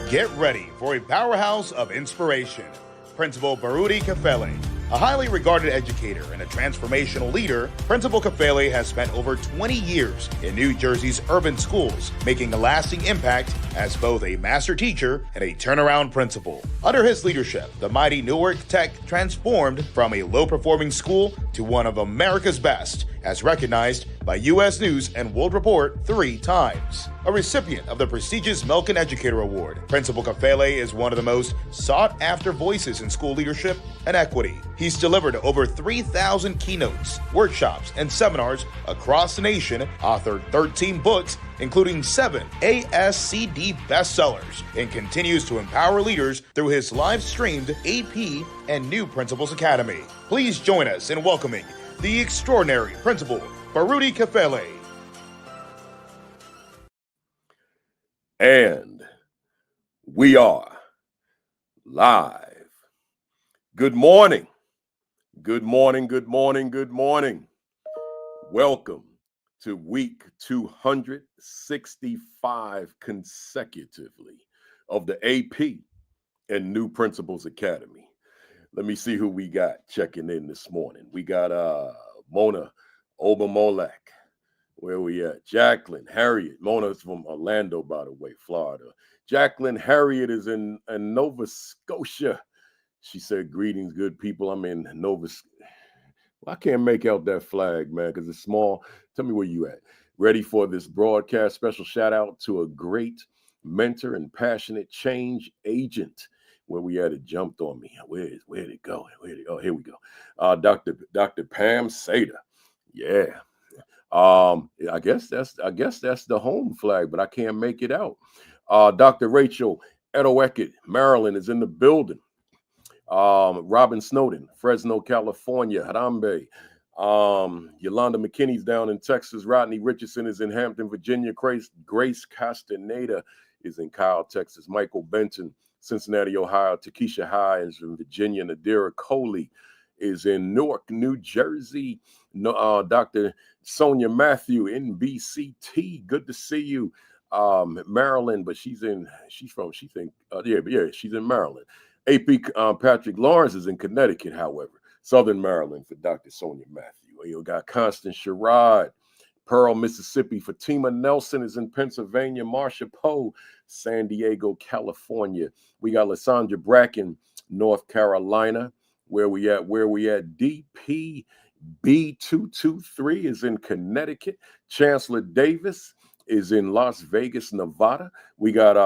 Get ready for a powerhouse of inspiration. Principal Baruti Kafele. A highly regarded educator and a transformational leader, Principal Kafele has spent over 20 years in New Jersey's urban schools, making a lasting impact as both a master teacher and a turnaround principal. Under his leadership, the mighty Newark Tech transformed from a low-performing school to one of America's best, as recognized by U.S. News and World Report 3 times. A recipient of the prestigious Milken Educator Award, Principal Kafele is one of the most sought-after voices in school leadership and equity. He's delivered over 3,000 keynotes, workshops, and seminars across the nation, authored 13 books, including 7 ASCD bestsellers, and continues to empower leaders through his live-streamed AP and New Principals Academy. Please join us in welcoming the extraordinary Principal Baruti Kafele. And we are live. Good morning. Good morning, good morning, good morning. Welcome to week 265 consecutively of the AP and New Principals Academy. Let me see who we got checking in this morning. We got Mona Obamolak. Where we at? Jacqueline Harriet. Mona's from Orlando, by the way, Florida. Jacqueline Harriet is in Nova Scotia. She said, greetings, good people. I'm in Nova Scotia. Well, I can't make out that flag, man, because it's small. Tell me where you at. Ready for this broadcast. Special shout out to a great mentor and passionate change agent. Where we at? It jumped on me. Where'd it go? Oh, here we go. Dr. Pam Seda. Yeah. I guess that's the home flag, but I can't make it out. Dr. Rachel Edoeket, Maryland, is in the building. Robin Snowden, Fresno, California. Harambe. Yolanda McKinney's down in Texas. Rodney Richardson is in Hampton, Virginia. Grace Castaneda is in Kyle, Texas. Michael Benton, Cincinnati, Ohio. Takesha High is in Virginia. Nadira Coley is in Newark, New Jersey. Dr. Sonia Matthew, NBCT. Good to see you. Maryland, but she's in Maryland. AP Patrick Lawrence is in Connecticut, however. Southern Maryland for Dr. Sonia Matthew. You got Constance Sherrod, Pearl, Mississippi. Fatima Nelson is in Pennsylvania. Marsha Poe, San Diego, California. We got Lysandra Bracken, North Carolina. Where we at? DP B223 is in Connecticut. Chancellor Davis is in Las Vegas, Nevada. We got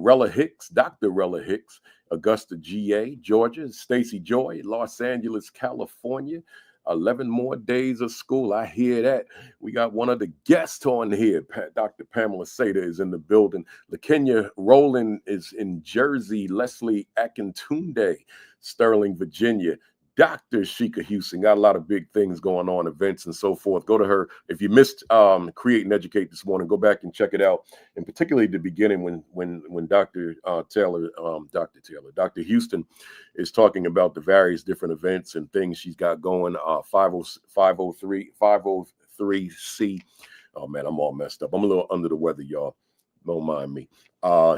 Rella Hicks, Dr. Rella Hicks, Augusta, GA, Georgia. Stacy Joy, Los Angeles, California. 11 more days of school. I hear that. We got one of the guests on here. Dr. Pamela Seda is in the building. LaKenya Rowland is in Jersey. Leslie Akintunde, Sterling, Virginia. Dr. Sheikah Houston got a lot of big things going on, events and so forth. Go to her. If you missed Create and Educate this morning, go back and check it out. And particularly the beginning when Dr. Houston is talking about the various different events and things she's got going. 503C. Oh man, I'm all messed up. I'm a little under the weather, y'all. Don't mind me.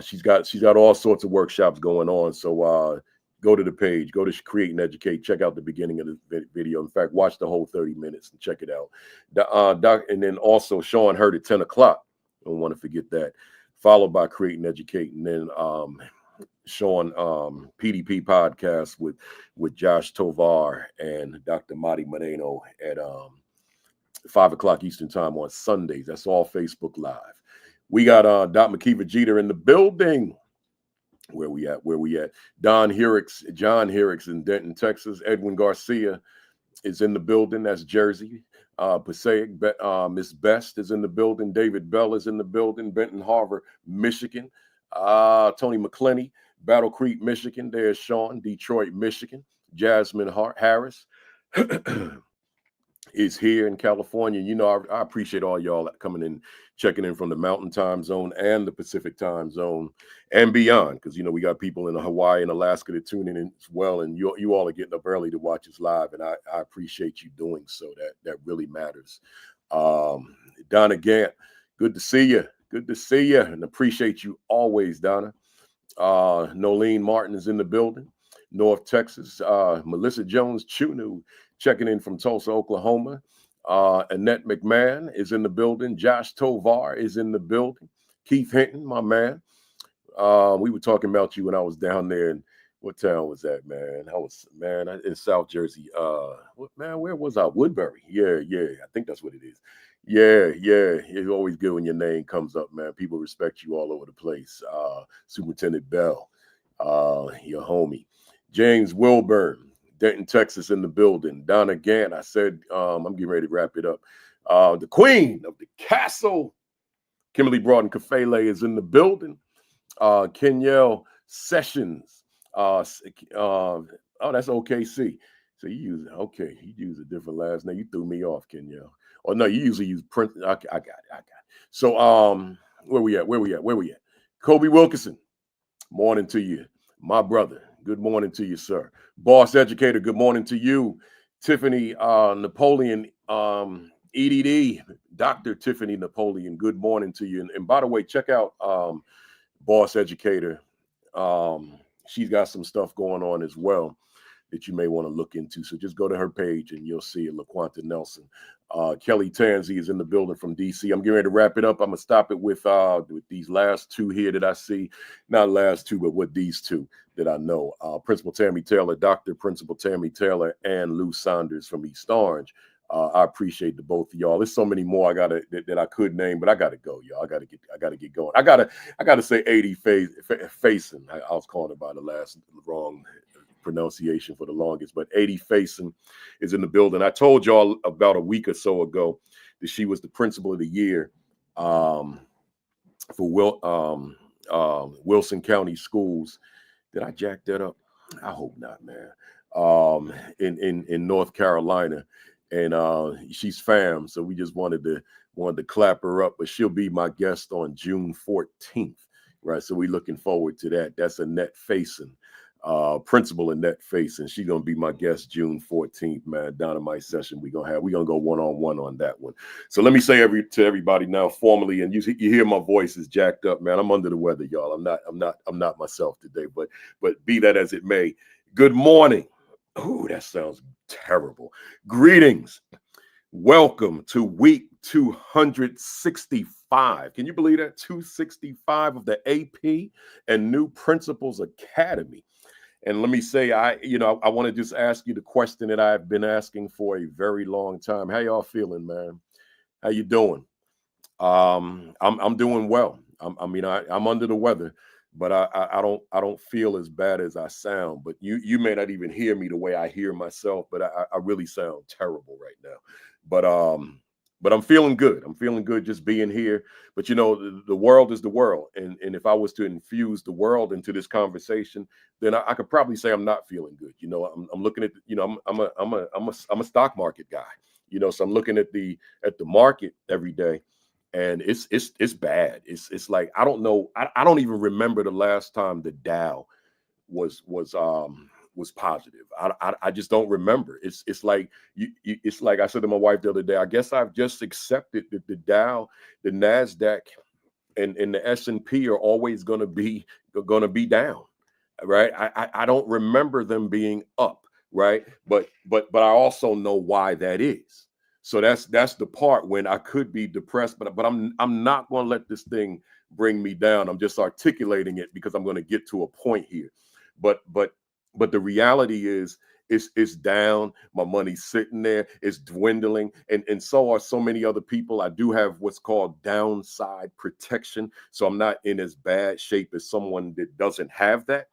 She's got all sorts of workshops going on. So go to the page, go to Create and Educate, check out the beginning of the video. In fact, watch the whole 30 minutes and check it out. And then also Sean Hurt at 10 o'clock. Don't want to forget that. Followed by Create and Educate. And then Sean PDP podcast with Josh Tovar and Dr. Madi Moreno at 5 o'clock Eastern time on Sundays. That's all Facebook Live. We got Dr. McKeever Jeter in the building. Where we at? John Herricks in Denton, Texas. Edwin Garcia is in the building. That's Jersey. Passaic. Miss Best is in the building. David Bell is in the building. Benton Harbor, Michigan. Tony McClenny, Battle Creek, Michigan. There's Sean, Detroit, Michigan. Jasmine Harris is here in California. You know, I appreciate all y'all coming in, checking in from the Mountain Time Zone and the Pacific Time Zone and beyond, because, you know, we got people in Hawaii and Alaska that tune in as well, and you all are getting up early to watch us live, and I appreciate you doing so. That really matters. Donna Gant, good to see you, and appreciate you always, Donna. Nolene Martin is in the building. North Texas, Melissa Jones Chunu checking in from Tulsa, Oklahoma. Annette McMahon is in the building. Josh Tovar is in the building. Keith Hinton, my man. We were talking about you when I was down there in, what town was that, man? I was, man, in South Jersey. Where was I? Woodbury. Yeah. I think that's what it is. Yeah. It's always good when your name comes up, man. People respect you all over the place. Superintendent Bell, your homie. James Wilburn, Denton, Texas, in the building. Donna Gant, I said, I'm getting ready to wrap it up. The queen of the castle, Kimberly Broughton Kafele, is in the building. Kenyelle Sessions. That's OKC. So you use a different last name. You threw me off, Kenyelle. Oh no, you usually use Prince. I got it. So where we at? Kobe Wilkinson, morning to you, my brother. Good morning to you, sir. Boss Educator, good morning to you. Tiffany Napoleon, EDD, Dr. Tiffany Napoleon, good morning to you. And by the way, check out Boss Educator. She's got some stuff going on as well that you may want to look into. So just go to her page and you'll see it. LaQuanta Nelson. Kelly Tansey is in the building from DC. I'm getting ready to wrap it up. I'm going to stop it with these last two here that I see. Not last two, but with these two that I know. Principal Tammy Taylor, Dr. Principal Tammy Taylor, and Lou Saunders from East Orange. I appreciate the both of y'all. There's so many more that I could name, but I gotta go, y'all. I gotta get going. I gotta say 80 Facing. I was calling it by the last wrong pronunciation for the longest, but 80 Facing is in the building. I told y'all about a week or so ago that she was the principal of the year for Wilson County Schools. Did I jack that up? I hope not, man. In North Carolina. And she's fam, so we just wanted to clap her up. But she'll be my guest on June 14th, right? So we're looking forward to that. That's Annette Facing, Principal Annette Facing. She's gonna be my guest June 14th, man. Dynamite session we're gonna go one-on-one on that one. So let me say to everybody now formally, and you hear my voice is jacked up, man. I'm under the weather, y'all. I'm not myself today, but be that as it may. Good morning. Oh, that sounds terrible. Greetings. Welcome to week 265. Can you believe that? 265 of the AP and New Principals Academy. And let me say, I want to just ask you the question that I've been asking for a very long time. How y'all feeling, man? How you doing? I'm doing well. I'm under the weather. But I don't feel as bad as I sound. But you may not even hear me the way I hear myself. But I really sound terrible right now. But I'm feeling good. I'm feeling good just being here. But the world is the world, and if I was to infuse the world into this conversation, then I could probably say I'm not feeling good. I'm looking at I'm a stock market guy. So I'm looking at the market every day. And it's bad. It's like I don't know. I don't even remember the last time the Dow was positive. I just don't remember. It's like it's like I said to my wife the other day. I guess I've just accepted that the Dow, the Nasdaq, and the S&P are always going to be down, right? I don't remember them being up, right? But I also know why that is. So that's the part when I could be depressed, but I'm not going to let this thing bring me down. I'm just articulating it because I'm going to get to a point here. But the reality is it's down. My money's sitting there. It's dwindling, and so are so many other people. I do have what's called downside protection, so I'm not in as bad shape as someone that doesn't have that.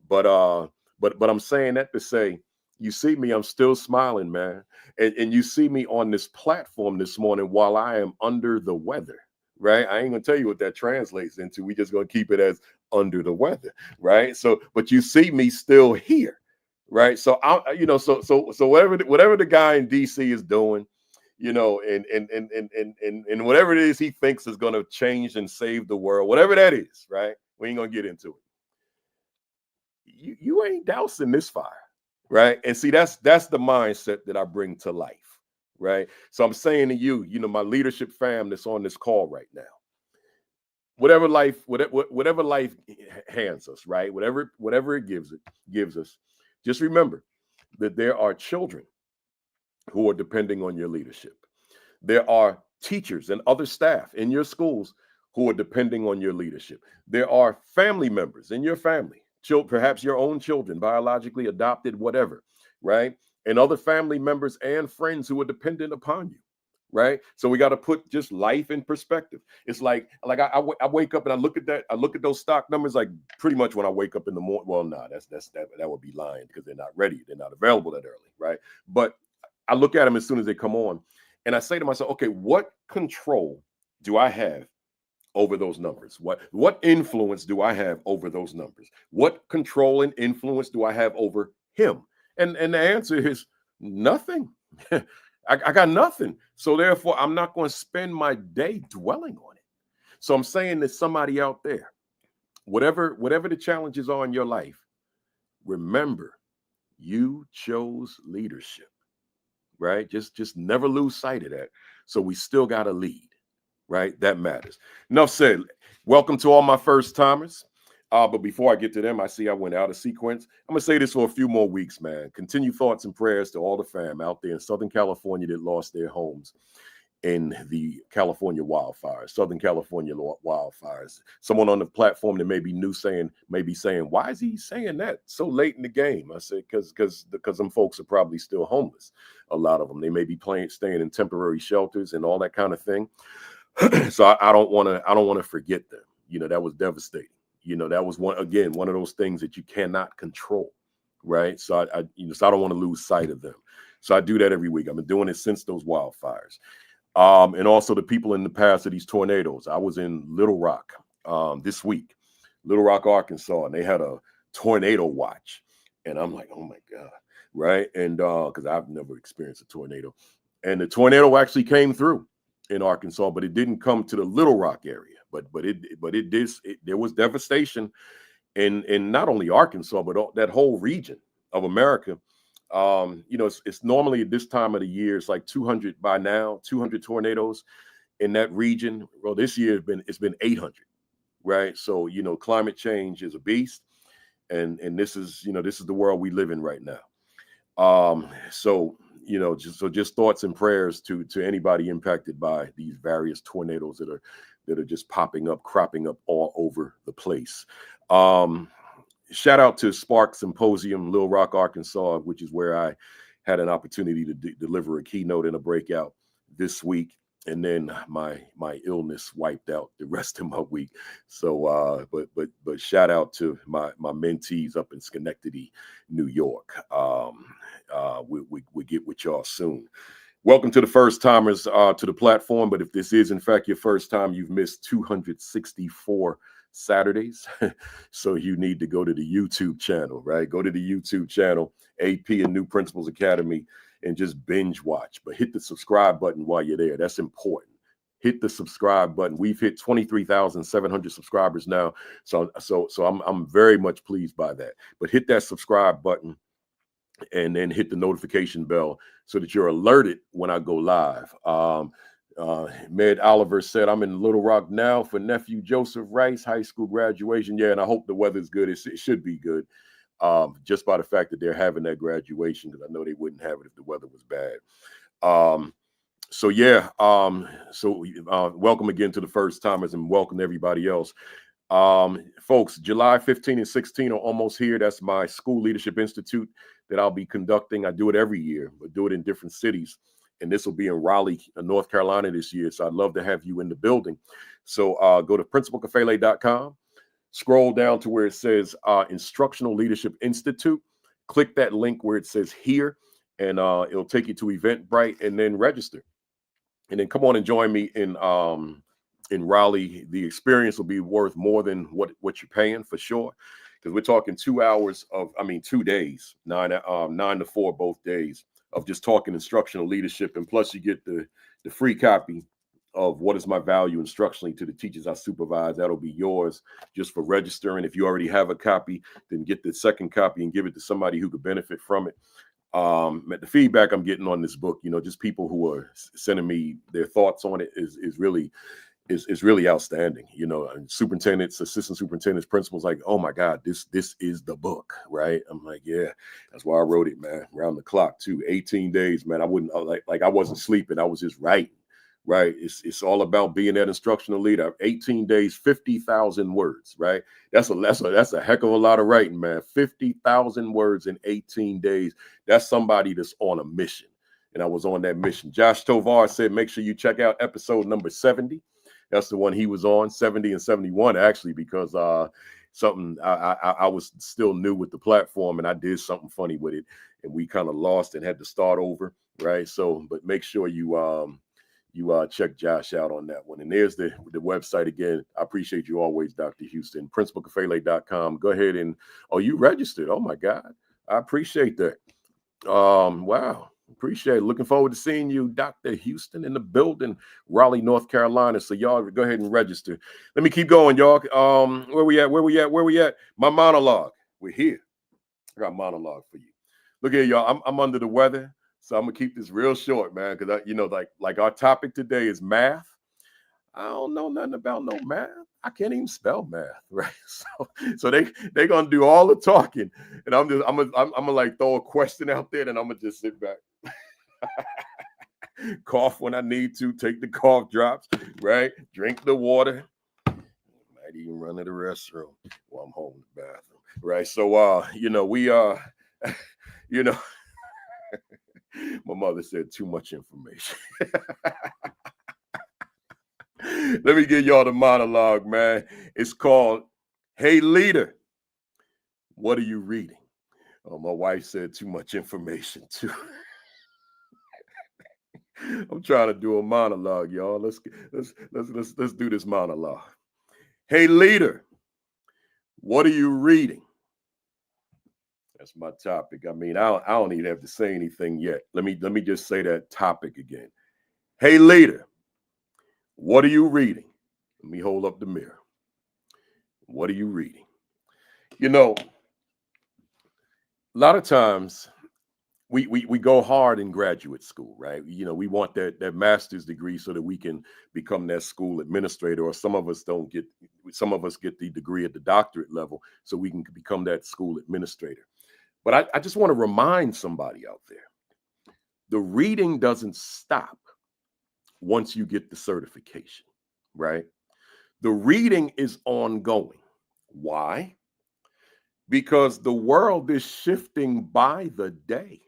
But I'm saying that to say, you see me, I'm still smiling, man. And you see me on this platform this morning while I am under the weather, right? I ain't gonna tell you what that translates into. We just gonna keep it as under the weather, right? So, but you see me still here, right? So so whatever the guy in DC is doing, and whatever it is he thinks is gonna change and save the world, whatever that is, right? We ain't gonna get into it. You ain't dousing this fire. Right. And see, that's the mindset that I bring to life. Right. So I'm saying to you, my leadership fam that's on this call right now, whatever life hands us, right? Whatever it gives us. Just remember that there are children who are depending on your leadership. There are teachers and other staff in your schools who are depending on your leadership. There are family members in your family, perhaps your own children, biologically adopted, whatever, right? And other family members and friends who are dependent upon you, right? So we got to put just life in perspective. It's like I wake up and I look at those stock numbers like pretty much when I wake up in the morning. Well, no, that would be lying because they're not ready, they're not available that early, right? But I look at them as soon as they come on, and I say to myself, okay, what control do I have over those numbers? What influence do I have over those numbers? What control and influence do I have over him? And the answer is nothing. I got nothing. So therefore, I'm not going to spend my day dwelling on it. So I'm saying to somebody out there, whatever the challenges are in your life, remember, you chose leadership, right? Just never lose sight of that. So we still got to lead, right? That matters. Enough said. Welcome to all my first timers. But before I get to them, I see I went out of sequence. I'm going to say this for a few more weeks, man. Continue thoughts and prayers to all the fam out there in Southern California that lost their homes in the California wildfires, Southern California wildfires. Someone on the platform that may be new may be saying, why is he saying that so late in the game? I said, because them folks are probably still homeless. A lot of them, they may be staying in temporary shelters and all that kind of thing. So I don't want to forget them. You know, that was devastating. You know, that was one of those things that you cannot control, right? So I don't want to lose sight of them. So I do that every week. I've been doing it since those wildfires. And also the people in the past of these tornadoes. I was in Little Rock this week, Little Rock, Arkansas, and they had a tornado watch. And I'm like, oh my God, right? And because I've never experienced a tornado. And the tornado actually came through in Arkansas, but it didn't come to the Little Rock area. But it did. There was devastation in not only Arkansas, but that whole region of America. You know, it's normally at this time of the year, it's like 200 by now, 200 tornadoes in that region. Well, this year it's been 800, right? So, you know, climate change is a beast, and this is the world we live in right now. So, you know, just thoughts and prayers to anybody impacted by these various tornadoes that are just cropping up all over the place. Shout out to Spark Symposium, Little Rock, Arkansas, which is where I had an opportunity to deliver a keynote and a breakout this week. And then my illness wiped out the rest of my week. So, but shout out to my mentees up in Schenectady, New York. We get with y'all soon. Welcome to the first timers to the platform. But if this is in fact your first time, you've missed 264 Saturdays. So you need to go to the YouTube channel, right? Go to the YouTube channel, AP and New Principals Academy, and just binge watch. But hit the subscribe button while you're there. That's important. Hit the subscribe button. We've hit 23,700 subscribers now. So I'm very much pleased by that. But hit that subscribe button and then hit the notification bell so that you're alerted when I go live. Med Oliver said, I'm in Little Rock now for nephew Joseph Rice high school graduation. Yeah, and I hope the weather's good. It should be good. Just by the fact that they're having that graduation, because I know they wouldn't have it if the weather was bad. Welcome again to the first timers, and welcome to everybody else. Folks, July 15 and 16 are almost here. That's my School Leadership Institute that I'll be conducting. I do it every year, but do it in different cities. And this will be in Raleigh, North Carolina this year. So I'd love to have you in the building. So go to principalcafele.com, scroll down to where it says Instructional Leadership Institute. Click that link where it says here, and it'll take you to Eventbrite, and then register. And then come on and join me in Raleigh. The experience will be worth more than what you're paying for sure. Because we're talking 2 days, 9 to 4 both days of just talking instructional leadership. And plus you get the free copy of What Is My Value Instructionally to the Teachers I Supervise. That'll be yours just for registering. If you already have a copy, then get the second copy and give it to somebody who could benefit from it. The feedback I'm getting on this book, just people who are sending me their thoughts on it is really is really outstanding. You know, and superintendents, assistant superintendents, principals, like, oh my God, this is the book, right? I'm like, yeah, that's why I wrote it, man. Around the clock too. 18 days, man. I wouldn't like I wasn't sleeping. I was just writing. Right. It's all about being that instructional leader. 18 days, 50,000 words, right? That's a heck of a lot of writing, man. 50,000 words in 18 days. That's somebody that's on a mission. And I was on that mission. Josh Tovar said, make sure you check out episode number 70. That's the one he was on, 70 and 71, actually, because something I was still new with the platform and I did something funny with it and we kind of lost and had to start over. Right. So, but make sure you check Josh out on that one. And there's the website again. I appreciate you always, Dr. Houston. PrincipalCafele.com. Go ahead and, oh, you registered. Oh my God. I appreciate that. Wow. Appreciate it. Looking forward to seeing you, Dr. Houston, in the building, Raleigh, North Carolina. So y'all go ahead and register. Let me keep going, y'all. Where we at? My monologue. We're here. I got a monologue for you. Look here, y'all. I'm under the weather. So I'm gonna keep this real short, man, because like our topic today is math. I don't know nothing about no math. I can't even spell math, right? So they gonna do all the talking, and I'm gonna like throw a question out there, and I'm gonna just sit back, cough when I need to, take the cough drops, right? Drink the water. Might even run to the restroom while I'm home in the bathroom, right? So my mother said too much information. Let me give y'all the monologue, man. It's called, Hey Leader, What Are You Reading? Oh, my wife said too much information too. I'm trying to do a monologue, y'all. Let's do this monologue. Hey Leader, what are you reading? That's my topic. I mean, I don't even have to say anything yet. Let me just say that topic again. Hey leader, what are you reading? Let me hold up the mirror. What are you reading? You know, a lot of times we go hard in graduate school, right? You know, we want that master's degree so that we can become that school administrator, or some of us get the degree at the doctorate level so we can become that school administrator. But I just want to remind somebody out there, the reading doesn't stop once you get the certification, right? The reading is ongoing. Why? Because the world is shifting by the day.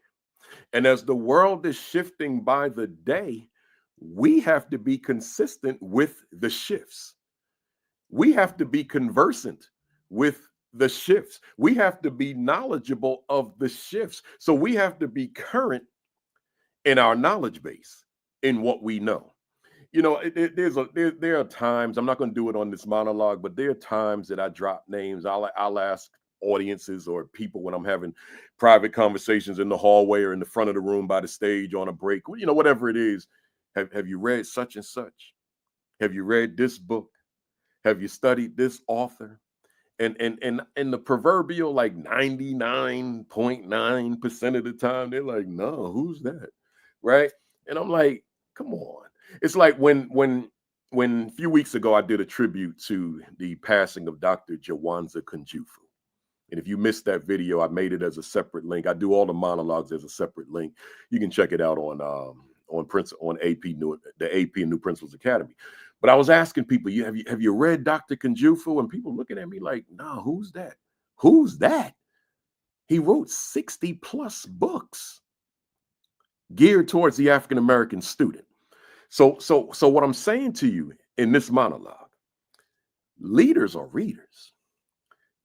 And as the world is shifting by the day, we have to be consistent with the shifts. We have to be conversant with the shifts. We have to be knowledgeable of the shifts. So we have to be current in our knowledge base, in what we know. You know, there are times, I'm not going to do it on this monologue, but there are times that I drop names. I'll ask audiences or people when I'm having private conversations in the hallway or in the front of the room by the stage on a break, you know, whatever it is. Have you read such and such? Have you read this book? Have you studied this author? And the proverbial like 99.9% of the time, they're like, no, who's that? Right. And I'm like, come on. It's like when a few weeks ago, I did a tribute to the passing of Dr. Jawanza Kunjufu. And if you missed that video, I made it as a separate link. I do all the monologues as a separate link. You can check it out on AP the AP and New Principals Academy. But I was asking people, have you read Dr. Kunjufu? And people looking at me like, no, who's that? Who's that? He wrote 60 plus books geared towards the African American student. So what I'm saying to you in this monologue, leaders are readers.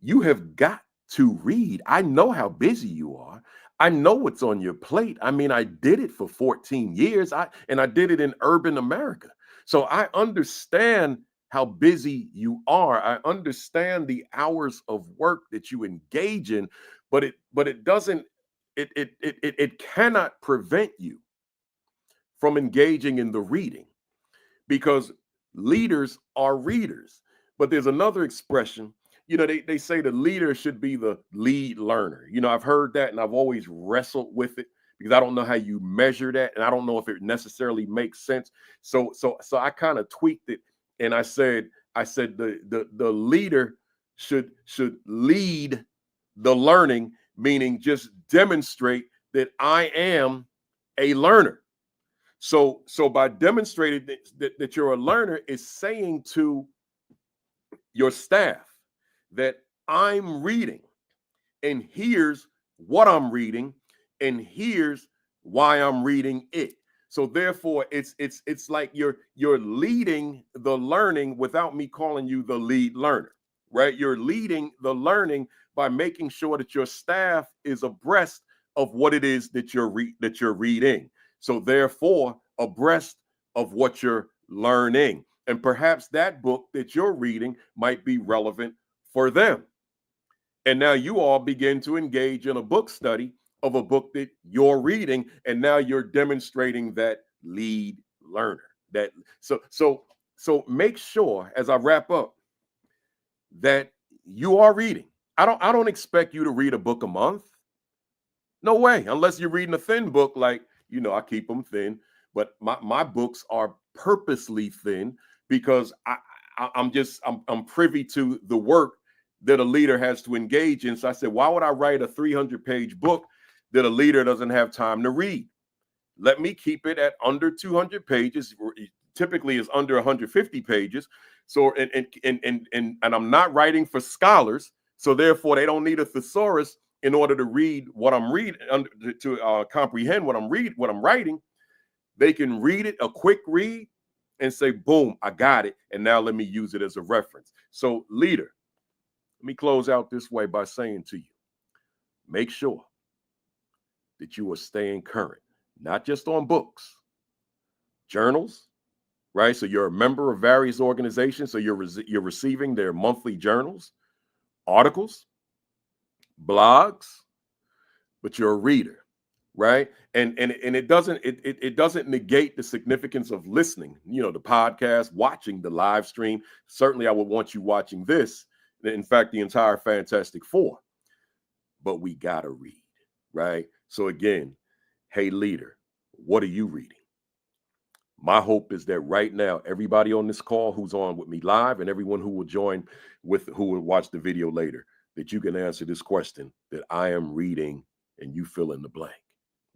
You have got to read. I know how busy you are. I know what's on your plate. I mean, I did it for 14 years. I did it in urban America. So I understand how busy you are. I understand the hours of work that you engage in, but it doesn't, it cannot prevent you from engaging in the reading, because leaders are readers. But there's another expression, you know, they say the leader should be the lead learner. You know, I've heard that and I've always wrestled with it because I don't know how you measure that. And I don't know if it necessarily makes sense. So I kind of tweaked it And I said the leader should lead the learning, meaning just demonstrate that I am a learner. So by demonstrating that you're a learner is saying to your staff that I'm reading, and here's what I'm reading, and here's why I'm reading it. So therefore, it's like you're leading the learning without me calling you the lead learner, right? You're leading the learning by making sure that your staff is abreast of what it is that you're reading. So therefore, abreast of what you're learning, and perhaps that book that you're reading might be relevant for them. And now you all begin to engage in a book study of a book that you're reading, and now you're demonstrating that lead learner. That so make sure, as I wrap up, that you are reading. I don't expect you to read a book a month. No way, unless you're reading a thin book, like, I keep them thin, but my books are purposely thin because I'm privy to the work that a leader has to engage in. So I said, why would I write a 300-page book that a leader doesn't have time to read? Let me keep it at under 200 pages. Typically is under 150 pages. So and I'm not writing for scholars, so therefore they don't need a thesaurus in order to read what I'm reading, to comprehend what I'm writing. They can read it, a quick read, and say, boom, I got it. And now let me use it as a reference. So leader, let me close out this way by saying to you, make sure that you are staying current, not just on books, journals, right? So you're a member of various organizations, so you're receiving their monthly journals, articles, blogs, but you're a reader, right? And it doesn't negate the significance of listening, the podcast, watching the live stream. Certainly I would want you watching this, in fact, the entire Fantastic Four, but we gotta read, right? So again, hey leader, what are you reading? My hope is that right now, everybody on this call who's on with me live, and everyone who will join who will watch the video later, that you can answer this question, that I am reading, and you fill in the blank,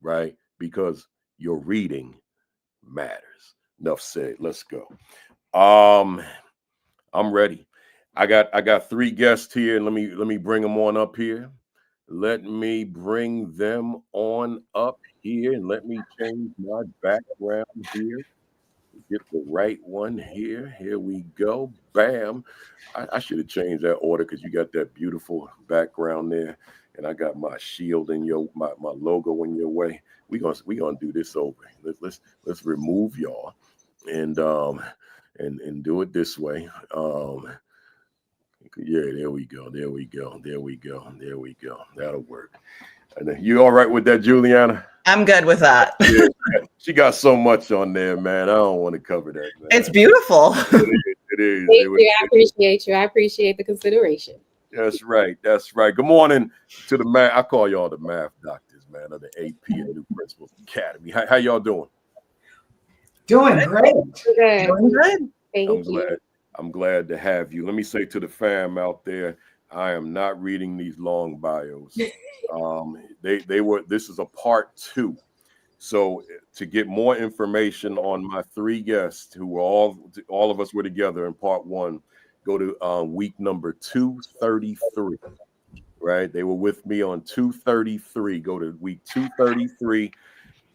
right? Because your reading matters. Enough said. Let's go. I'm ready. I got 3 guests here, and let me bring them on up here. Let me bring them on up here, and let me change my background here. Get the right one here. Here we go. Bam. I should have changed that order because you got that beautiful background there, and I got my shield in my logo in your way. We gonna do this over. Let's remove y'all and do it this way. Yeah, there we go. That'll work. And you all right with that, Juliana? I'm good with that. Yeah, she got so much on there, man. I don't want to cover that, man. It's beautiful. It is. Thank you. I appreciate you. I appreciate the consideration. That's right. Good morning to the math. I call y'all the math doctors, man, of the AP and New Principals Academy. How y'all doing? Doing great. Good. Doing good. Thank you. I'm glad to have you. Let me say to the fam out there, I am not reading these long bios. This is a part 2. So to get more information on my 3 guests who were all of us were together in part 1, go to week number 233, right? They were with me on 233. Go to week 233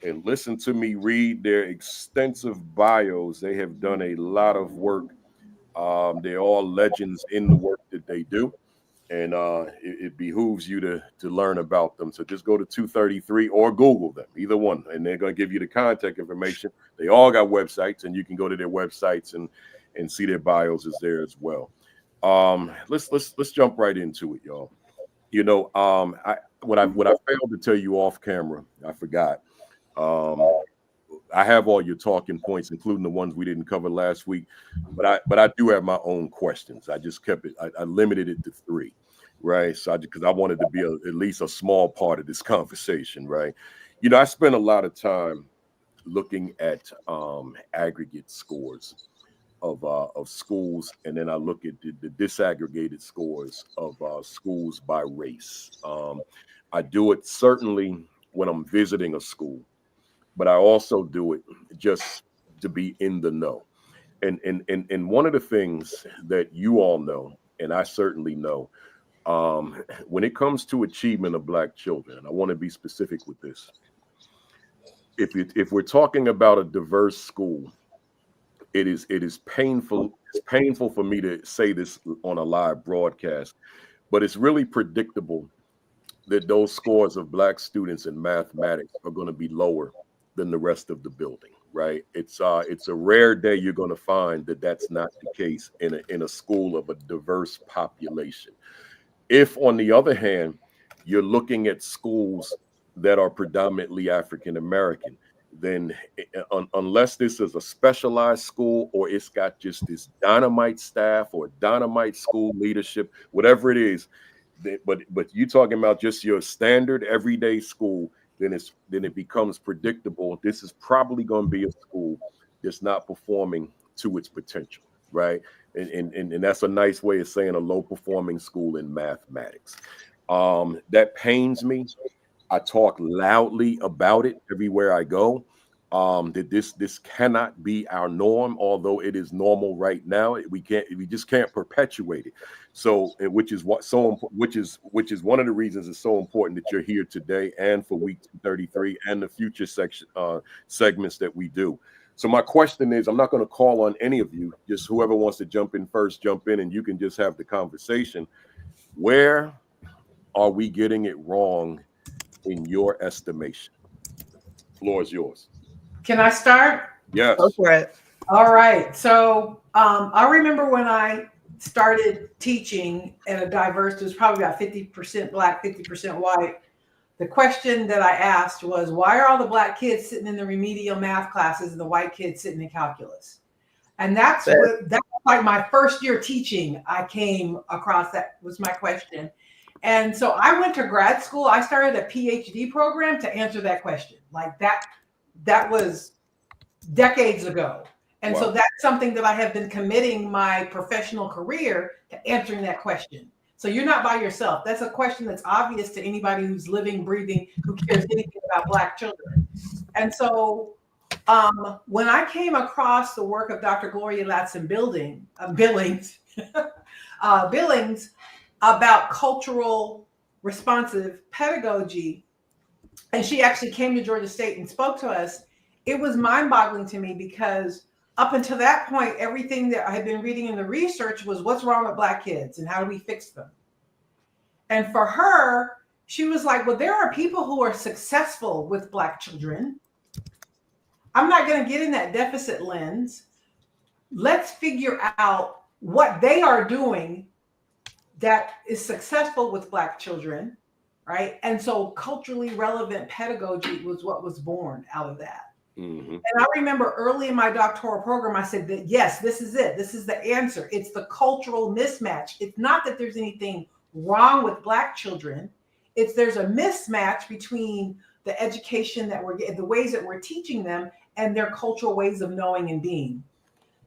and listen to me read their extensive bios. They have done a lot of work. They're all legends in the work that they do. And it behooves you to learn about them. So just go to 233 or Google them, either one, and they're going to give you the contact information. They all got websites, and you can go to their websites and see their bios is there as well. Let's jump right into it, y'all. What I failed to tell you off camera, I forgot. I have all your talking points, including the ones we didn't cover last week, but I do have my own questions. I just kept it. I limited it to 3, right? So because I wanted to be at least a small part of this conversation, right? I spent a lot of time looking at aggregate scores of schools, and then I look at the disaggregated scores of schools by race. I do it certainly when I'm visiting a school, but I also do it just to be in the know. And one of the things that you all know, and I certainly know, when it comes to achievement of Black children, and I want to be specific with this. If we're talking about a diverse school, it is painful. It's painful for me to say this on a live broadcast, but it's really predictable that those scores of Black students in mathematics are going to be lower than the rest of the building, right? It's a rare day you're going to find that that's not the case in a school of a diverse population. If, on the other hand, you're looking at schools that are predominantly African American, then unless this is a specialized school or it's got just this dynamite staff or dynamite school leadership, whatever it is, but you talking about just your standard everyday school, then it becomes predictable. This is probably going to be a school that's not performing to its potential, right? And that's a nice way of saying a low performing school in mathematics. That pains me. I talk loudly about it everywhere I go. That this cannot be our norm, although it is normal right now. We just can't perpetuate it. So, which is one of the reasons it's so important that you're here today and for week 33 and the future segments that we do. So my question is, I'm not going to call on any of you. Just whoever wants to jump in first, jump in, and you can just have the conversation. Where are we getting it wrong in your estimation? Floor is yours. Can I start? Yes. Go for it. All right. So I remember when I started teaching at a diverse, it was probably about 50% Black, 50% white. The question that I asked was, why are all the Black kids sitting in the remedial math classes and the white kids sitting in calculus? And that's like my first year teaching. I came across that was my question. And so I went to grad school. I started a PhD program to answer that question. Like that was decades ago. And so that's something that I have been committing my professional career to answering that question. So you're not by yourself. That's a question that's obvious to anybody who's living, breathing, who cares anything about Black children. And so when I came across the work of Dr. Gloria Ladson Billings about cultural responsive pedagogy, and she actually came to Georgia State and spoke to us, it was mind-boggling to me because up until that point, everything that I had been reading in the research was what's wrong with Black kids and how do we fix them? And for her, she was like, well, there are people who are successful with Black children. I'm not going to get in that deficit lens. Let's figure out what they are doing that is successful with Black children, right? And so culturally relevant pedagogy was what was born out of that. Mm-hmm. And I remember early in my doctoral program, I said that, yes, this is it. This is the answer. It's the cultural mismatch. It's not that there's anything wrong with Black children. It's there's a mismatch between the education that we're getting, the ways that we're teaching them and their cultural ways of knowing and being.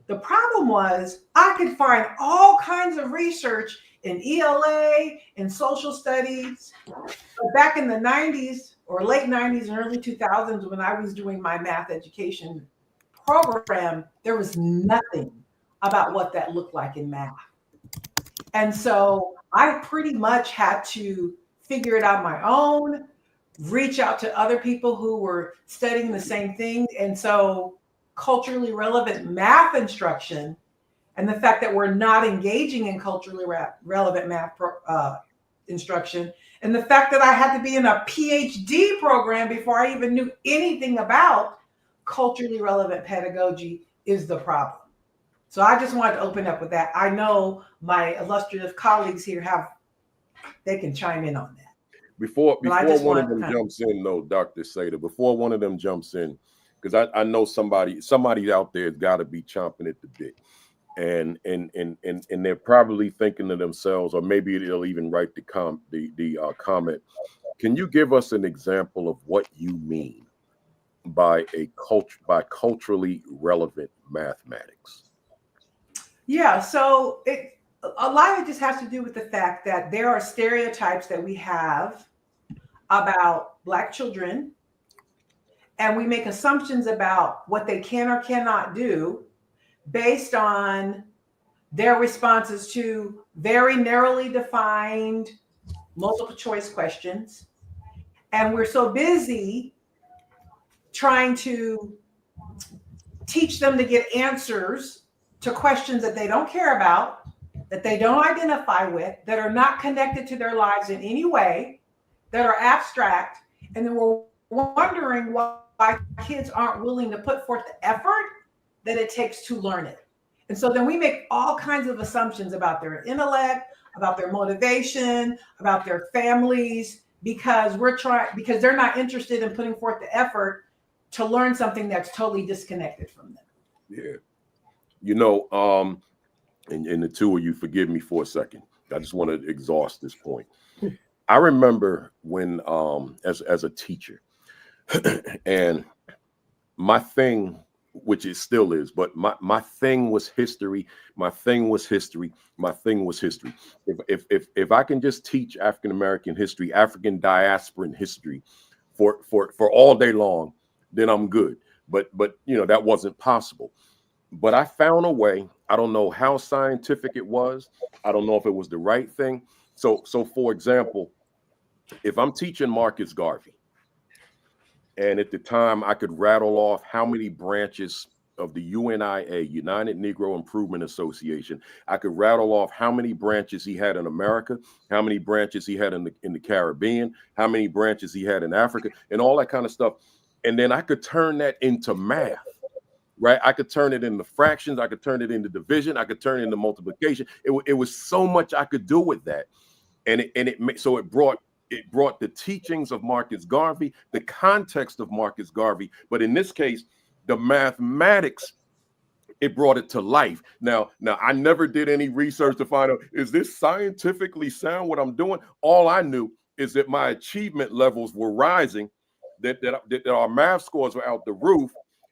The problem was I could find all kinds of research in ELA, in social studies. But back in the 90s or late 90s and early 2000s, when I was doing my math education program, there was nothing about what that looked like in math. And so I pretty much had to figure it out on my own, reach out to other people who were studying the same thing. And so culturally relevant math instruction and the fact that we're not engaging in culturally relevant math instruction, and the fact that I had to be in a PhD program before I even knew anything about culturally relevant pedagogy is the problem. So I just wanted to open up with that. I know my illustrious colleagues here they can chime in on that. Before one of them jumps in, though, Dr. Seda, before one of them jumps in, because I know somebody out there has got to be chomping at the bit. And they're probably thinking to themselves, or maybe they'll even write the comment. Can you give us an example of what you mean by culturally relevant mathematics? Yeah, so a lot of it just has to do with the fact that there are stereotypes that we have about Black children, and we make assumptions about what they can or cannot do based on their responses to very narrowly defined multiple choice questions. And we're so busy trying to teach them to get answers to questions that they don't care about, that they don't identify with, that are not connected to their lives in any way, that are abstract. And then we're wondering why kids aren't willing to put forth the effort that it takes to learn it. And so then we make all kinds of assumptions about their intellect, about their motivation, about their families, because because they're not interested in putting forth the effort to learn something that's totally disconnected from them. Yeah. And the two of you, forgive me for a second. I just want to exhaust this point. I remember when, as a teacher, and my thing, which it still is, but my thing was history. My thing was history. My thing was history. If I can just teach African American history, African diasporan history, for all day long, then I'm good. But that wasn't possible. But I found a way. I don't know how scientific it was. I don't know if it was the right thing. So for example, if I'm teaching Marcus Garvey, and at the time I could rattle off how many branches of the UNIA, United Negro Improvement Association, I could rattle off how many branches he had in America, how many branches he had in the Caribbean, how many branches he had in Africa, and all that kind of stuff. And then I could turn that into math. Right, I could turn it into fractions. I could turn it into division. I could turn it into multiplication. It was so much I could do with that, and it brought the teachings of Marcus Garvey, the context of Marcus Garvey, but in this case, the mathematics. It brought it to life. Now, I never did any research to find out, is this scientifically sound what I'm doing? All I knew is that my achievement levels were rising, that our math scores were out the roof,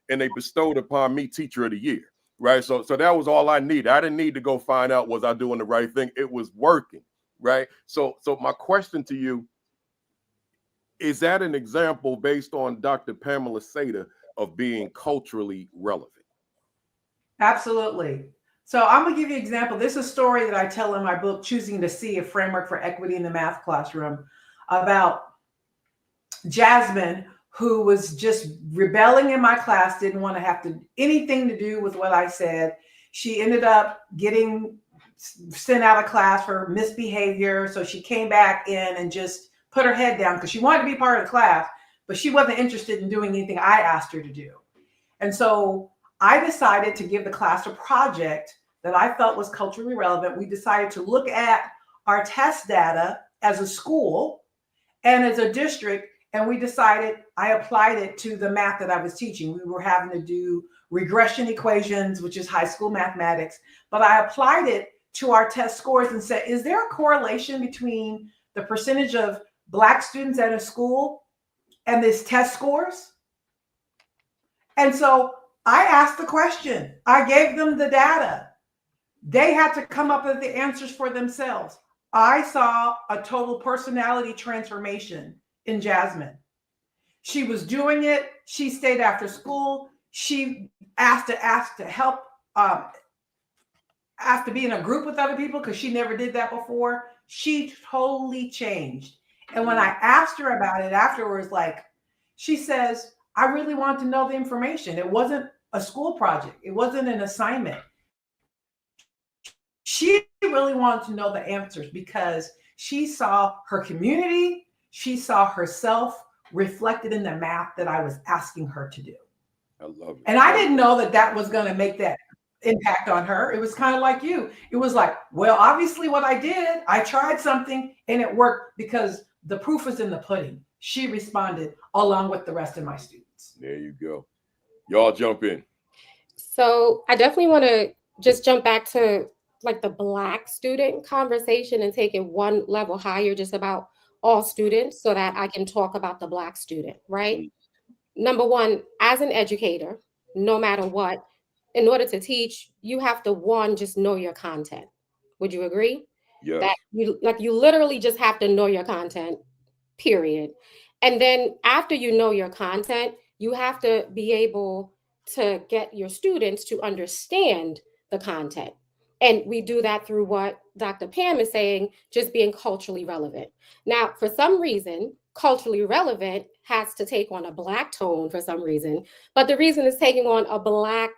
and they bestowed upon me Teacher of the Year, right? So that was all I needed. I didn't need to go find out, was I doing the right thing? It was working, right? So my question to you, is that an example based on Dr. Pamela Seda of being culturally relevant? Absolutely. So I'm going to give you an example. This is a story that I tell in my book, Choosing to See, a Framework for Equity in the Math Classroom, about Jasmine, who was just rebelling in my class, didn't want to have anything to do with what I said. She ended up getting sent out of class for misbehavior. So she came back in and just put her head down because she wanted to be part of the class, but she wasn't interested in doing anything I asked her to do. And so I decided to give the class a project that I felt was culturally relevant. We decided to look at our test data as a school and as a district, and we decided, I applied it to the math that I was teaching. We were having to do regression equations, which is high school mathematics, but I applied it to our test scores and said, is there a correlation between the percentage of Black students at a school and this test scores? And so I asked the question, I gave them the data. They had to come up with the answers for themselves. I saw a total personality transformation in Jasmine. She was doing it. She stayed after school. She asked to help, asked to be in a group with other people because she never did that before. She totally changed. And when I asked her about it afterwards, she says, I really want to know the information. It wasn't a school project. It wasn't an assignment. She really wanted to know the answers because she saw her community. She saw herself reflected in the math that I was asking her to do. I love it. And I didn't know that was going to make that impact on her. It was kind of like you. It was like, well, obviously what I did, I tried something and it worked because the proof is in the pudding. She responded along with the rest of my students. There you go. Y'all jump in. So I definitely want to just jump back to the Black student conversation and take it one level higher, just about all students, so that I can talk about the Black student, right? Number one, as an educator, no matter what, in order to teach, you have to, one, just know your content. Would you agree? Yes. That you literally just have to know your content, period. And then after you know your content, you have to be able to get your students to understand the content. And we do that through what Dr. Pam is saying, just being culturally relevant. Now, for some reason, culturally relevant has to take on a Black tone for some reason. But the reason it's taking on a Black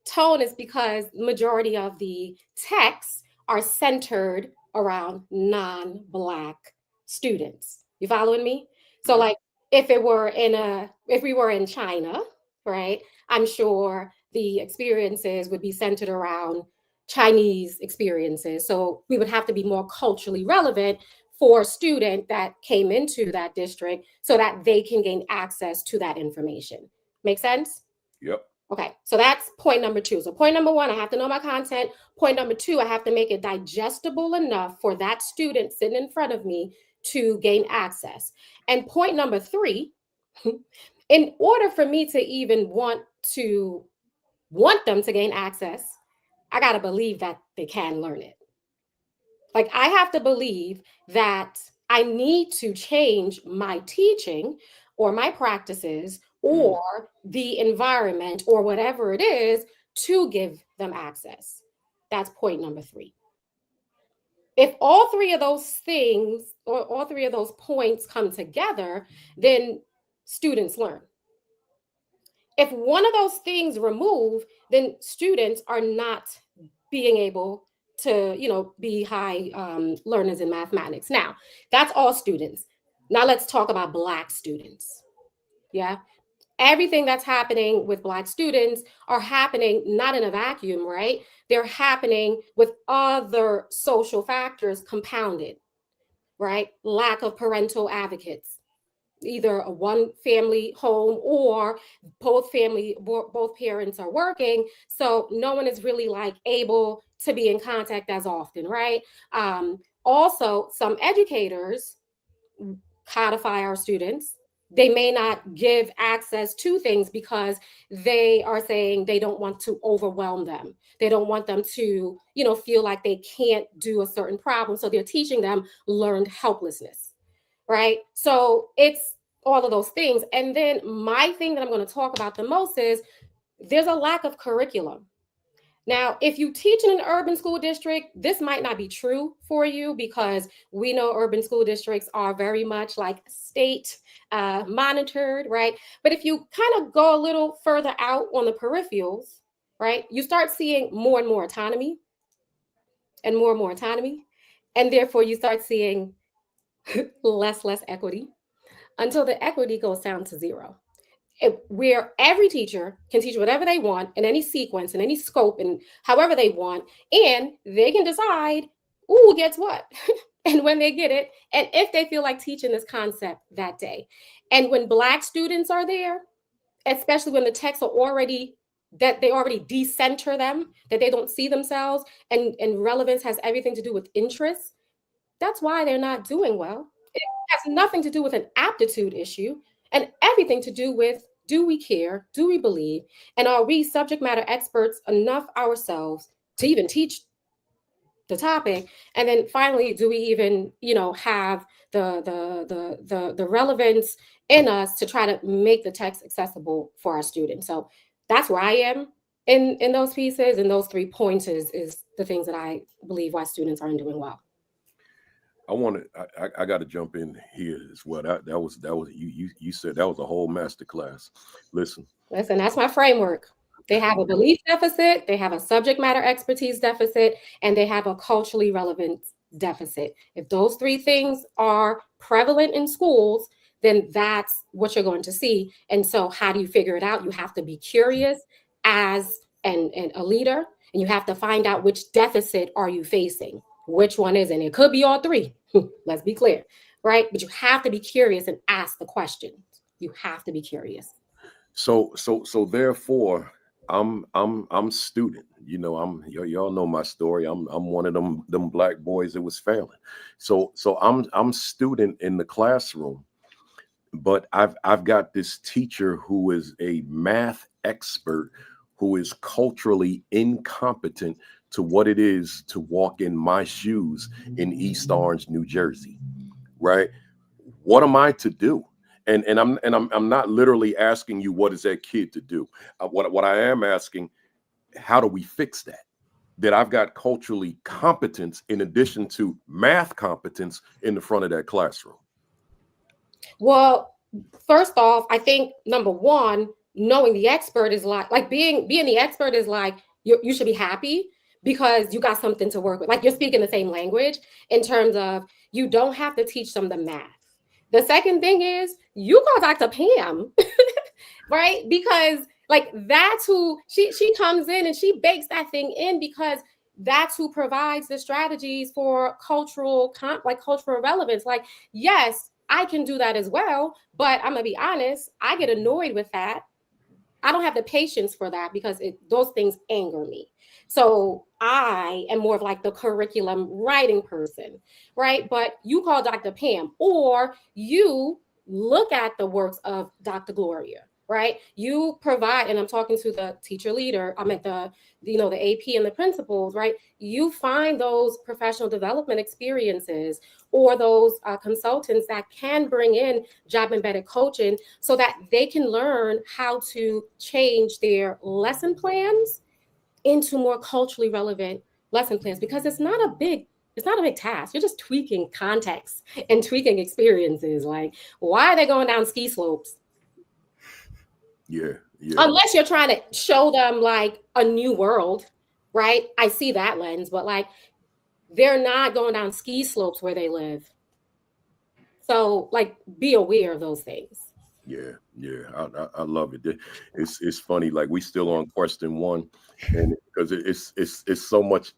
tone is because majority of the texts are centered around non-Black students. You following me? So like if we were in China, right? I'm sure the experiences would be centered around Chinese experiences. So we would have to be more culturally relevant for a student that came into that district so that they can gain access to that information. Make sense? Yep. Okay, so that's point number 2. So point number 1, I have to know my content. Point number 2, I have to make it digestible enough for that student sitting in front of me to gain access. And point number 3, in order for me to even want them to gain access, I got to believe that they can learn it. Like I have to believe that I need to change my teaching or my practices or the environment or whatever it is to give them access. That's point number 3. If all 3 of those things or all 3 of those points come together, then students learn. If one of those things remove, then students are not being able to, be high learners in mathematics. Now, that's all students. Now let's talk about Black students. Yeah. Everything that's happening with Black students are happening not in a vacuum, right? They're happening with other social factors compounded, right? Lack of parental advocates, either a one family home or both parents are working. So no one is really like able to be in contact as often, right? Also, some educators codify our students. They may not give access to things because they are saying they don't want to overwhelm them. They don't want them to, feel like they can't do a certain problem. So they're teaching them learned helplessness, right? So it's all of those things. And then my thing that I'm going to talk about the most is there's a lack of curriculum. Now, if you teach in an urban school district, this might not be true for you because we know urban school districts are very much like state monitored, right? But if you kind of go a little further out on the peripherals, right, you start seeing more and more autonomy and more autonomy. And therefore, you start seeing less equity until the equity goes down to 0. Where every teacher can teach whatever they want in any sequence, in any scope, and however they want, and they can decide who gets what and when they get it, and if they feel like teaching this concept that day. And when Black students are there, especially when the texts are already that they already decenter them, that they don't see themselves, and relevance has everything to do with interest, that's why they're not doing well. It has nothing to do with an aptitude issue and everything to do with, do we care? Do we believe? And are we subject matter experts enough ourselves to even teach the topic? And then finally, do we even, have the relevance in us to try to make the text accessible for our students? So that's where I am in those pieces, and those 3 points is the things that I believe why students aren't doing well. I got to jump in here as well. That was you said that was a whole master class. Listen, that's my framework. They have a belief deficit, they have a subject matter expertise deficit, and they have a culturally relevant deficit. If those 3 things are prevalent in schools, then that's what you're going to see. And so how do you figure it out? You have to be curious as a leader, and you have to find out which deficit are you facing. Which one is it? It could be all 3. Let's be clear, right? But you have to be curious and ask the questions. You have to be curious. So therefore, I'm student. Y'all know my story. I'm one of them Black boys that was failing. So I'm student in the classroom, but I've got this teacher who is a math expert who is culturally incompetent to what it is to walk in my shoes in East Orange, New Jersey, right? What am I to do? And I'm not literally asking you what is that kid to do. What I am asking, how do we fix that? That I've got culturally competence in addition to math competence in the front of that classroom. Well, first off, I think number one, knowing the expert is like being the expert is like you should be happy because you got something to work with. Like you're speaking the same language in terms of you don't have to teach them the math. The second thing is you call Dr. Pam, right? Because like that's who she comes in and she bakes that thing in because that's who provides the strategies for cultural relevance. Like, yes, I can do that as well, but I'm gonna be honest, I get annoyed with that. I don't have the patience for that because those things anger me. So I am more of like the curriculum writing person, right? But you call Dr. Pam, or you look at the works of Dr. Gloria, right? You provide, and I'm talking to the teacher leader, I'm at the AP and the principals, right? You find those professional development experiences or those consultants that can bring in job embedded coaching so that they can learn how to change their lesson plans into more culturally relevant lesson plans, because it's not a big task. You're just tweaking context and tweaking experiences. Like, why are they going down ski slopes? Yeah. Unless you're trying to show them like a new world, right? I see that lens, but like they're not going down ski slopes where they live. So like be aware of those things. Yeah. I love it. It's funny. Like we still on question one, and because it's so much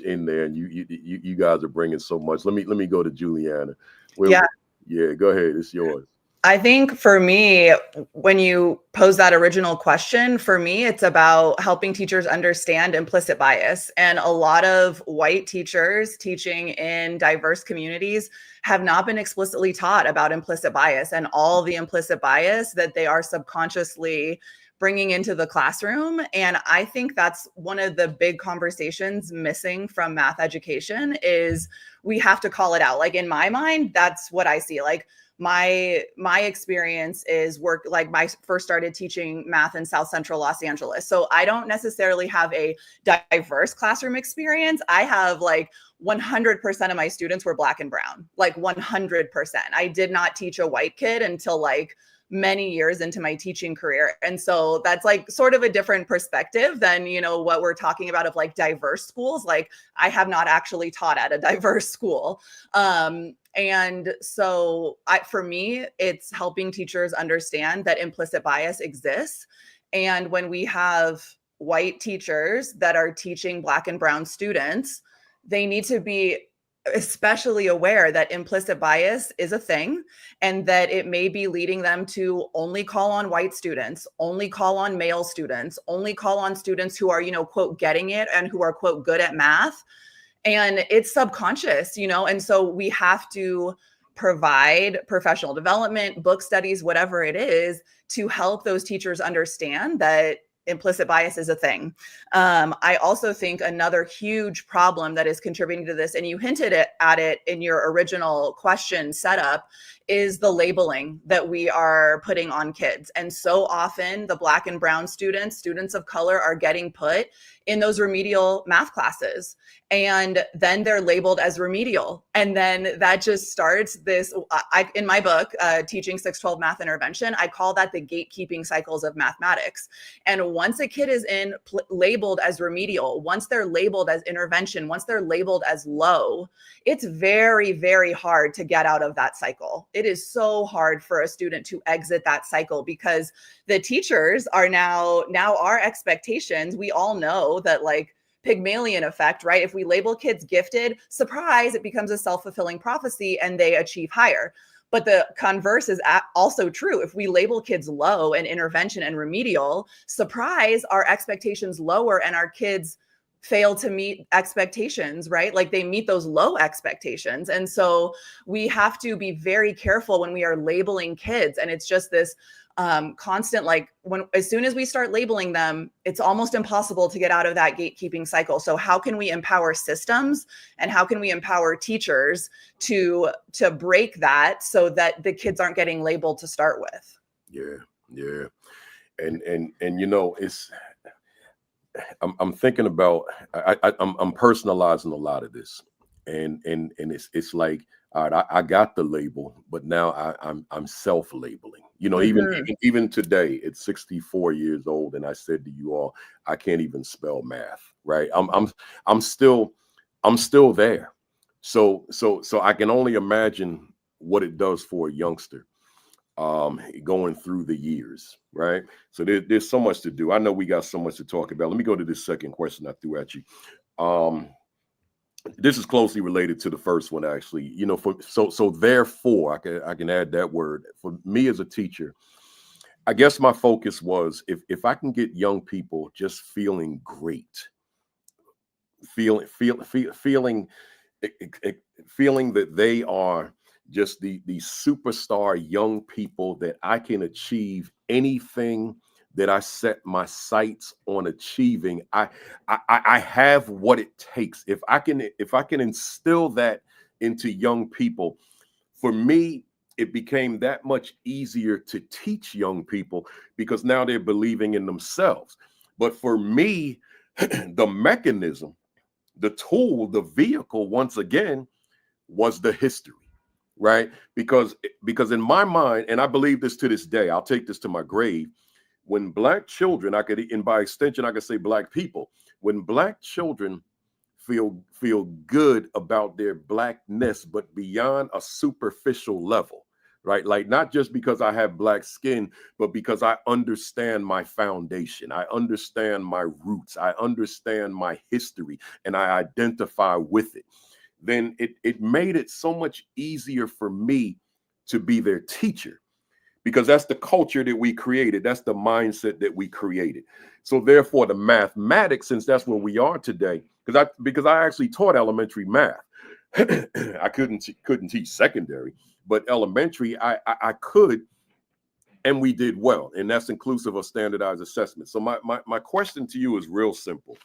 in there, and you guys are bringing so much. Let me go to Juliana. Yeah. Go ahead. It's yours. I think for me, when you pose that original question, for me, it's about helping teachers understand implicit bias. And a lot of white teachers teaching in diverse communities have not been explicitly taught about implicit bias and all the implicit bias that they are subconsciously bringing into the classroom. And I think that's one of the big conversations missing from math education is we have to call it out. Like in my mind, that's what I see. Like my experience is work, like I first started teaching math in South Central Los Angeles. So I don't necessarily have a diverse classroom experience. I have like 100% of my students were Black and brown, like 100%. I did not teach a white kid until like many years into my teaching career. And so that's like sort of a different perspective than, what we're talking about of like diverse schools. Like I have not actually taught at a diverse school. And so for me, it's helping teachers understand that implicit bias exists. And when we have white teachers that are teaching Black and brown students, they need to be especially aware that implicit bias is a thing and that it may be leading them to only call on white students, only call on male students, only call on students who are, quote, getting it and who are, quote, good at math. And it's subconscious, and so we have to provide professional development, book studies, whatever it is, to help those teachers understand that implicit bias is a thing. I also think another huge problem that is contributing to this, and you hinted at it in your original question setup, is the labeling that we are putting on kids. And so often the Black and brown students of color are getting put in those remedial math classes. And then they're labeled as remedial. And then that just starts this, in my book, Teaching 612 Math Intervention, I call that the gatekeeping cycles of mathematics. And once a kid is labeled as remedial, once they're labeled as intervention, once they're labeled as low, it's very, very hard to get out of that cycle. It is so hard for a student to exit that cycle because the teachers are now our expectations. We all know that like Pygmalion effect, right? If we label kids gifted, surprise, it becomes a self-fulfilling prophecy and they achieve higher. But the converse is also true. If we label kids low and intervention and remedial, surprise, our expectations lower and our kids fail to meet expectations, right? Like they meet those low expectations. And so we have to be very careful when we are labeling kids. And it's just this constant, like as soon as we start labeling them, it's almost impossible to get out of that gatekeeping cycle. So how can we empower systems, and how can we empower teachers to break that so that the kids aren't getting labeled to start with? Yeah. And you know, I'm thinking about, I'm personalizing a lot of this, and it's like, all right, I got the label, but now I'm self-labeling. You know, even today, at 64 years old, and I said to you all, I can't even spell math, right? I'm still there. So I can only imagine what it does for a youngster going through the years, right? So there's so much to do. I know we got so much to talk about. Let me go to this second question I threw at you. This is closely related to the first one, actually. You know, so therefore, I can add that word. For me as a teacher, I guess my focus was, if I can get young people just feeling great, feeling that they are just the superstar young people, that I can achieve anything that I set my sights on achieving. I have what it takes. If I can instill that into young people, for me, it became that much easier to teach young people, because now they're believing in themselves. But for me, the mechanism, the tool, the vehicle, once again, was the history. Right? Because in my mind, and I believe this to this day, I'll take this to my grave, when Black children, and by extension, I could say Black people, when Black children feel good about their Blackness, but beyond a superficial level, right? Like, not just because I have Black skin, but because I understand my foundation, I understand my roots, I understand my history, and I identify with it, then it made it so much easier for me to be their teacher, because that's the culture that we created. That's the mindset that we created. So therefore, the mathematics, since that's where we are today, because I actually taught elementary math. I couldn't teach secondary, but elementary I could, and we did well, and that's inclusive of standardized assessment. So my question to you is real simple.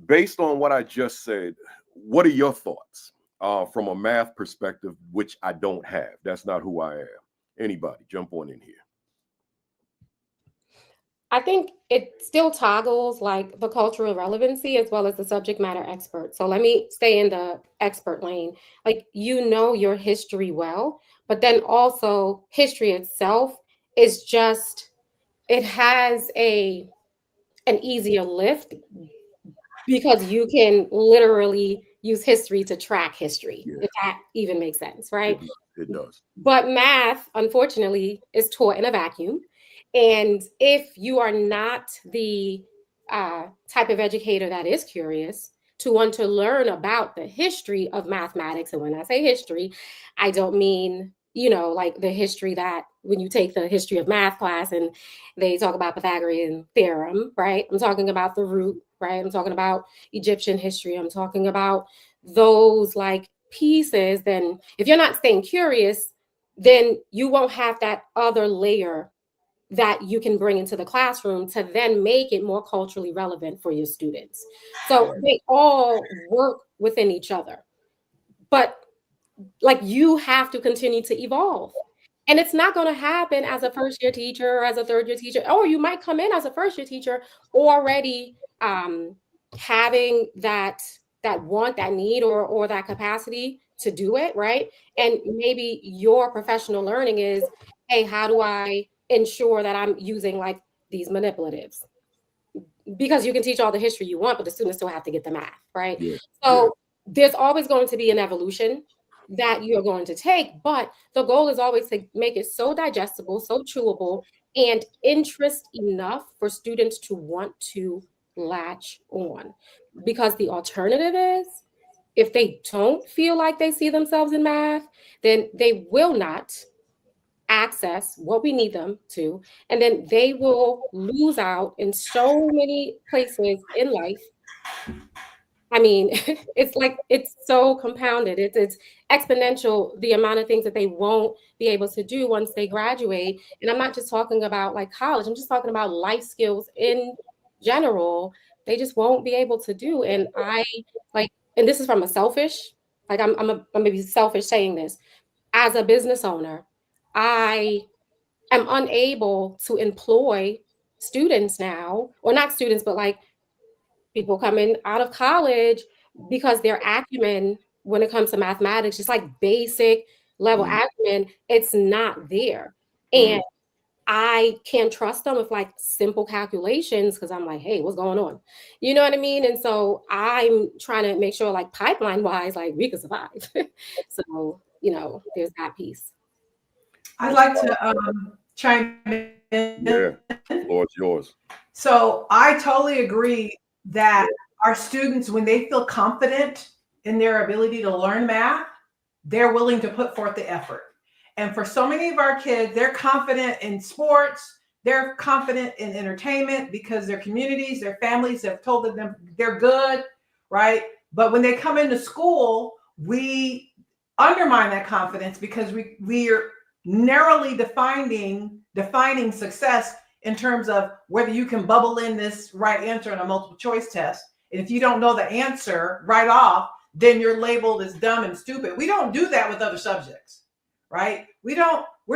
Based on what I just said, what are your thoughts from a math perspective, which I don't have? That's not who I am. Anybody, jump on in here. I think it still toggles like the cultural relevancy as well as the subject matter expert. So let me stay in the expert lane. Like, you know your history well, but then also history itself is just, it has an easier lift, because you can literally use history to track history, if that even makes sense, right? It does. But math, unfortunately, is taught in a vacuum. And if you are not the type of educator that is curious to want to learn about the history of mathematics, and when I say history, I don't mean, you know, like the history that when you take the history of math class and they talk about Pythagorean theorem, right? I'm talking about the root, right? I'm talking about Egyptian history. I'm talking about those like pieces. Then if you're not staying curious, then you won't have that other layer that you can bring into the classroom to then make it more culturally relevant for your students. So they all work within each other. But like, you have to continue to evolve. And it's not going to happen as a first year teacher or as a third year teacher, or you might come in as a first year teacher already having that want, that need, or that capacity to do it, right? And maybe your professional learning is, hey, how do I ensure that I'm using like these manipulatives? Because you can teach all the history you want, but the students still have to get the math, right? So there's always going to be an evolution that you're going to take, but the goal is always to make it so digestible, so chewable, and interest enough for students to want to latch on. Because the alternative is, if they don't feel like they see themselves in math, then they will not access what we need them to, and then they will lose out in so many places in life I mean, it's so compounded. It's exponential, the amount of things that they won't be able to do once they graduate. And I'm not just talking about like college, I'm just talking about life skills in general. They just won't be able to do. And and this is from a selfish, I'm gonna be selfish saying this. As a business owner, I am unable to employ students now, or not students, but like people coming out of college, because their acumen when it comes to mathematics, just like basic level acumen, it's not there. And I can't trust them with like simple calculations because I'm like, hey, what's going on? You know what I mean? And so I'm trying to make sure, like pipeline wise, like we can survive. So, there's that piece. I'd like to chime in. Yeah, the floor is yours. So I totally agree that our students, when they feel confident in their ability to learn math, they're willing to put forth the effort. And for so many of our kids, they're confident in sports, they're confident in entertainment because their communities, their families have told them they're good, right? But when they come into school, we undermine that confidence because we are narrowly defining success in terms of whether you can bubble in this right answer in a multiple choice test. And if you don't know the answer right off, then you're labeled as dumb and stupid. We don't do that with other subjects, right? We're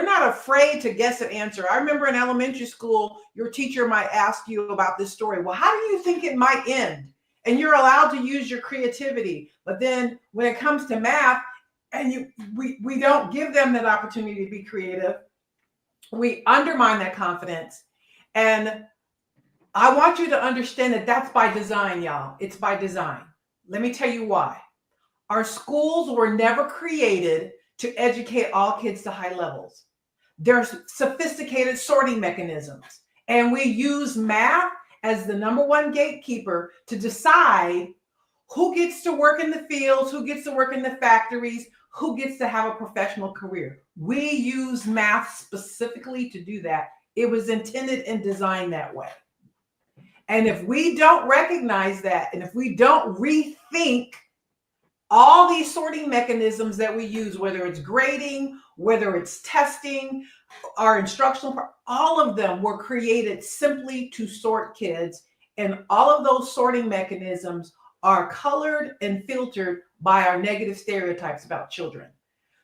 not afraid to guess an answer. I remember in elementary school, your teacher might ask you about this story. Well, how do you think it might end? And you're allowed to use your creativity. But then when it comes to math, and we don't give them that opportunity to be creative, we undermine that confidence. And I want you to understand that that's by design, y'all. It's by design. Let me tell you why. Our schools were never created to educate all kids to high levels. There's sophisticated sorting mechanisms. And we use math as the number one gatekeeper to decide who gets to work in the fields, who gets to work in the factories, who gets to have a professional career. We use math specifically to do that. It was intended and designed that way. And if we don't recognize that, and if we don't rethink all these sorting mechanisms that we use, whether it's grading, whether it's testing, our instructional, all of them were created simply to sort kids. And all of those sorting mechanisms are colored and filtered by our negative stereotypes about children.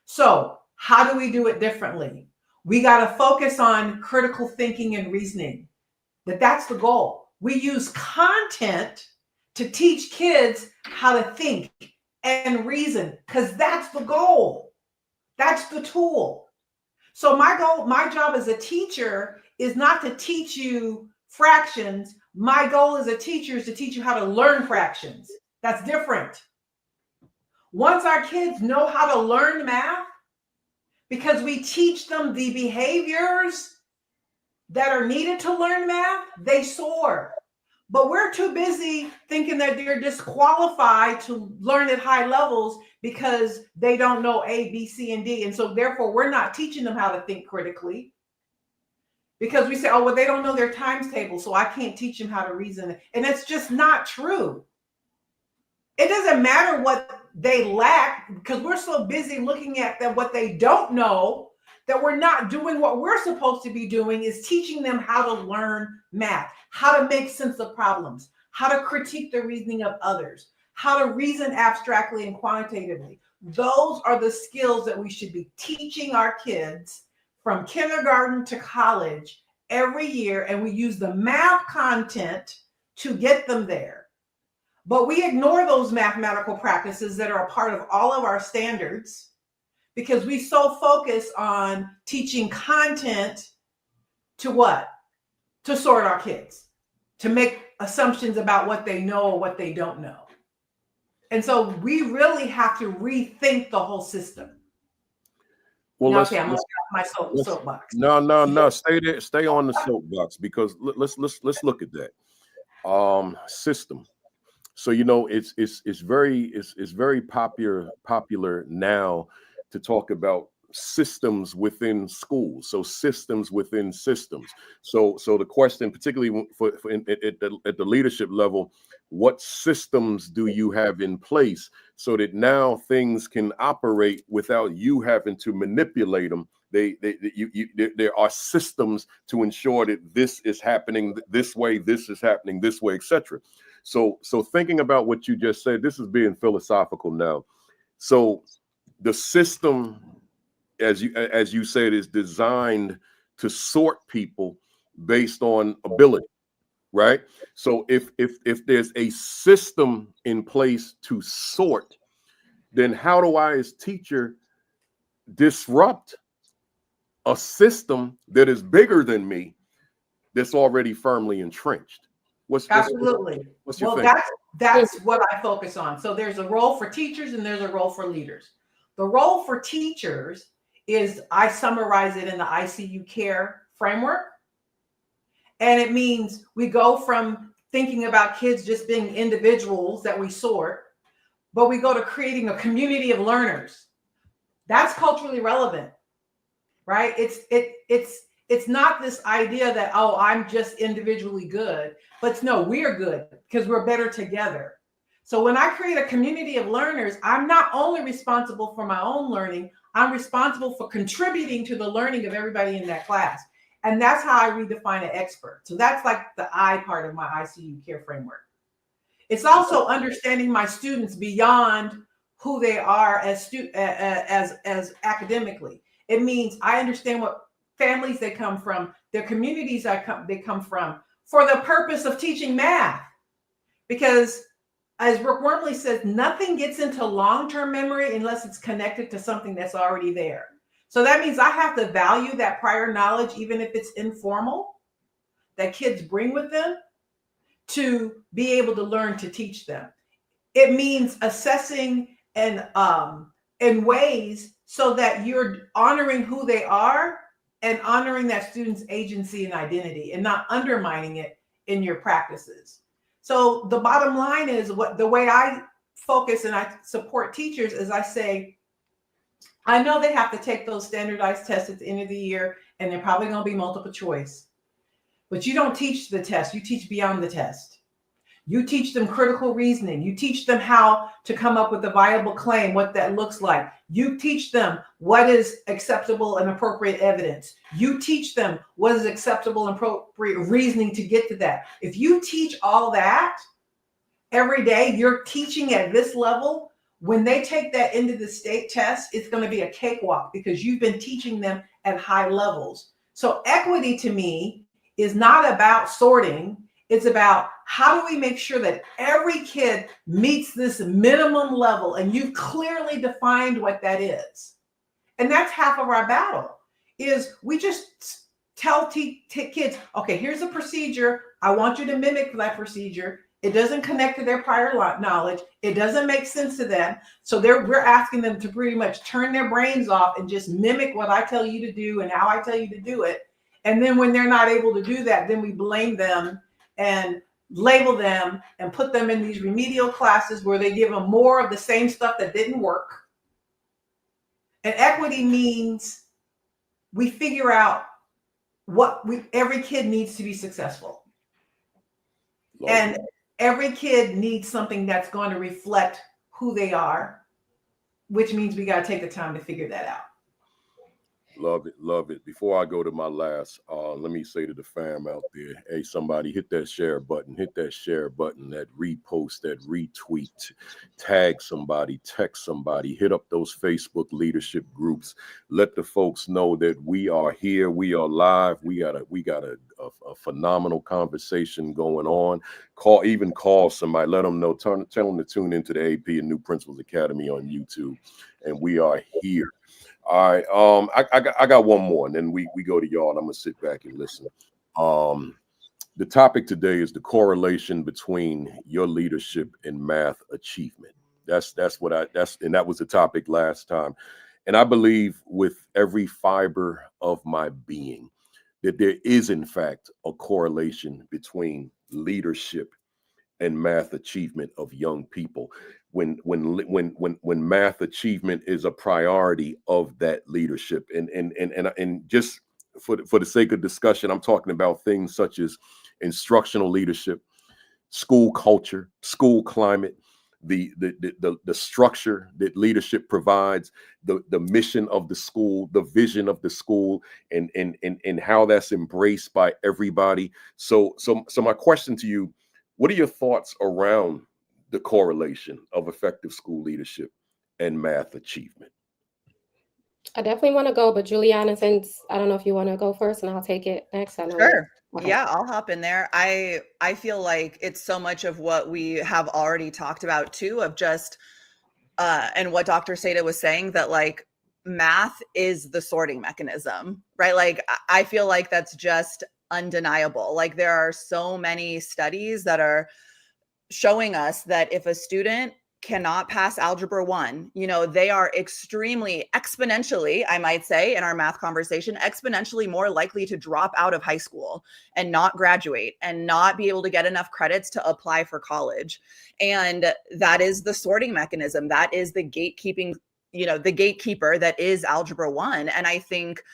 So how do we do it differently? We got to focus on critical thinking and reasoning. That's the goal. We use content to teach kids how to think and reason, because that's the goal. That's the tool. So my job as a teacher is not to teach you fractions. My goal as a teacher is to teach you how to learn fractions. That's different. Once our kids know how to learn math, because we teach them the behaviors that are needed to learn math, they soar. But we're too busy thinking that they're disqualified to learn at high levels because they don't know A, B, C, and D. And so therefore, we're not teaching them how to think critically because we say, oh, well, they don't know their times table, so I can't teach them how to reason. And that's just not true. It doesn't matter what they lack because we're so busy looking at them, what they don't know, that we're not doing what we're supposed to be doing, is teaching them how to learn math, how to make sense of problems, how to critique the reasoning of others, how to reason abstractly and quantitatively. Those are the skills that we should be teaching our kids from kindergarten to college every year. And we use the math content to get them there. But we ignore those mathematical practices that are a part of all of our standards because we so focus on teaching content to what? To sort our kids, to make assumptions about what they know or what they don't know. And so we really have to rethink the whole system. Well, now, I'm my soapbox. No. Stay there. Stay on the soapbox because let's look at that system. So it's very popular now to talk about systems within schools. So systems within systems. So the question, particularly at the leadership level, what systems do you have in place so that now things can operate without you having to manipulate them? There are systems to ensure that this is happening this way, this is happening this way, etc. So thinking about what you just said, this is being philosophical now. So the system, as you said, is designed to sort people based on ability, right? So if there's a system in place to sort, then how do I, as teacher, disrupt a system that is bigger than me, that's already firmly entrenched? Absolutely. What's your Well, favorite? that's what I focus on. So there's a role for teachers and there's a role for leaders. The role for teachers is, I summarize it in the ICU care framework. And it means we go from thinking about kids just being individuals that we sort, but we go to creating a community of learners. That's culturally relevant, right? It's not this idea that, oh, I'm just individually good, but no, we're good because we're better together. So when I create a community of learners, I'm not only responsible for my own learning, I'm responsible for contributing to the learning of everybody in that class. And that's how I redefine an expert. So that's like the I part of my ICU care framework. It's also understanding my students beyond who they are as academically. It means I understand what families they come from, their communities they come from, for the purpose of teaching math. Because as Brooke Wormley says, nothing gets into long-term memory unless it's connected to something that's already there. So that means I have to value that prior knowledge, even if it's informal, that kids bring with them to be able to learn to teach them. It means assessing and in ways so that you're honoring who they are and honoring that student's agency and identity and not undermining it in your practices. So the bottom line is, the way I focus and I support teachers is I say, I know they have to take those standardized tests at the end of the year, and they're probably going to be multiple choice. But you don't teach the test, you teach beyond the test. You teach them critical reasoning. You teach them how to come up with a viable claim, what that looks like. You teach them what is acceptable and appropriate evidence. You teach them what is acceptable and appropriate reasoning to get to that. If you teach all that every day, you're teaching at this level. When they take that into the state test, it's going to be a cakewalk because you've been teaching them at high levels. So equity to me is not about sorting. It's about how do we make sure that every kid meets this minimum level, and you've clearly defined what that is. And that's half of our battle, is we just tell kids, okay, here's a procedure. I want you to mimic that procedure. It doesn't connect to their prior knowledge. It doesn't make sense to them. So we're asking them to pretty much turn their brains off and just mimic what I tell you to do and how I tell you to do it. And then when they're not able to do that, then we blame them and label them and put them in these remedial classes where they give them more of the same stuff that didn't work. And equity means we figure out what every kid needs to be successful. And every kid needs something that's going to reflect who they are, which means we got to take the time to figure that out. Love it, love it. Before I go to my last, let me say to the fam out there, hey, somebody hit that share button, that repost, that retweet, tag somebody, text somebody, hit up those Facebook leadership groups. Let the folks know that we are here, we are live, we got a phenomenal conversation going on. Call somebody, let them know, tell them to tune into the AP and New Principals Academy on YouTube, and we are here. All right. I got one more, and then we go to y'all, and I'm gonna sit back and listen. The topic today is the correlation between your leadership and math achievement. And that was the topic last time. And I believe with every fiber of my being that there is in fact a correlation between leadership and math achievement of young people. When math achievement is a priority of that leadership, and just for the sake of discussion, I'm talking about things such as instructional leadership, school culture, school climate, the structure that leadership provides, the mission of the school, the vision of the school, and how that's embraced by everybody. So my question to you, what are your thoughts around the correlation of effective school leadership and math achievement? I definitely want to go, but Juliana, since I don't know if you want to go first, and I'll take it next. I know. Sure. Okay. Yeah, I'll hop in there. I feel like it's so much of what we have already talked about too, of just and what Dr. Seda was saying, that like math is the sorting mechanism, right? Like I feel like that's just undeniable. Like there are so many studies that are showing us that if a student cannot pass algebra 1, they are exponentially, I might say, in our math conversation, exponentially more likely to drop out of high school and not graduate and not be able to get enough credits to apply for college. And that is the sorting mechanism. That is the gatekeeping, the gatekeeper that is algebra 1. And I think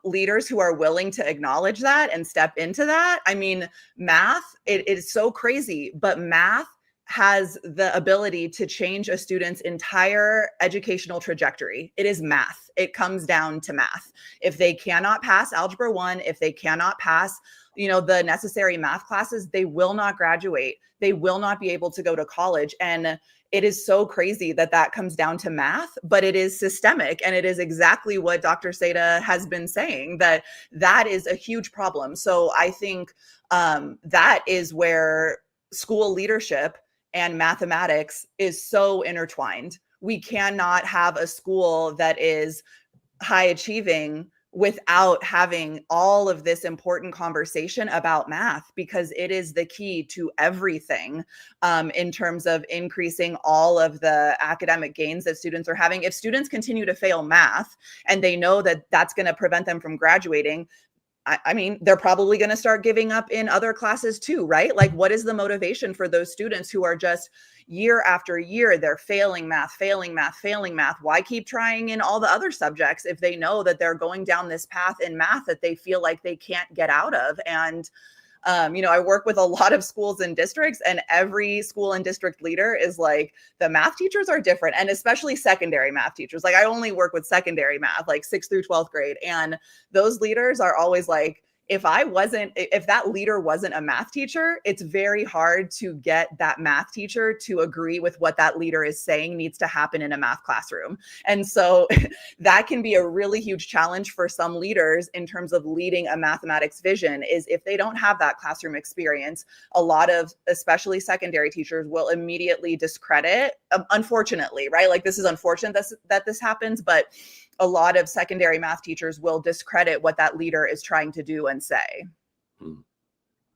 leaders who are willing to acknowledge that and step into that. I mean, math, it is so crazy, but math has the ability to change a student's entire educational trajectory. It is math. It comes down to math. If they cannot pass algebra 1, if they cannot pass, the necessary math classes, they will not graduate. They will not be able to go to college. And it is so crazy that that comes down to math, but it is systemic. And it is exactly what Dr. Seda has been saying, that is a huge problem. So I think that is where school leadership and mathematics is so intertwined. We cannot have a school that is high achieving without having all of this important conversation about math, because it is the key to everything in terms of increasing all of the academic gains that students are having. If students continue to fail math and they know that that's going to prevent them from graduating, I mean, they're probably going to start giving up in other classes too, right? Like, what is the motivation for those students who are just year after year, they're failing math? Why keep trying in all the other subjects if they know that they're going down this path in math that they feel like they can't get out of? And I work with a lot of schools and districts, and every school and district leader is like, the math teachers are different, and especially secondary math teachers. Like I only work with secondary math, like 6th through 12th grade. And those leaders are always like, if that leader wasn't a math teacher, it's very hard to get that math teacher to agree with what that leader is saying needs to happen in a math classroom. And so that can be a really huge challenge for some leaders in terms of leading a mathematics vision, is if they don't have that classroom experience, a lot of, especially secondary teachers, will immediately discredit, unfortunately, right? Like this is unfortunate that this happens, but a lot of secondary math teachers will discredit what that leader is trying to do and say.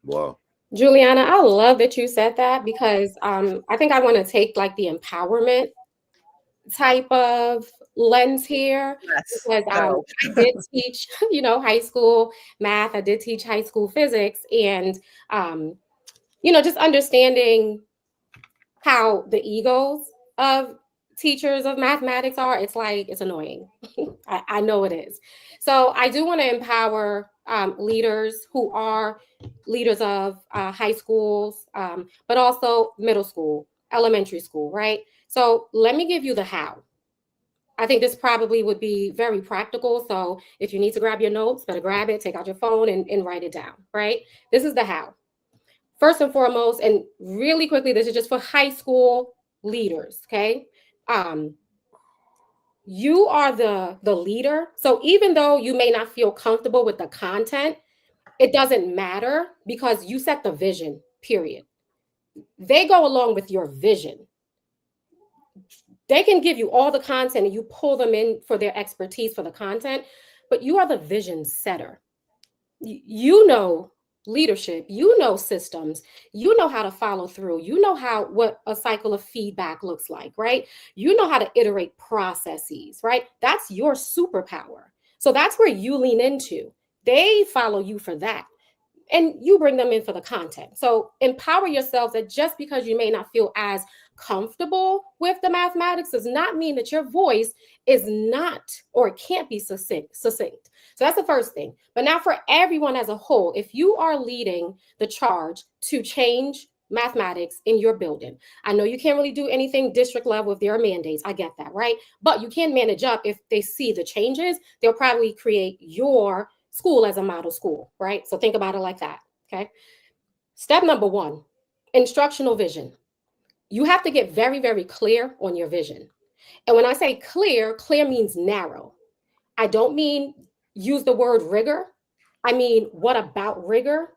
Wow. Juliana, I love that you said that, because I think I want to take like the empowerment type of lens here. Yes. Because I did teach, high school math. I did teach high school physics, and just understanding how the egos of teachers of mathematics are, it's annoying. I know it is. So I do want to empower leaders who are leaders of high schools, but also middle school, elementary school, right? So let me give you the how. I think this probably would be very practical. So if you need to grab your notes, better grab it, take out your phone and write it down, right? This is the how. First and foremost, and really quickly, this is just for high school leaders, okay? You are the leader. So even though you may not feel comfortable with the content, it doesn't matter, because you set the vision, period. They go along with your vision. They can give you all the content and you pull them in for their expertise for the content, but you are the vision setter. You know leadership, you know systems, you know how to follow through, you know what a cycle of feedback looks like, right? You know how to iterate processes, right? That's your superpower. So that's where you lean into. They follow you for that. and you bring them in for the content. So empower yourselves that just because you may not feel as comfortable with the mathematics does not mean that your voice is not or it can't be succinct. So that's the first thing. But now for everyone as a whole, if you are leading the charge to change mathematics in your building, I know you can't really do anything district level if there are mandates. I get that, right? But you can manage up. If they see the changes, they'll probably create your school as a model school, right? So think about it like that, okay? Step number 1, instructional vision. You have to get very, very clear on your vision. And when I say clear, clear means narrow. I don't mean use the word rigor. I mean, what about rigor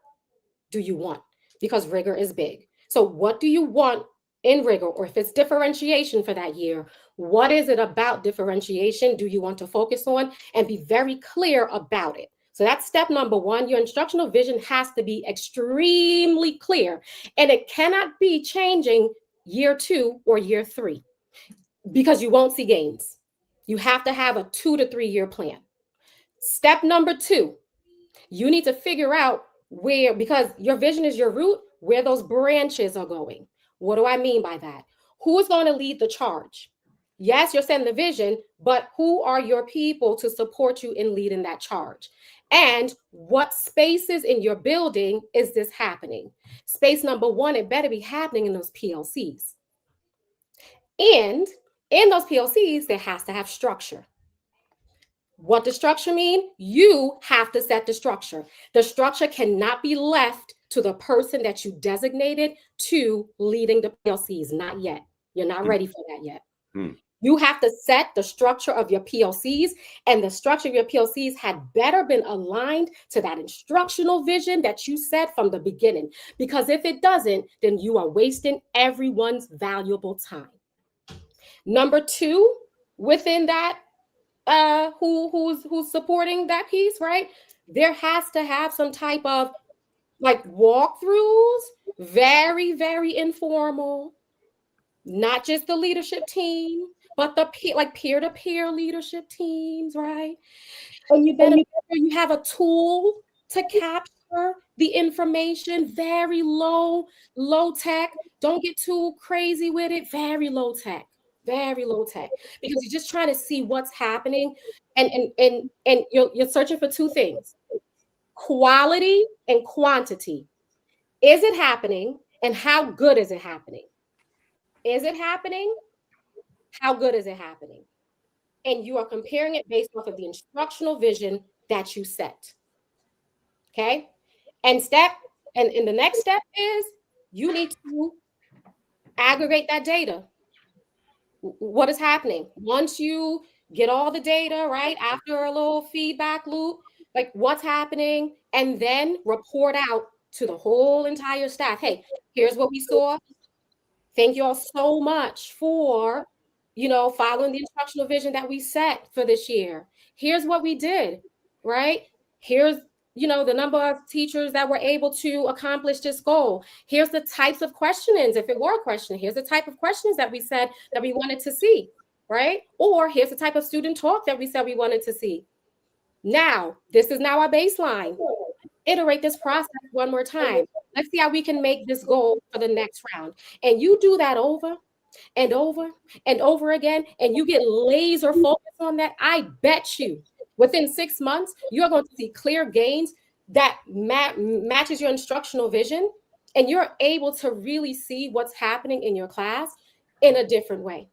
do you want? Because rigor is big. So what do you want in rigor? Or if it's differentiation for that year, what is it about differentiation do you want to focus on? And be very clear about it. So that's step number 1. Your instructional vision has to be extremely clear, and it cannot be changing year 2 or year 3 because you won't see gains. You have to have a 2 to 3 year plan. Step number 2, you need to figure out where, because your vision is your root, where those branches are going. What do I mean by that? Who is going to lead the charge? Yes, you're setting the vision, but who are your people to support you in leading that charge? And what spaces in your building is this happening? Space number 1, it better be happening in those PLCs. And in those PLCs, there has to have structure. What does structure mean? You have to set the structure. The structure cannot be left to the person that you designated to leading the PLCs. Not yet. You're not ready for that yet. You have to set the structure of your PLCs, and the structure of your PLCs had better been aligned to that instructional vision that you set from the beginning. Because if it doesn't, then you are wasting everyone's valuable time. Number 2, within that, who's supporting that piece, right? There has to have some type of like walkthroughs, very, very informal, not just the leadership team, but the peer-to-peer leadership teams, right? And you better make sure you have a tool to capture the information, very low tech. Don't get too crazy with it, very low tech, because you're just trying to see what's happening. And you're searching for 2 things, quality and quantity. Is it happening? And how good is it happening? Is it happening? How good is it happening? And you are comparing it based off of the instructional vision that you set. Okay. And the next step is you need to aggregate that data. What is happening? Once you get all the data, right, after a little feedback loop, like what's happening, and then report out to the whole entire staff. Hey, here's what we saw. Thank you all so much for, following the instructional vision that we set for this year. Here's what we did, right? Here's, the number of teachers that were able to accomplish this goal. Here's the types of questionings. If it were a question, here's the type of questions that we said that we wanted to see, right? Or here's the type of student talk that we said we wanted to see. Now, this is now our baseline. Iterate this process one more time. Let's see how we can make this goal for the next round. And you do that over and over and over again, and you get laser focused on that. I bet you within 6 months, you're going to see clear gains that matches your instructional vision, and you're able to really see what's happening in your class in a different way.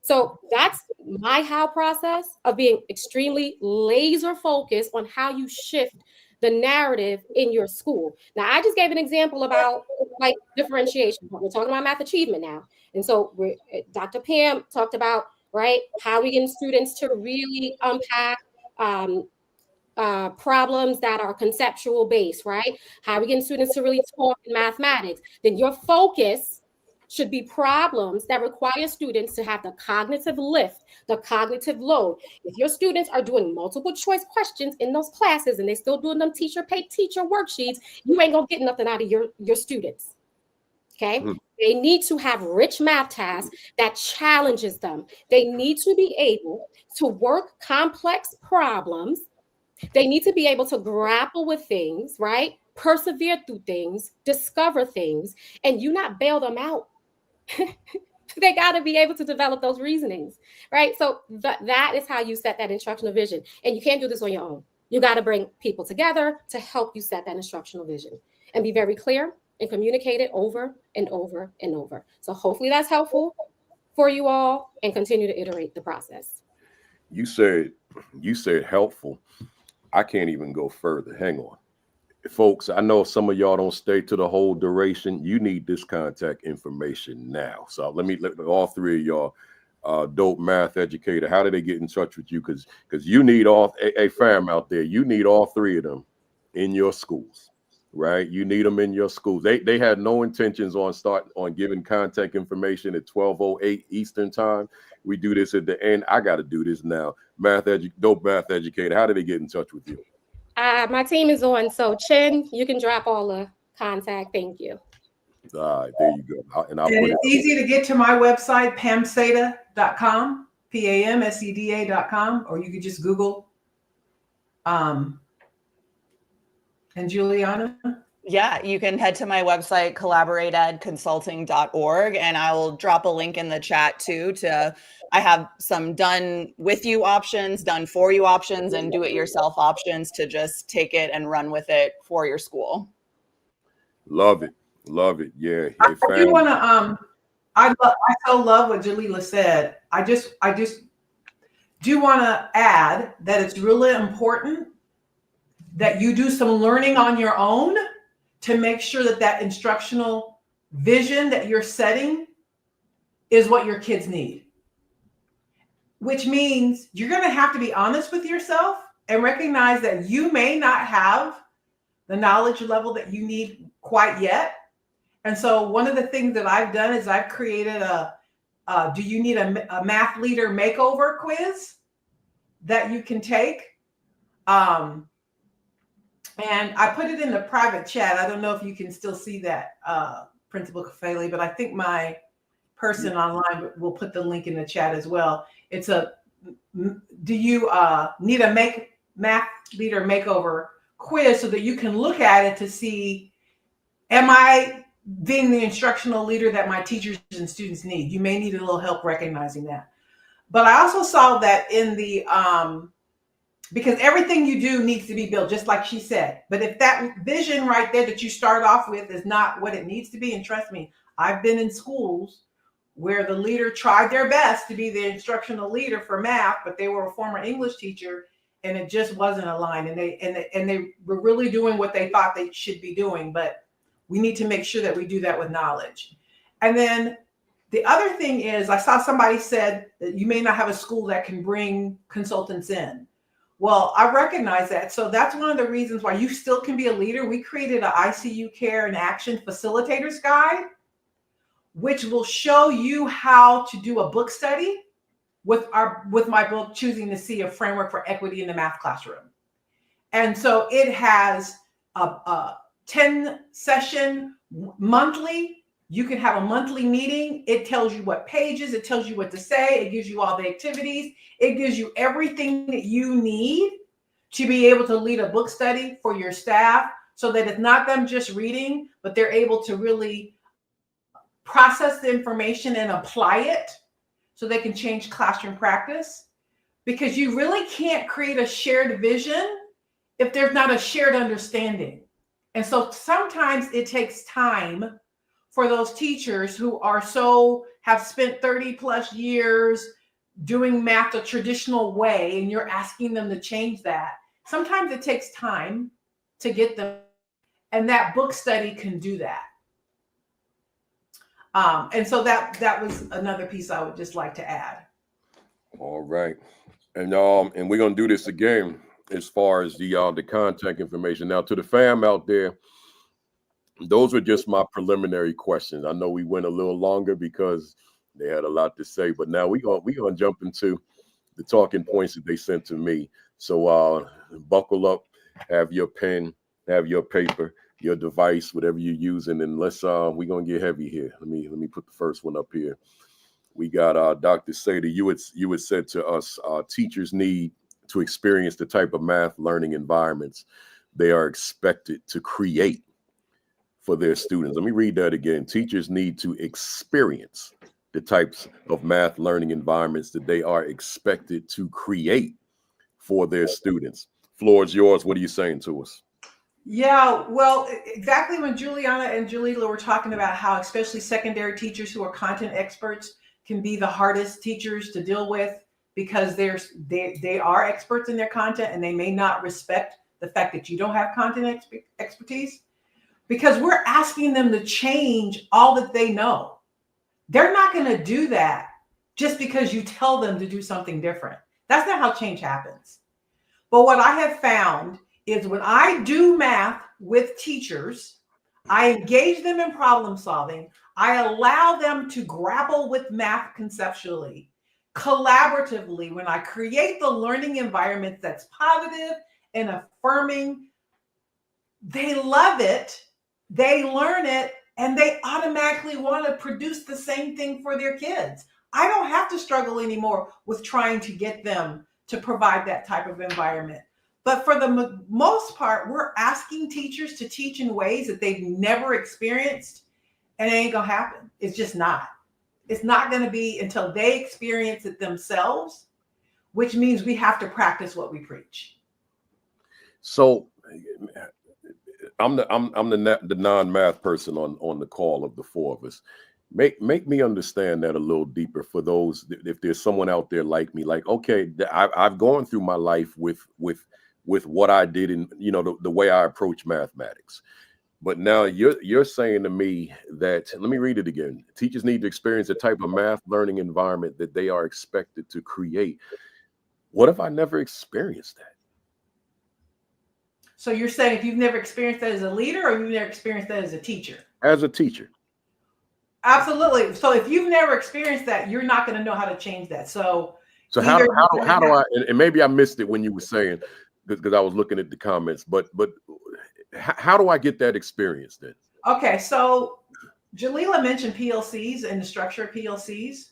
So that's my how process of being extremely laser focused on how you shift the narrative in your school. Now, I just gave an example about like differentiation. We're talking about math achievement now. And so Dr. Pam talked about, right, how we get students to really unpack problems that are conceptual based, right? How we get students to really talk in mathematics. Then your focus should be problems that require students to have the cognitive lift, the cognitive load. If your students are doing multiple choice questions in those classes and they're still doing them teacher worksheets, you ain't gonna get nothing out of your students, okay? They need to have rich math tasks that challenges them. They need to be able to work complex problems. They need to be able to grapple with things, right? persevere through things, discover things, and you not bail them out. They got to be able to develop those reasonings, right? So that is how you set that instructional vision. And you can't do this on your own. You got to bring people together to help you set that instructional vision and be very clear and communicate it over and over and over. So hopefully that's helpful for you all, and continue to iterate the process. You said helpful. I can't even go further. Hang on. Folks, I know some of y'all don't stay to the whole duration. You need this contact information now. So let all three of y'all, dope math educator, how do they get in touch with you? Because you need a fam out there. You need all three of them in your schools, right? You need them in your schools. They had no intentions on giving contact information at 12:08 Eastern time. We do this at the end. I got to do this now. Dope math educator, how do they get in touch with you? My team is on. So Chin, you can drop all the contact. Thank you. All right, there you go. And it's easy to get to my website, pamseda.com, PAMSEDA.com, or you could just Google. And Juliana? Yeah, you can head to my website, collaborateedconsulting.org, and I will drop a link in the chat too. I have some done with you options, done for you options, and do it yourself options to just take it and run with it for your school. Love it. Yeah. I do want to, I so love what Jaliyla said. I just do want to add that it's really important that you do some learning on your own to make sure that instructional vision that you're setting is what your kids need. Which means you're going to have to be honest with yourself and recognize that you may not have the knowledge level that you need quite yet. And so one of the things that I've done is I've created do you need a math leader makeover quiz that you can take? And I put it in the private chat. I don't know if you can still see that, Principal Kafele, but I think my person online will put the link in the chat as well. It's do you need a math leader makeover quiz so that you can look at it to see, am I being the instructional leader that my teachers and students need? You may need a little help recognizing that. But I also saw that in the, because everything you do needs to be built, just like she said. But if that vision right there that you start off with is not what it needs to be, and trust me, I've been in schools where the leader tried their best to be the instructional leader for math, but they were a former English teacher and it just wasn't aligned. And they were really doing what they thought they should be doing. But we need to make sure that we do that with knowledge. And then the other thing is, I saw somebody said that you may not have a school that can bring consultants in. Well, I recognize that. So that's one of the reasons why you still can be a leader. We created an ICU Care and Action Facilitators Guide, which will show you how to do a book study with my book, Choosing to See, a Framework for Equity in the Math Classroom. And so it has a 10-session monthly. You can have a monthly meeting. It tells you what pages, it tells you what to say, it gives you all the activities, it gives you everything that you need to be able to lead a book study for your staff, so that it's not them just reading, but they're able to really process the information and apply it so they can change classroom practice. Because you really can't create a shared vision if there's not a shared understanding. And so sometimes it takes time for those teachers who have spent 30 plus years doing math the traditional way, and you're asking them to change that. Sometimes it takes time to get them, and that book study can do that. And so that was another piece I would just like to add. All right. And we're gonna do this again as far as the contact information. Now, to the fam out there, those were just my preliminary questions. I know we went a little longer because they had a lot to say, but now we're gonna jump into the talking points that they sent to me. So buckle up, have your pen, have your paper, your device, whatever you're using, and let's we're gonna get heavy here. Let me put the first one up here. We got Dr. Seda. You had said to us, teachers need to experience the type of math learning environments they are expected to create for their students. Let me read that again. Teachers need to experience the types of math learning environments that they are expected to create for their students. Floor is yours. What are you saying to us? Yeah, well, exactly when Juliana and Jaliyla were talking about how especially secondary teachers who are content experts can be the hardest teachers to deal with because they are experts in their content and they may not respect the fact that you don't have content expertise, because we're asking them to change all that they know. They're not going to do that just because you tell them to do something different. That's not how change happens. But what I have found is when I do math with teachers, I engage them in problem solving. I allow them to grapple with math conceptually, collaboratively. When I create the learning environment that's positive and affirming, they love it, they learn it, and they automatically want to produce the same thing for their kids. I don't have to struggle anymore with trying to get them to provide that type of environment. But for the most part, we're asking teachers to teach in ways that they've never experienced, and it ain't gonna happen. It's just not. It's not gonna be until they experience it themselves, which means we have to practice what we preach. So I'm the non-math person on the call of the four of us. Make me understand that a little deeper for those, if there's someone out there like me, like, okay, I've gone through my life with what I did in, the way I approach mathematics. But now you're saying to me that, let me read it again. Teachers need to experience the type of math learning environment that they are expected to create. What if I never experienced that? So you're saying if you've never experienced that as a leader, or you've never experienced that as a teacher? As a teacher. Absolutely. So if you've never experienced that, you're not going to know how to change that. So how do I, and maybe I missed it when you were saying, because I was looking at the comments, but how do I get that experience then? Okay, so Jaliyla mentioned PLCs and the structure of PLCs.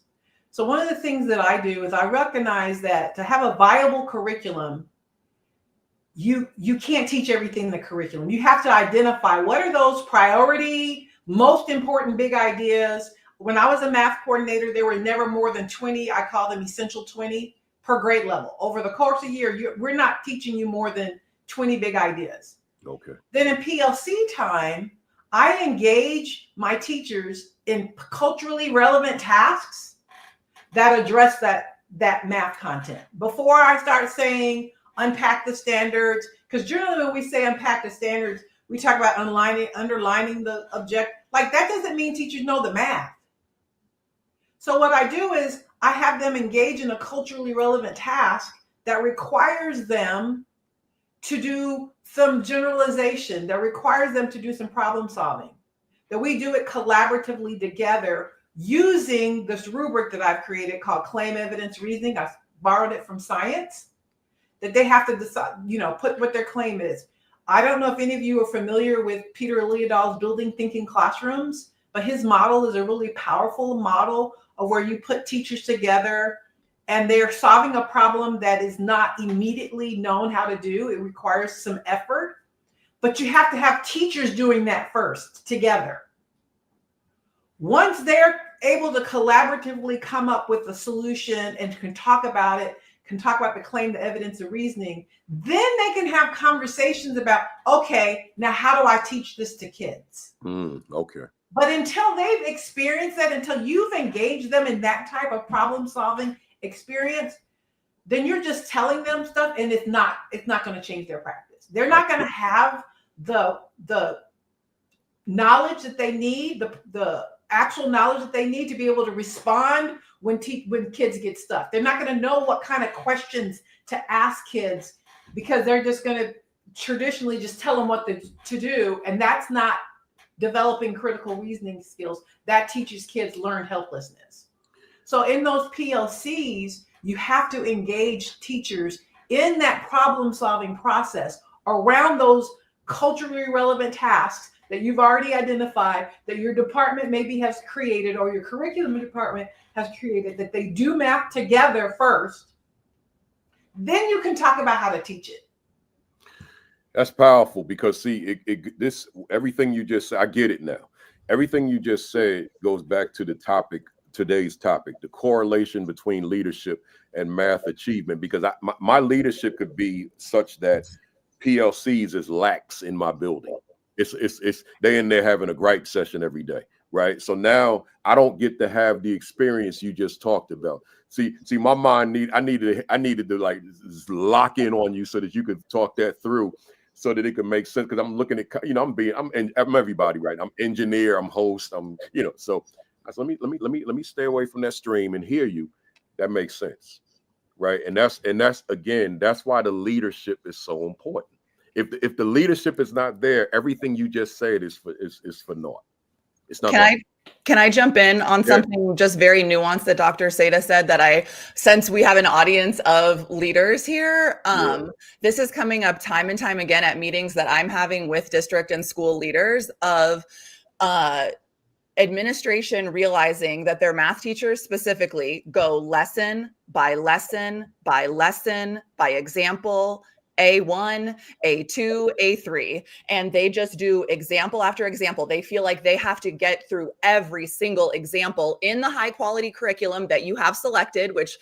So one of the things that I do is I recognize that to have a viable curriculum, you can't teach everything in the curriculum. You have to identify what are those priority, most important big ideas. When I was a math coordinator, there were never more than 20, I call them essential 20 per grade level. Over the course of a year, we're not teaching you more than 20 big ideas. Okay. Then in PLC time, I engage my teachers in culturally relevant tasks that address that math content. Before I start saying unpack the standards, because generally when we say unpack the standards, we talk about underlining the object. Like that doesn't mean teachers know the math. So what I do is I have them engage in a culturally relevant task that requires them to do some generalization, that requires them to do some problem solving, that we do it collaboratively together using this rubric that I've created called claim evidence reasoning. I've borrowed it from science, that they have to decide, put what their claim is. I don't know if any of you are familiar with Peter Ilyadol's Building Thinking Classrooms, but his model is a really powerful model of where you put teachers together and they're solving a problem that is not immediately known how to do. It requires some effort, but you have to have teachers doing that first together. Once they're able to collaboratively come up with a solution and can talk about it, can talk about the claim, the evidence, the reasoning, then they can have conversations about, okay, now how do I teach this to kids? Okay. But until they've experienced that, until you've engaged them in that type of problem solving experience, then you're just telling them stuff and it's not going to change their practice. They're not going to have the knowledge that they need, the actual knowledge that they need to be able to respond when kids get stuck. They're not going to know what kind of questions to ask kids because they're just going to traditionally just tell them what to do. And that's not developing critical reasoning skills. That teaches kids learn helplessness. So in those PLCs, you have to engage teachers in that problem solving process around those culturally relevant tasks that you've already identified, that your department maybe has created or your curriculum department has created, that they do math together first. Then you can talk about how to teach it. That's powerful because see, this everything you just said, I get it now. Everything you just said goes back to the topic, today's topic, the correlation between leadership and math achievement. Because my leadership could be such that PLCs is lax in my building. It's they in there having a gripe session every day, right? So now I don't get to have the experience you just talked about. See, my mind I needed to like lock in on you so that you could talk that through, so that it could make sense. Because I'm looking at, I'm everybody, right? I'm engineer, I'm host, so let me stay away from that stream and hear you. That makes sense, right? And that's again, that's why the leadership is so important. If the leadership is not there, everything you just said is for naught. It's not. Can I jump in on something just very nuanced that Dr. Seda said that since we have an audience of leaders here, this is coming up time and time again at meetings that I'm having with district and school leaders of administration realizing that their math teachers specifically go lesson by lesson by lesson by example, A1, A2, A3, and they just do example after example. They feel like they have to get through every single example in the high quality curriculum that you have selected, which,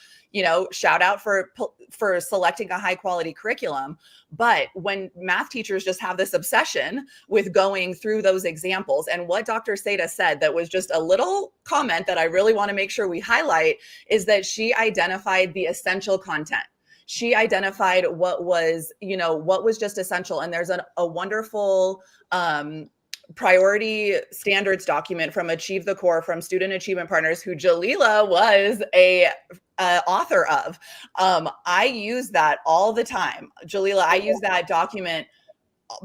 shout out for selecting a high quality curriculum. But when math teachers just have this obsession with going through those examples, and what Dr. Seda said that was just a little comment that I really want to make sure we highlight is that she identified the essential content. She identified what was just essential. And there's a wonderful priority standards document from Achieve the Core from Student Achievement Partners, who Jaliyla was a author of. I use that all the time. Jaliyla, I use that document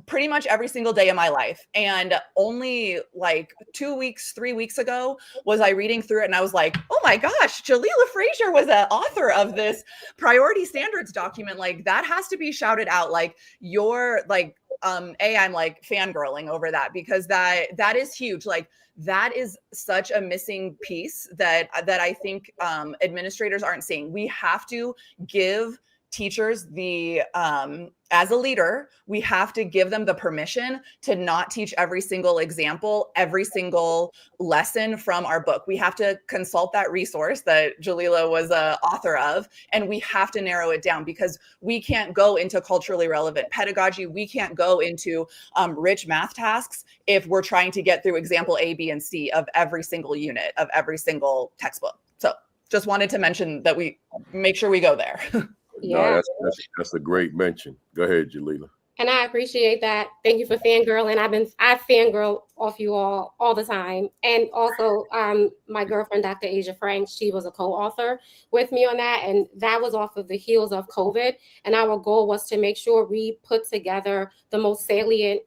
pretty much every single day of my life. And only like 2 weeks, 3 weeks ago was I reading through it and I was like, oh my gosh, Jaliyla Fraser was an author of this priority standards document. Like that has to be shouted out. Like you're like, I'm like fangirling over that because that is huge. Like that is such a missing piece that I think administrators aren't seeing. We have to give teachers as a leader, we have to give them the permission to not teach every single example, every single lesson from our book. We have to consult that resource that Jaliyla was an author of, and we have to narrow it down because we can't go into culturally relevant pedagogy. We can't go into rich math tasks if we're trying to get through example A, B, and C of every single unit of every single textbook. So just wanted to mention that we make sure we go there. Yeah, no, that's a great mention. Go ahead, Jaliyla. And I appreciate that. Thank you for fangirling. I fangirl off you all the time. And also my girlfriend, Dr. Asia Frank, she was a co-author with me on that. And that was off of the heels of COVID. And our goal was to make sure we put together the most salient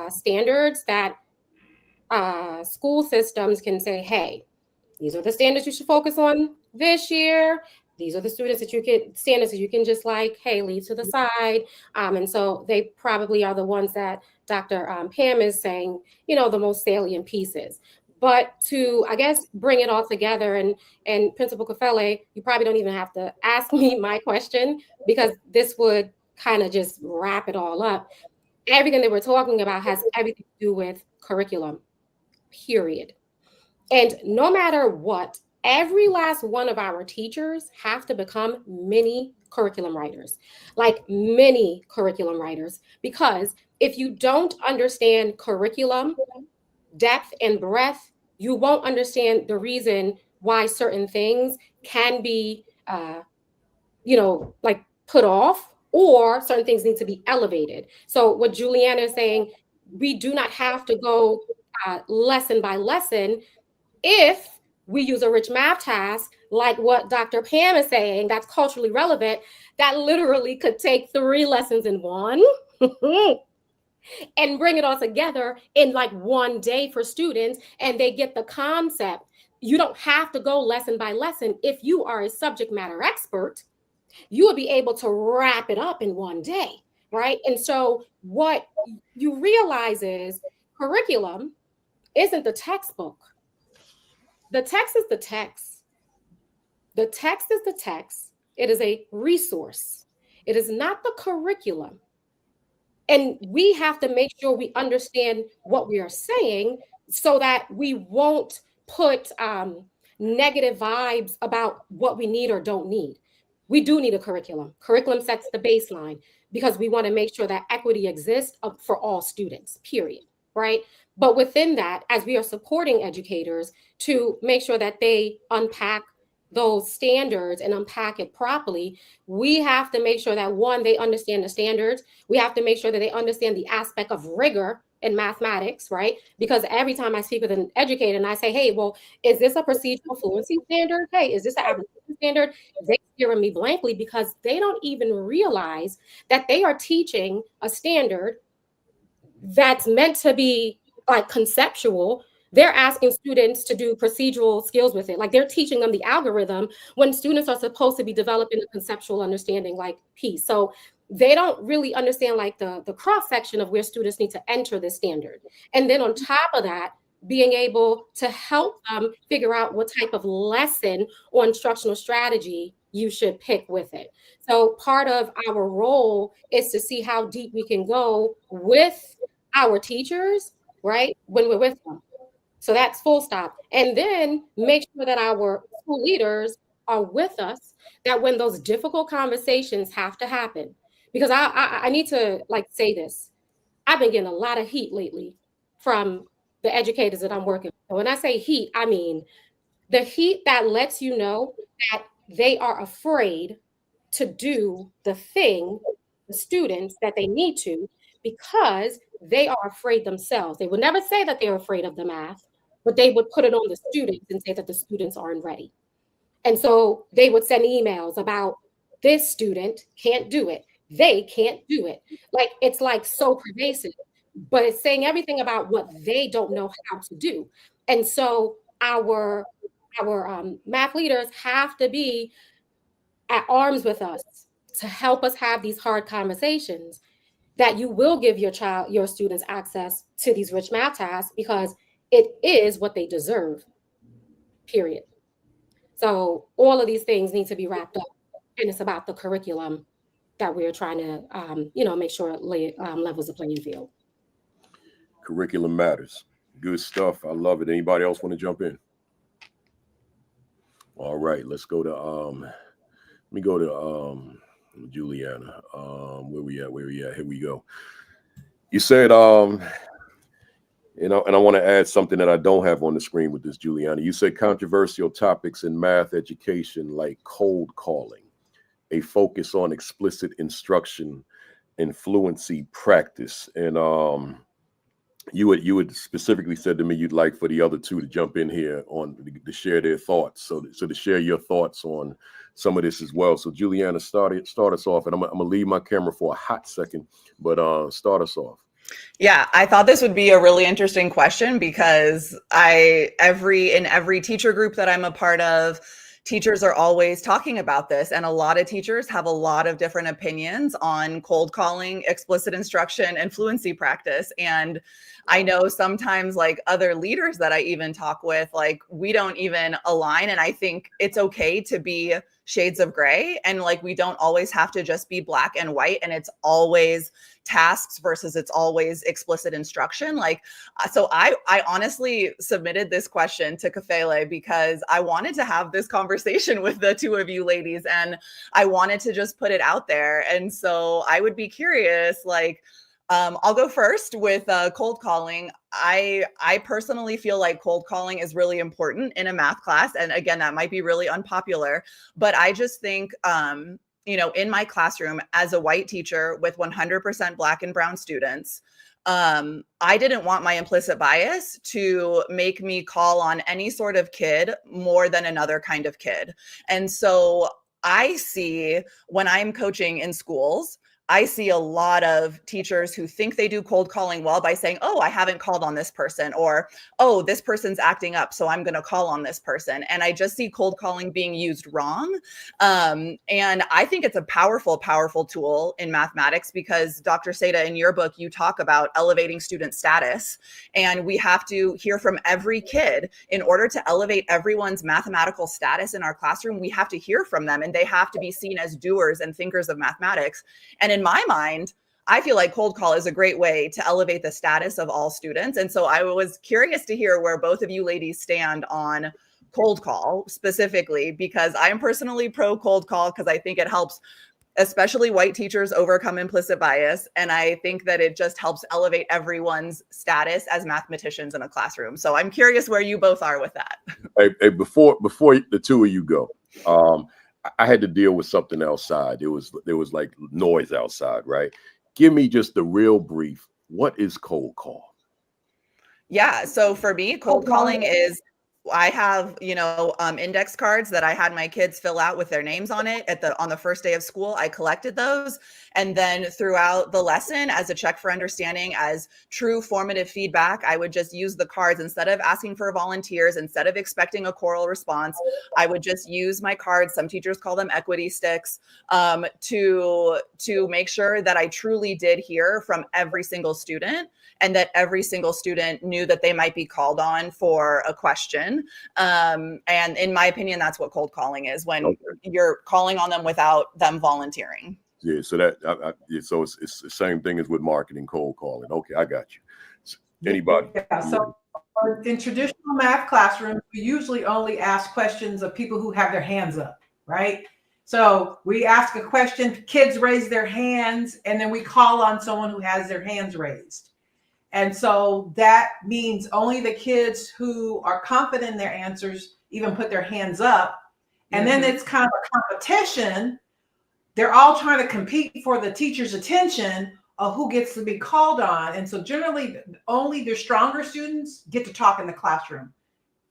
standards that school systems can say, hey, these are the standards you should focus on this year. These are the standards that you can just like, hey, leave to the side. And so they probably are the ones that Dr. Pam is saying, the most salient pieces. But to, I guess, bring it all together and Principal Kafele, you probably don't even have to ask me my question because this would kind of just wrap it all up. Everything that we're talking about has everything to do with curriculum, period. And no matter what, every last one of our teachers have to become mini curriculum writers, like mini curriculum writers, because if you don't understand curriculum, depth and breadth, you won't understand the reason why certain things can be, like put off or certain things need to be elevated. So what Juliana is saying, we do not have to go lesson by lesson if we use a rich math task, like what Dr. Pam is saying, that's culturally relevant, that literally could take 3 lessons in one and bring it all together in like one day for students, and they get the concept. You don't have to go lesson by lesson. If you are a subject matter expert, you will be able to wrap it up in one day, right? And so what you realize is curriculum isn't the textbook. The text is the text. The text is the text. It is a resource. It is not the curriculum. And we have to make sure we understand what we are saying so that we won't put negative vibes about what we need or don't need. We do need a curriculum. Curriculum sets the baseline because we want to make sure that equity exists for all students, period, right? But within that, as we are supporting educators to make sure that they unpack those standards and unpack it properly, we have to make sure that, one, they understand the standards. We have to make sure that they understand the aspect of rigor in mathematics, right? Because every time I speak with an educator and I say, hey, well, is this a procedural fluency standard? Hey, is this an application standard? They stare at me blankly because they don't even realize that they are teaching a standard that's meant to be like conceptual. They're asking students to do procedural skills with it. Like they're teaching them the algorithm when students are supposed to be developing a conceptual understanding like piece. So they don't really understand like the cross section of where students need to enter the standard. And then on top of that, being able to help them figure out what type of lesson or instructional strategy you should pick with it. So part of our role is to see how deep we can go with our teachers, right, when we're with them. So that's full stop. And then make sure that our school leaders are with us, that when those difficult conversations have to happen, because I need to like say this. I've been getting a lot of heat lately from the educators that I'm working with. When I say heat, I mean the heat that lets you know that they are afraid to do the thing, the students, that they need to, because they are afraid themselves. They would never say that they're afraid of the math, but they would put it on the students and say that the students aren't ready. And so they would send emails about this student can't do it. They can't do it. Like it's like so pervasive, but it's saying everything about what they don't know how to do. And so our math leaders have to be at arms with us to help us have these hard conversations, that you will give your students access to these rich math tasks because it is what they deserve, period. So all of these things need to be wrapped up, and it's about the curriculum that we're trying to, make sure it levels the playing field. Curriculum matters. Good stuff. I love it. Anybody else want to jump in? All right, let's go to let me go to Juliana. Where we at? Here we go. You said and I want to add something that I don't have on the screen with this, Juliana. You said controversial topics in math education like cold calling, a focus on explicit instruction and fluency practice. And you had specifically said to me you'd like for the other two to jump in here on to share their thoughts. So to share your thoughts on some of this as well. So Juliana, start us off, and I'm gonna leave my camera for a hot second, but start us off. Yeah, I thought this would be a really interesting question because in every teacher group that I'm a part of, teachers are always talking about this, and a lot of teachers have a lot of different opinions on cold calling, explicit instruction, and fluency practice. And I know sometimes like other leaders that I even talk with, like we don't even align. And I think it's okay to be shades of gray, and like we don't always have to just be black and white, and it's always tasks versus it's always explicit instruction. Like, so I honestly submitted this question to Kafele because I wanted to have this conversation with the two of you ladies, and I wanted to just put it out there. And so I would be curious, like, I'll go first with cold calling. I personally feel like cold calling is really important in a math class. And again, that might be really unpopular, but I just think, in my classroom as a white teacher with 100% Black and brown students, I didn't want my implicit bias to make me call on any sort of kid more than another kind of kid. And so I see when I'm coaching in schools, I see a lot of teachers who think they do cold calling well by saying, oh, I haven't called on this person, or, oh, this person's acting up, so I'm going to call on this person. And I just see cold calling being used wrong. And I think it's a powerful, powerful tool in mathematics because Dr. Seda, in your book, you talk about elevating student status. And we have to hear from every kid in order to elevate everyone's mathematical status in our classroom. We have to hear from them, and they have to be seen as doers and thinkers of mathematics. And in my mind, I feel like cold call is a great way to elevate the status of all students. And so I was curious to hear where both of you ladies stand on cold call specifically, because I am personally pro cold call because I think it helps especially white teachers overcome implicit bias. And I think that it just helps elevate everyone's status as mathematicians in a classroom. So I'm curious where you both are with that. Hey, before the two of you go, I had to deal with something outside. There was like noise outside, right? Give me just the real brief. What is cold call? Yeah. So for me, cold calling is, I have, index cards that I had my kids fill out with their names on it on the first day of school. I collected those. And then throughout the lesson, as a check for understanding, as true formative feedback, I would just use the cards instead of asking for volunteers, instead of expecting a choral response. I would just use my cards. Some teachers call them equity sticks, to make sure that I truly did hear from every single student, and that every single student knew that they might be called on for a question. And in my opinion, that's what cold calling is, when you're calling on them without them volunteering. Yeah, so so it's the same thing as with marketing, cold calling. Okay, I got you. Anybody? Yeah, so in traditional math classrooms, we usually only ask questions of people who have their hands up, right? So we ask a question, kids raise their hands, and then we call on someone who has their hands raised. And so that means only the kids who are confident in their answers even put their hands up. And then it's kind of a competition. They're all trying to compete for the teacher's attention of who gets to be called on. And so generally only the stronger students get to talk in the classroom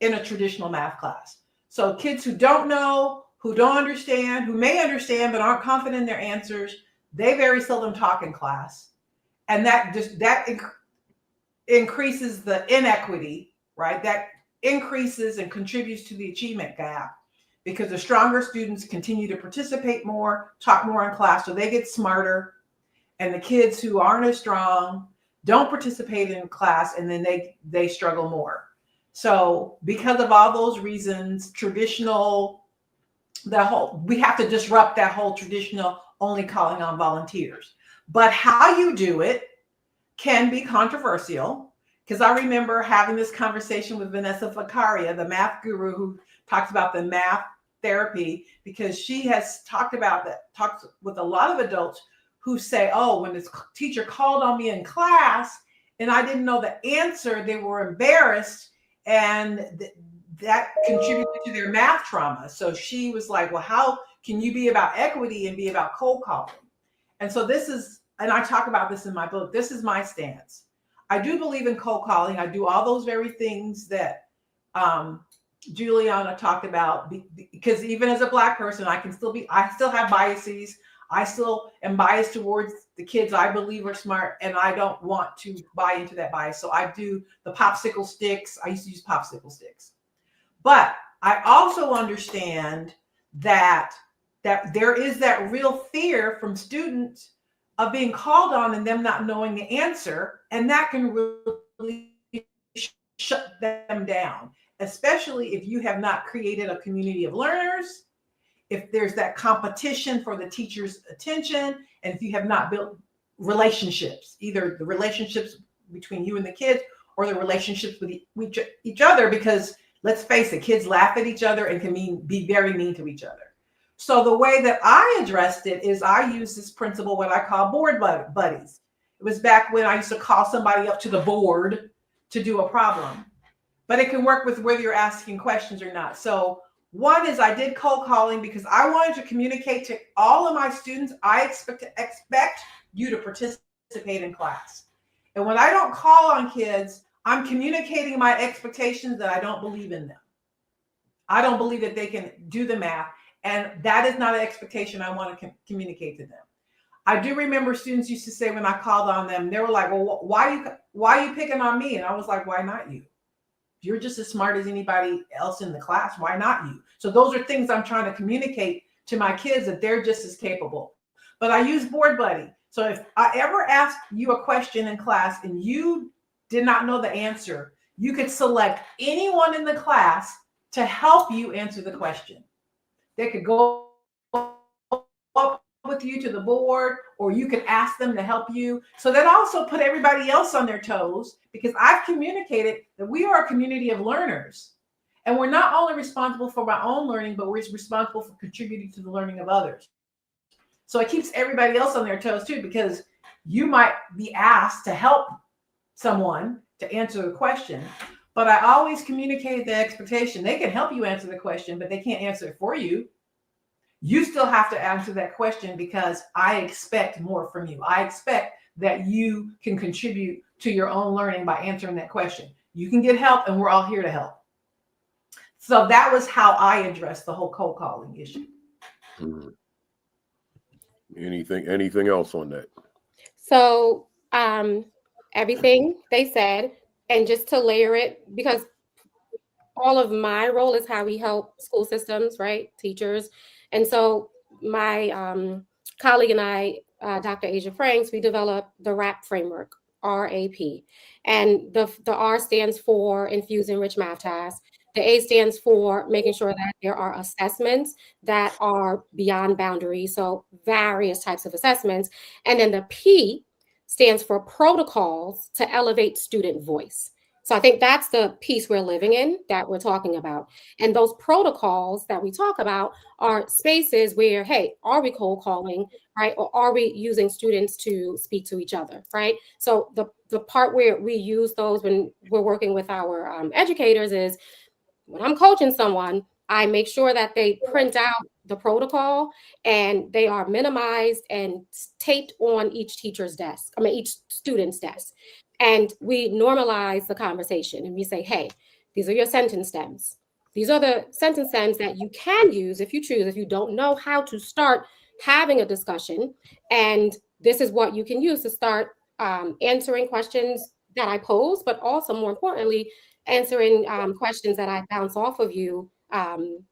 in a traditional math class. So kids who don't know, who don't understand, who may understand but aren't confident in their answers, they very seldom talk in class. And that increases the inequity, right? That increases and contributes to the achievement gap, because the stronger students continue to participate more, talk more in class, so they get smarter. And the kids who aren't as strong don't participate in class, and then they struggle more. So because of all those reasons, we have to disrupt that whole traditional only calling on volunteers. But how you do it can be controversial, because I remember having this conversation with Vanessa Facaria, the math guru who talks about the math therapy, because she has talked with a lot of adults who say, oh, when this teacher called on me in class and I didn't know the answer, they were embarrassed, and that contributed to their math trauma. So she was like, well, how can you be about equity and be about cold calling? And so and I talk about this in my book, this is my stance. I do believe in cold calling. I do all those very things that Juliana talked about, because even as a Black person, I still have biases. I still am biased towards the kids I believe are smart, and I don't want to buy into that bias. So I do the popsicle sticks. I used to use popsicle sticks. But I also understand that there is that real fear from students of being called on and them not knowing the answer, and that can really shut them down, especially if you have not created a community of learners, if there's that competition for the teacher's attention, and if you have not built relationships, either the relationships between you and the kids or the relationships with each other, because let's face it, kids laugh at each other and can be very mean to each other. So the way that I addressed it is I use this principle, what I call board buddies. It was back when I used to call somebody up to the board to do a problem, but it can work with whether you're asking questions or not. So one is I did cold calling because I wanted to communicate to all of my students, I expect you to participate in class. And when I don't call on kids, I'm communicating my expectations that I don't believe in them. I don't believe that they can do the math. And that is not an expectation I want to communicate to them. I do remember students used to say when I called on them, they were like, well, why are you picking on me? And I was like, why not you? You're just as smart as anybody else in the class. Why not you? So those are things I'm trying to communicate to my kids, that they're just as capable. But I use board buddy. So if I ever ask you a question in class and you did not know the answer, you could select anyone in the class to help you answer the question. They could go up with you to the board, or you can ask them to help you. So that also put everybody else on their toes, because I've communicated that we are a community of learners. And we're not only responsible for our own learning, but we're responsible for contributing to the learning of others. So it keeps everybody else on their toes too, because you might be asked to help someone to answer the question. But I always communicated the expectation. They can help you answer the question, but they can't answer it for you. You still have to answer that question, because I expect more from you. I expect that you can contribute to your own learning by answering that question. You can get help, and we're all here to help. So that was how I addressed the whole cold calling issue. Hmm. Anything else on that? So everything they said, and just to layer it, because all of my role is how we help school systems, right? Teachers. And so my colleague and I, Dr. Asia Franks, we developed the RAP framework, RAP. And the R stands for infusing rich math tasks. The A stands for making sure that there are assessments that are beyond boundaries, so various types of assessments. And then the P stands for protocols to elevate student voice. So I think that's the piece we're living in, that we're talking about. And those protocols that we talk about are spaces where, hey, are we cold calling, right? Or are we using students to speak to each other, right? So the part where we use those when we're working with our educators is, when I'm coaching someone, I make sure that they print out the protocol and they are minimized and taped on each teacher's desk, each student's desk. And we normalize the conversation and we say, hey, these are your sentence stems. These are the sentence stems that you can use if you choose, if you don't know how to start having a discussion. And this is what you can use to start answering questions that I pose, but also more importantly, answering questions that I bounce off of you,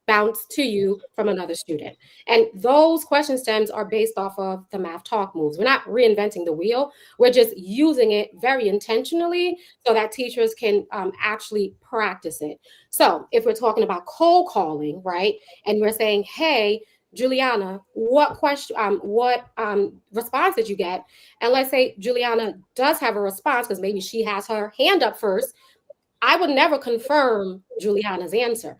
bounce to you from another student. And those question stems are based off of the math talk moves. We're not reinventing the wheel. We're just using it very intentionally so that teachers can actually practice it. So if we're talking about cold calling, right, and we're saying, hey, Juliana, what question, what response did you get? And let's say Juliana does have a response because maybe she has her hand up first. I would never confirm Juliana's answer.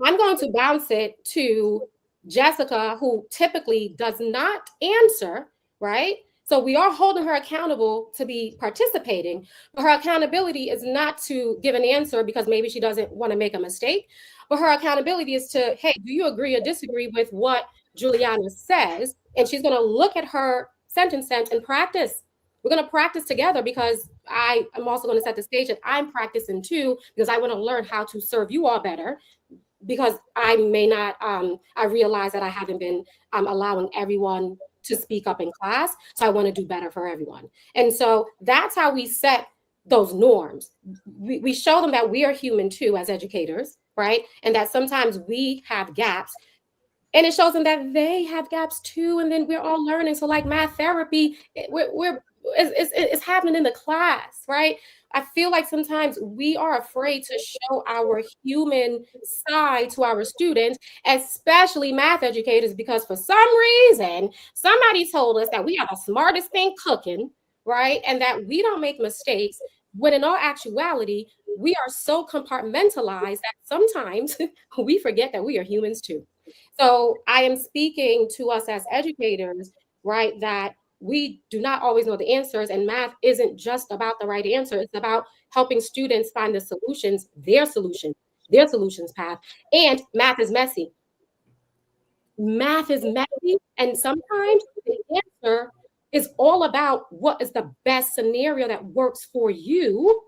I'm going to bounce it to Jessica, who typically does not answer, right? So we are holding her accountable to be participating, but her accountability is not to give an answer because maybe she doesn't want to make a mistake, but her accountability is to, hey, do you agree or disagree with what Juliana says? And she's going to look at her sentence and practice. We're going to practice together, because I am also going to set the stage that I'm practicing too, because I want to learn how to serve you all better, because I may not, I realize that I haven't been allowing everyone to speak up in class. So I want to do better for everyone. And so that's how we set those norms. We show them that we are human too as educators, right? And that sometimes we have gaps. And it shows them that they have gaps too. And then we're all learning. So like math therapy, it's happening in the class, right? I feel like sometimes we are afraid to show our human side to our students, especially math educators, because for some reason, somebody told us that we are the smartest thing cooking, right? And that we don't make mistakes, when in all actuality, we are so compartmentalized that sometimes we forget that we are humans too. So I am speaking to us as educators, right, that we do not always know the answers, and math isn't just about the right answer. It's about helping students find the solutions, their solutions path. And math is messy. Math is messy, and sometimes the answer is all about what is the best scenario that works for you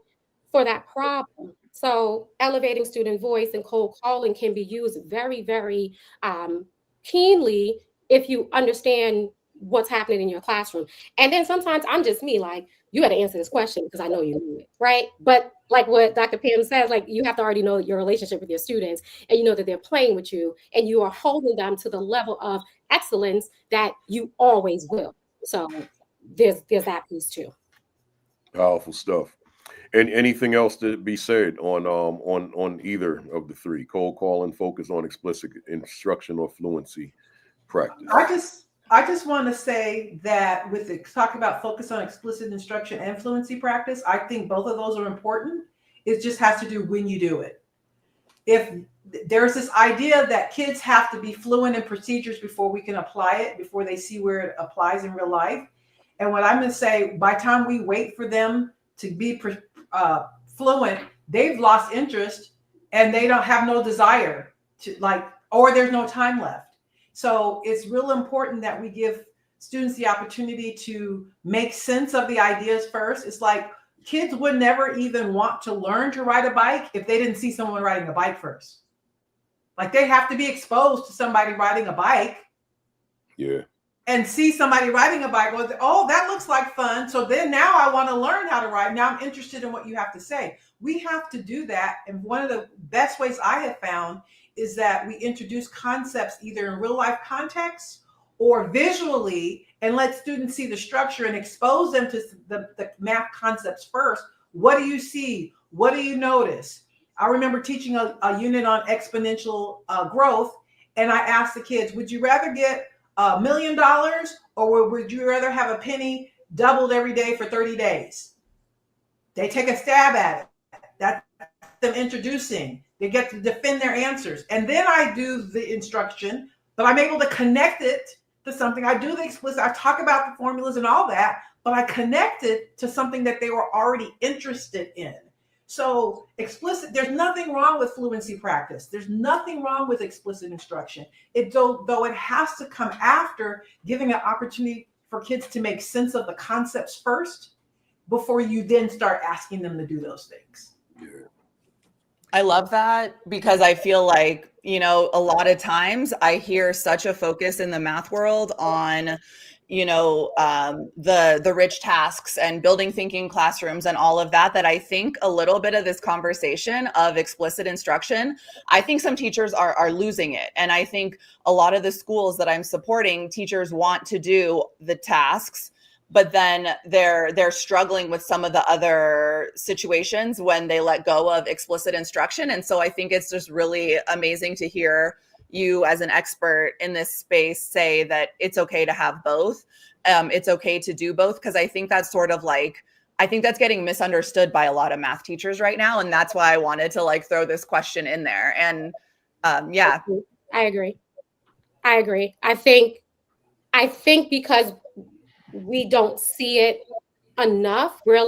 for that problem. So elevating student voice and cold calling can be used very, very keenly if you understand what's happening in your classroom. And then sometimes I'm just me, like, you got to answer this question because I know you knew it, right? But like what Dr. Pam says, like, you have to already know your relationship with your students, and you know that they're playing with you, and you are holding them to the level of excellence that you always will. So there's that piece too. Powerful stuff. And anything else to be said on either of the three? Cold calling, focus on explicit instruction, or fluency practice? I just want to say that with the talk about focus on explicit instruction and fluency practice, I think both of those are important. It just has to do when you do it. If there's this idea that kids have to be fluent in procedures before we can apply it, before they see where it applies in real life. And what I'm going to say, by the time we wait for them to be fluent, they've lost interest and they don't have no desire to or there's no time left. So it's real important that we give students the opportunity to make sense of the ideas first. It's like kids would never even want to learn to ride a bike if they didn't see someone riding a bike first. Like they have to be exposed to somebody riding a bike. Yeah. And see somebody riding a bike. Well, oh, that looks like fun. So then now I want to learn how to ride. Now I'm interested in what you have to say. We have to do that. And one of the best ways I have found is that we introduce concepts either in real life context or visually and let students see the structure and expose them to the math concepts first. What do you see? What do you notice? I remember teaching a unit on exponential growth. And I asked the kids, would you rather get $1 million or would you rather have a penny doubled every day for 30 days? They take a stab at it. That's them introducing. They get to defend their answers. And then I do the instruction, but I'm able to connect it to something. I do the explicit, I talk about the formulas and all that, but I connect it to something that they were already interested in. So explicit, there's nothing wrong with fluency practice. There's nothing wrong with explicit instruction. Though it has to come after giving an opportunity for kids to make sense of the concepts first before you then start asking them to do those things. Yeah. I love that because I feel like, a lot of times I hear such a focus in the math world on, the rich tasks and building thinking classrooms and all of that I think a little bit of this conversation of explicit instruction, I think some teachers are losing it. And I think a lot of the schools that I'm supporting, teachers want to do the tasks, but then they're struggling with some of the other situations when they let go of explicit instruction. And so I think it's just really amazing to hear you as an expert in this space say that it's okay to have both. It's okay to do both, because I think that's sort of I think that's getting misunderstood by a lot of math teachers right now. And that's why I wanted to throw this question in there. And yeah. I agree. I think because we don't see it enough, we're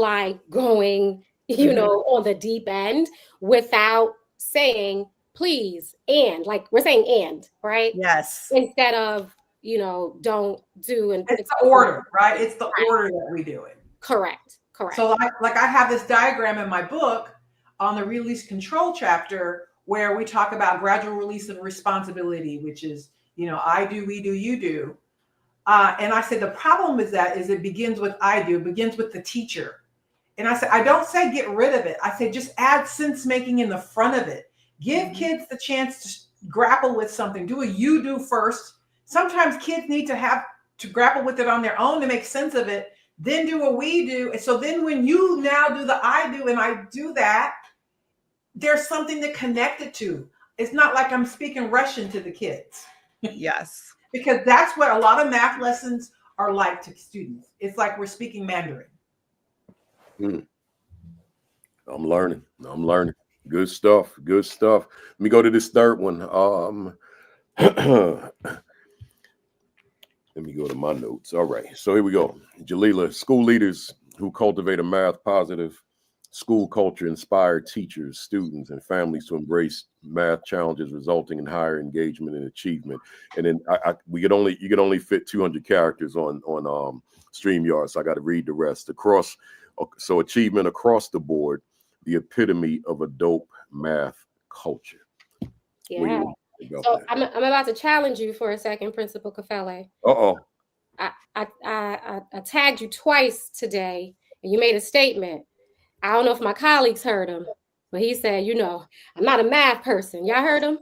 going, on the deep end without saying, please, and we're saying and, right? Yes. Instead of, don't do. And it's the order, right? It's the order that we do it. Correct. So I have this diagram in my book on the release control chapter where we talk about gradual release of responsibility, which is, I do, we do, you do. And I said, the problem with that is it begins with I do, it begins with the teacher. And I said, I don't say get rid of it. I say, just add sense making in the front of it. Give kids the chance to grapple with something. Do a you do first. Sometimes kids need to have to grapple with it on their own to make sense of it. Then do a we do. And so then when you now do the I do and I do that, there's something to connect it to. It's not like I'm speaking Russian to the kids. Yes. Because that's what a lot of math lessons are like to students. It's like we're speaking Mandarin. I'm learning. Good stuff. Let me go to this third one. Let me go to my notes. All right. So here we go. Jaliyla, school leaders who cultivate a math positive school culture inspire teachers, students, and families to embrace math challenges, resulting in higher engagement and achievement. And then you can only fit 200 characters on StreamYard, so I got to read the rest. So achievement across the board, the epitome of a dope math culture. Yeah. So I'm about to challenge you for a second, Principal Kafele. I tagged you twice today, and you made a statement. I don't know if my colleagues heard him, but he said, I'm not a math person. Y'all heard him?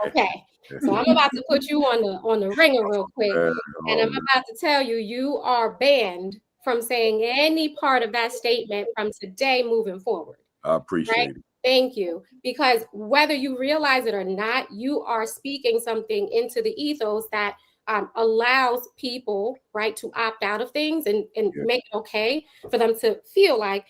Okay. So I'm about to put you on the ringer real quick, and I'm about to tell you, you are banned from saying any part of that statement from today moving forward. I appreciate it. Thank you. Because whether you realize it or not, you are speaking something into the ethos that allows people, right, to opt out of things and Yeah. make it okay for them to feel like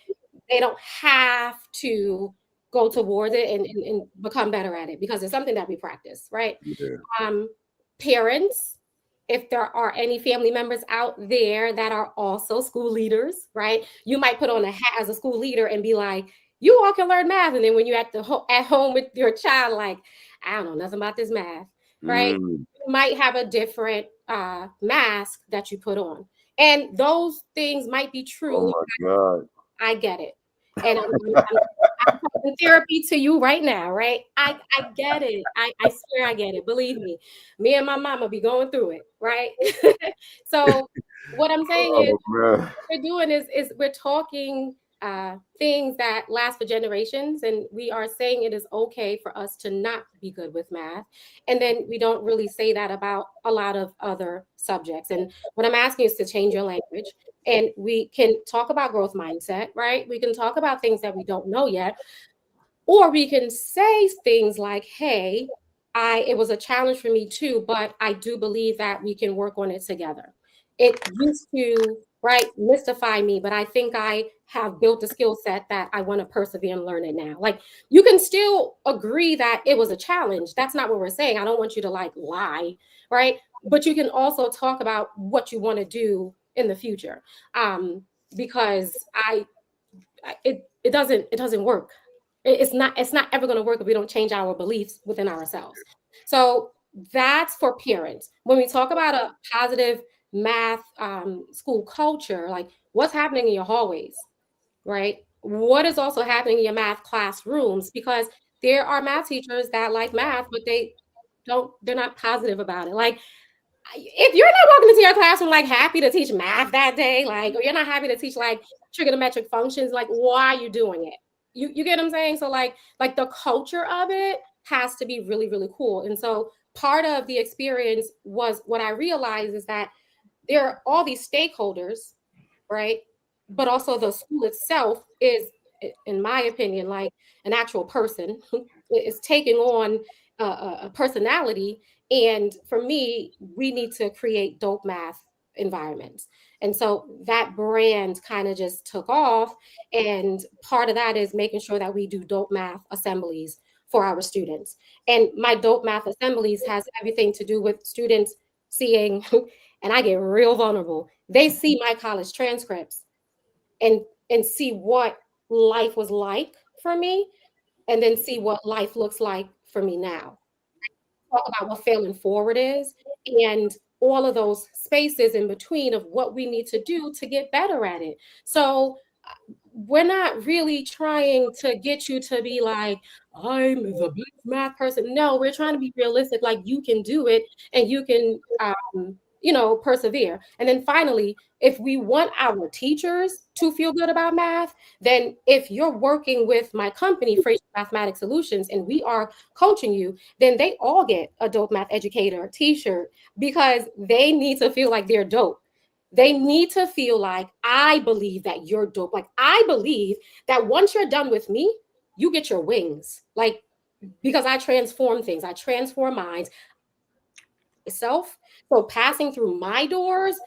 they don't have to go towards it and become better at it, because it's something that we practice, right? Yeah. Parents, if there are any family members out there that are also school leaders, right? You might put on a hat as a school leader and be like, you all can learn math. And then when you're at home with your child, like, I don't know nothing about this math, right? Mm. You might have a different mask that you put on. And those things might be true. Oh my God. I get it. And I'm talking therapy to you right now, right? I get it. I swear I get it. Believe me. Me and my mama be going through it, right? So what I'm saying is, Oh man. what we're doing is we're talking things that last for generations, and we are saying it is okay for us to not be good with math. And then we don't really say that about a lot of other subjects. And what I'm asking is to change your language, and we can talk about growth mindset, right? We can talk about things that we don't know yet, or we can say things like, hey, it was a challenge for me too, but I do believe that we can work on it together. It used to, right, mystify me, but I think I have built a skill set that I want to persevere and learn it now. Like, you can still agree that it was a challenge. That's not what we're saying. I don't want you to like lie, right? But you can also talk about what you want to do in the future, because it doesn't work. It's not ever going to work if we don't change our beliefs within ourselves. So that's for parents. When we talk about a positive math school culture, like, what's happening in your hallways, right? What is also happening in your math classrooms? Because there are math teachers that like math, but they're not positive about it. Like, if you're not walking into your classroom like happy to teach math that day, like, or you're not happy to teach like trigonometric functions, like, why are you doing it? You get what I'm saying? So like the culture of it has to be really, really cool. And so part of the experience was, what I realized is that there are all these stakeholders, right? But also the school itself is, in my opinion, like an actual person is taking on a personality. And for me, we need to create dope math environments. And so that brand kind of just took off. And part of that is making sure that we do dope math assemblies for our students. And my dope math assemblies has everything to do with students seeing, and I get real vulnerable. They see my college transcripts and see what life was like for me, and then see what life looks like for me now. Talk about what failing forward is, and all of those spaces in between of what we need to do to get better at it. So we're not really trying to get you to be like, I'm the best math person. No, we're trying to be realistic. Like, you can do it, and you can, persevere. And then finally, if we want our teachers to feel good about math, then if you're working with my company, Fraser Mathematics Solutions, and we are coaching you, then they all get a dope math educator t-shirt, because they need to feel like they're dope. They need to feel like, I believe that you're dope. Like, I believe that once you're done with me, you get your wings. Like, because I transform things, I transform minds myself. So passing through my doors,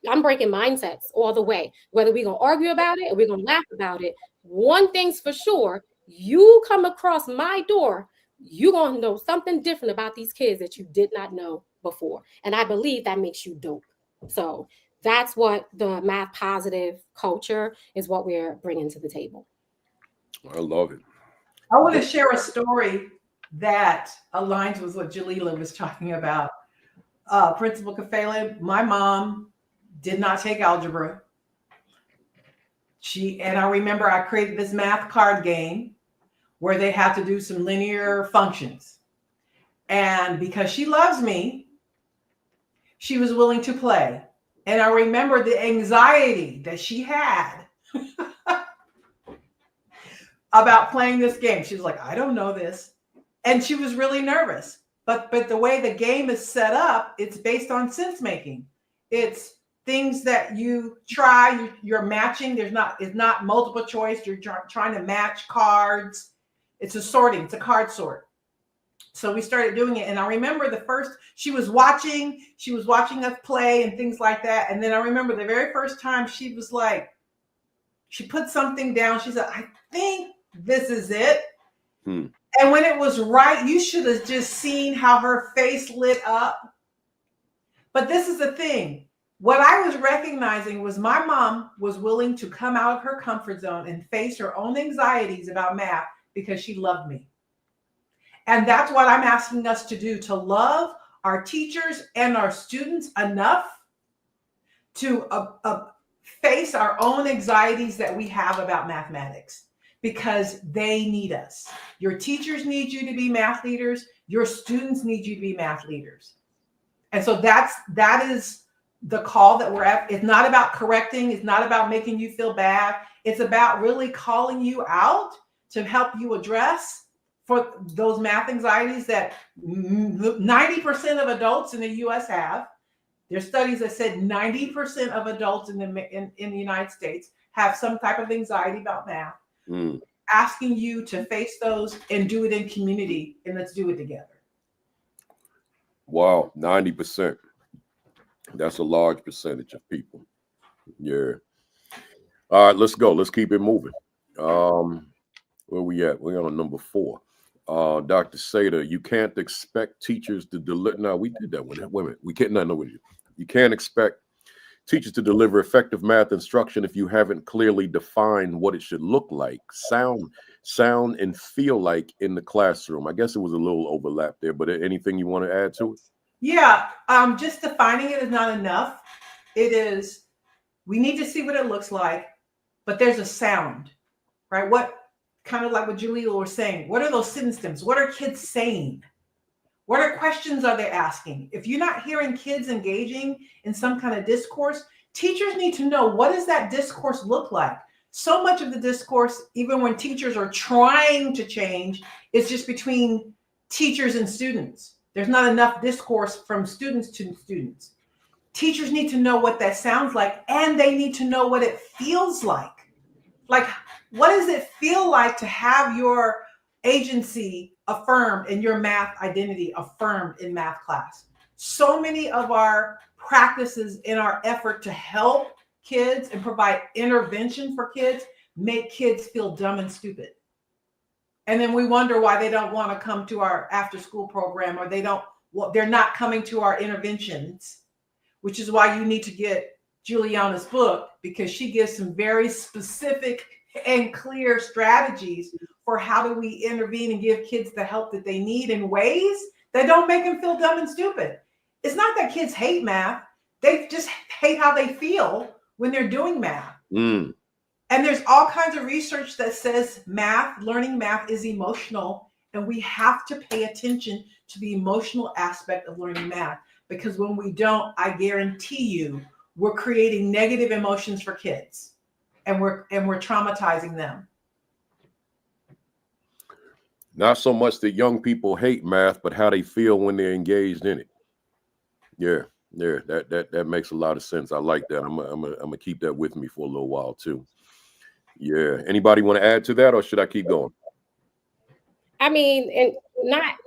I'm breaking mindsets all the way. Whether we're going to argue about it or we're going to laugh about it, one thing's for sure: you come across my door, you're going to know something different about these kids that you did not know before. And I believe that makes you dope. So that's what the math positive culture is, what we're bringing to the table. I love it. I want to share a story that aligns with what Jaliyla was talking about. Principal Kafele, my mom did not take algebra. And I remember I created this math card game where they had to do some linear functions. And because she loves me, she was willing to play. And I remember the anxiety that she had about playing this game. She was like, I don't know this. And she was really nervous. But the way the game is set up, it's based on sense making. It's things that you try, you're matching. It's not multiple choice. You're trying to match cards. It's a sorting. It's a card sort. So we started doing it. And I remember she was watching us play and things like that. And then I remember the very first time she was like, she put something down. She said, I think this is it. And when it was right, you should have just seen how her face lit up. But this is the thing. What I was recognizing was my mom was willing to come out of her comfort zone and face her own anxieties about math because she loved me. And that's what I'm asking us to do, to love our teachers and our students enough to face our own anxieties that we have about mathematics, because they need us. Your teachers need you to be math leaders. Your students need you to be math leaders. And so that is the call that we're at. It's not about correcting. It's not about making you feel bad. It's about really calling you out to help you address for those math anxieties that 90% of adults in the US have. There's studies that said 90% of adults in the United States have some type of anxiety about math. Asking you to face those and do it in community, and let's do it together. Wow, 90%. That's a large percentage of people. Yeah. All right, let's go. Let's keep it moving. Where we at? We're on number 4. Dr. Seda, you can't expect teachers to deliver. No, we did that one. Wait a minute. We can't. No. You can't expect teachers to deliver effective math instruction if you haven't clearly defined what it should look like, sound, and feel like in the classroom. I guess it was a little overlap there, but anything you want to add to it? Yeah, just defining it is not enough. It is, we need to see what it looks like, but there's a sound, right? What, kind of like what Jaliyla was saying, what are those systems? What are kids saying? What are questions are they asking? If you're not hearing kids engaging in some kind of discourse, teachers need to know, what does that discourse look like? So much of the discourse, even when teachers are trying to change, is just between teachers and students. There's not enough discourse from students to students. Teachers need to know what that sounds like, and they need to know what it feels like. Like, what does it feel like to have your agency affirmed and your math identity affirmed in math class? So many of our practices in our effort to help kids and provide intervention for kids make kids feel dumb and stupid. And then we wonder why they don't want to come to our after school program, or they're not coming to our interventions, which is why you need to get Juliana's book, because she gives some very specific and clear strategies for how do we intervene and give kids the help that they need in ways that don't make them feel dumb and stupid. It's not that kids hate math. They just hate how they feel when they're doing math. And there's all kinds of research that says learning math is emotional, and we have to pay attention to the emotional aspect of learning math, because when we don't, I guarantee you, we're creating negative emotions for kids, and we're traumatizing them. Not so much that young people hate math, but how they feel when they're engaged in it. Yeah, that makes a lot of sense. I like that. I'm gonna keep that with me for a little while too. Yeah. Anybody want to add to that, or should I keep going? I mean,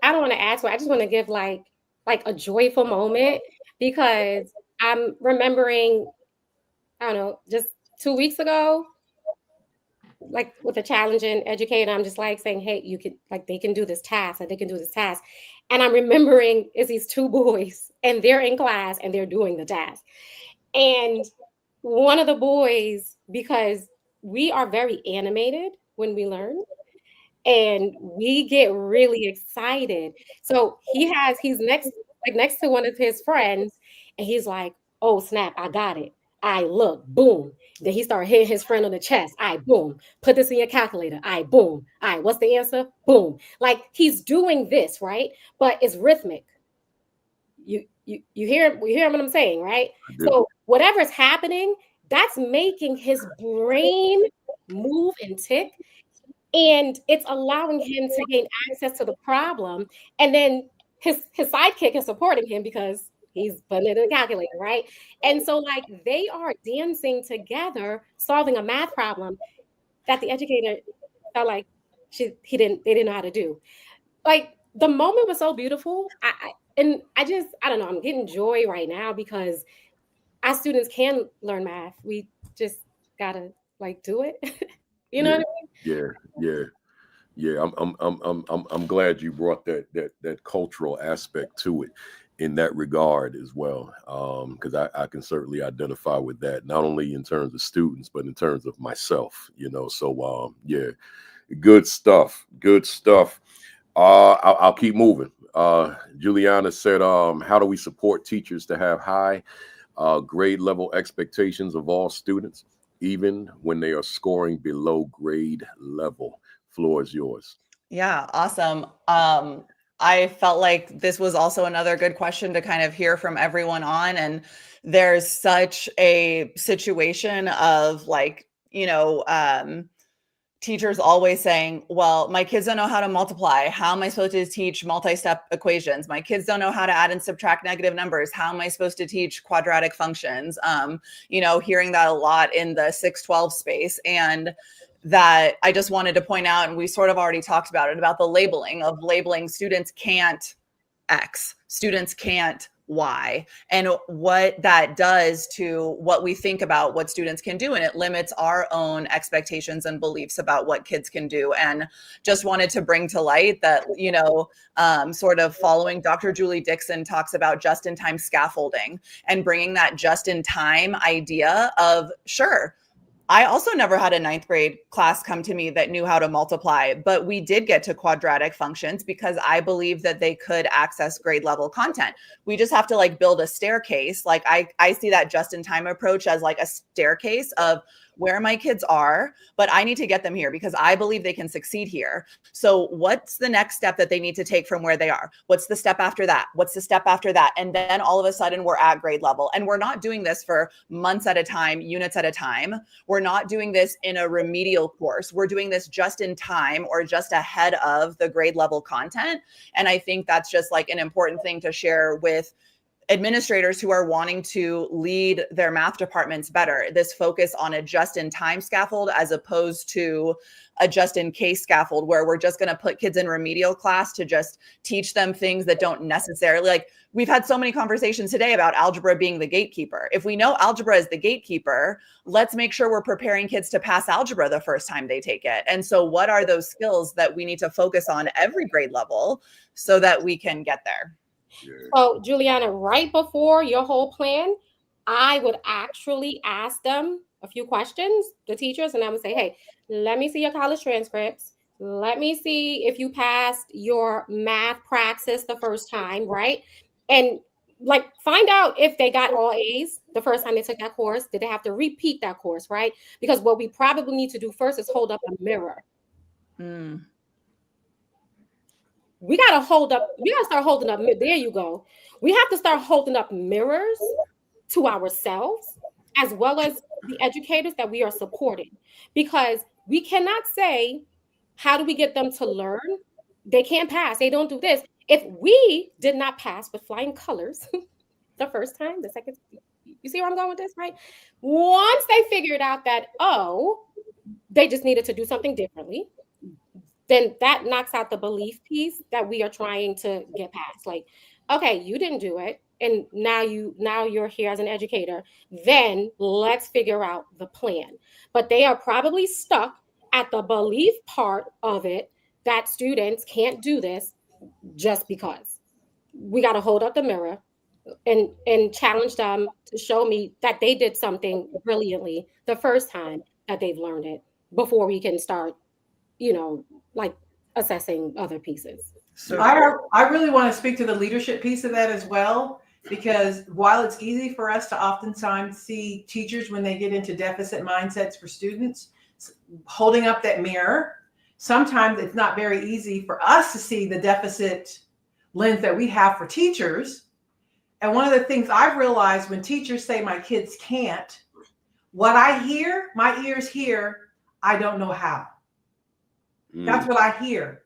I don't want to add to it. I just want to give like a joyful moment, because I'm remembering, I don't know, just 2 weeks ago, like with a challenging educator, I'm just like saying, hey, you can, like, they can do this task, and they can do this task. And I'm remembering is these 2 boys, and they're in class and they're doing the task. And one of the boys, because we are very animated when we learn, and we get really excited. So he's next to one of his friends, and he's like, oh snap, I got it. I look, boom. Then he started hitting his friend on the chest. Boom. Put this in your calculator. Boom. What's the answer? Boom. Like, he's doing this, right? But it's rhythmic. You hear what I'm saying, right? So whatever's happening, that's making his brain move and tick, and it's allowing him to gain access to the problem. And then his sidekick is supporting him because he's putting it in the calculator, right? And so, like, they are dancing together, solving a math problem that the educator felt like they didn't know how to do. Like, the moment was so beautiful. I don't know, I'm getting joy right now because our students can learn math. We just gotta like do it. You know Yeah, what I yeah, yeah. Yeah, I'm glad you brought that cultural aspect to it in that regard as well, because I can certainly identify with that, not only in terms of students but in terms of myself. So yeah, good stuff, good stuff. I'll keep moving. Juliana said, how do we support teachers to have high grade level expectations of all students, even when they are scoring below grade level? Floor is yours. Yeah, awesome. I felt like this was also another good question to kind of hear from everyone on. And there's such a situation of like, teachers always saying, well, my kids don't know how to multiply. How am I supposed to teach multi-step equations? My kids don't know how to add and subtract negative numbers. How am I supposed to teach quadratic functions? Hearing that a lot in the 6-12 space. And that I just wanted to point out, and we sort of already talked about it, about the labeling students can't X, students can't Y, and what that does to what we think about what students can do. And it limits our own expectations and beliefs about what kids can do. And just wanted to bring to light that, sort of following Dr. Julie Dixon talks about just-in-time scaffolding and bringing that just-in-time idea of, sure, I also never had a 9th grade class come to me that knew how to multiply, but we did get to quadratic functions because I believe that they could access grade level content. We just have to like build a staircase. Like I see that just-in-time approach as like a staircase of where my kids are, but I need to get them here because I believe they can succeed here. So what's the next step that they need to take from where they are? What's the step after that? What's the step after that? And then all of a sudden we're at grade level. And we're not doing this for months at a time, units at a time. We're not doing this in a remedial course. We're doing this just in time or just ahead of the grade level content. And I think that's just like an important thing to share with administrators who are wanting to lead their math departments better. This focus on a just-in-time scaffold as opposed to a just-in-case scaffold where we're just going to put kids in remedial class to just teach them things that don't necessarily, like we've had so many conversations today about algebra being the gatekeeper. If we know algebra is the gatekeeper, let's make sure we're preparing kids to pass algebra the first time they take it. And so what are those skills that we need to focus on every grade level so that we can get there? So, Juliana, right before your whole plan, I would actually ask them a few questions, the teachers, and I would say, hey, let me see your college transcripts. Let me see if you passed your math praxis the first time, right? And like find out if they got all A's the first time they took that course. Did they have to repeat that course, right? Because what we probably need to do first is hold up a mirror. We got to start holding up. There you go. We have to start holding up mirrors to ourselves as well as the educators that we are supporting, because we cannot say, how do we get them to learn? They can't pass. They don't do this. If we did not pass with flying colors the first time, the second, you see where I'm going with this, right? Once they figured out that, they just needed to do something differently, then that knocks out the belief piece that we are trying to get past. Like, okay, you didn't do it, and now you're here as an educator. Then let's figure out the plan. But they are probably stuck at the belief part of it that students can't do this just because. We got to hold up the mirror and challenge them to show me that they did something brilliantly the first time that they've learned it before we can start like assessing other pieces. So I really want to speak to the leadership piece of that as well, because while it's easy for us to oftentimes see teachers when they get into deficit mindsets for students holding up that mirror, sometimes it's not very easy for us to see the deficit lens that we have for teachers. And one of the things I've realized when teachers say my kids can't, what I hear, my ears hear, I don't know how. That's what I hear.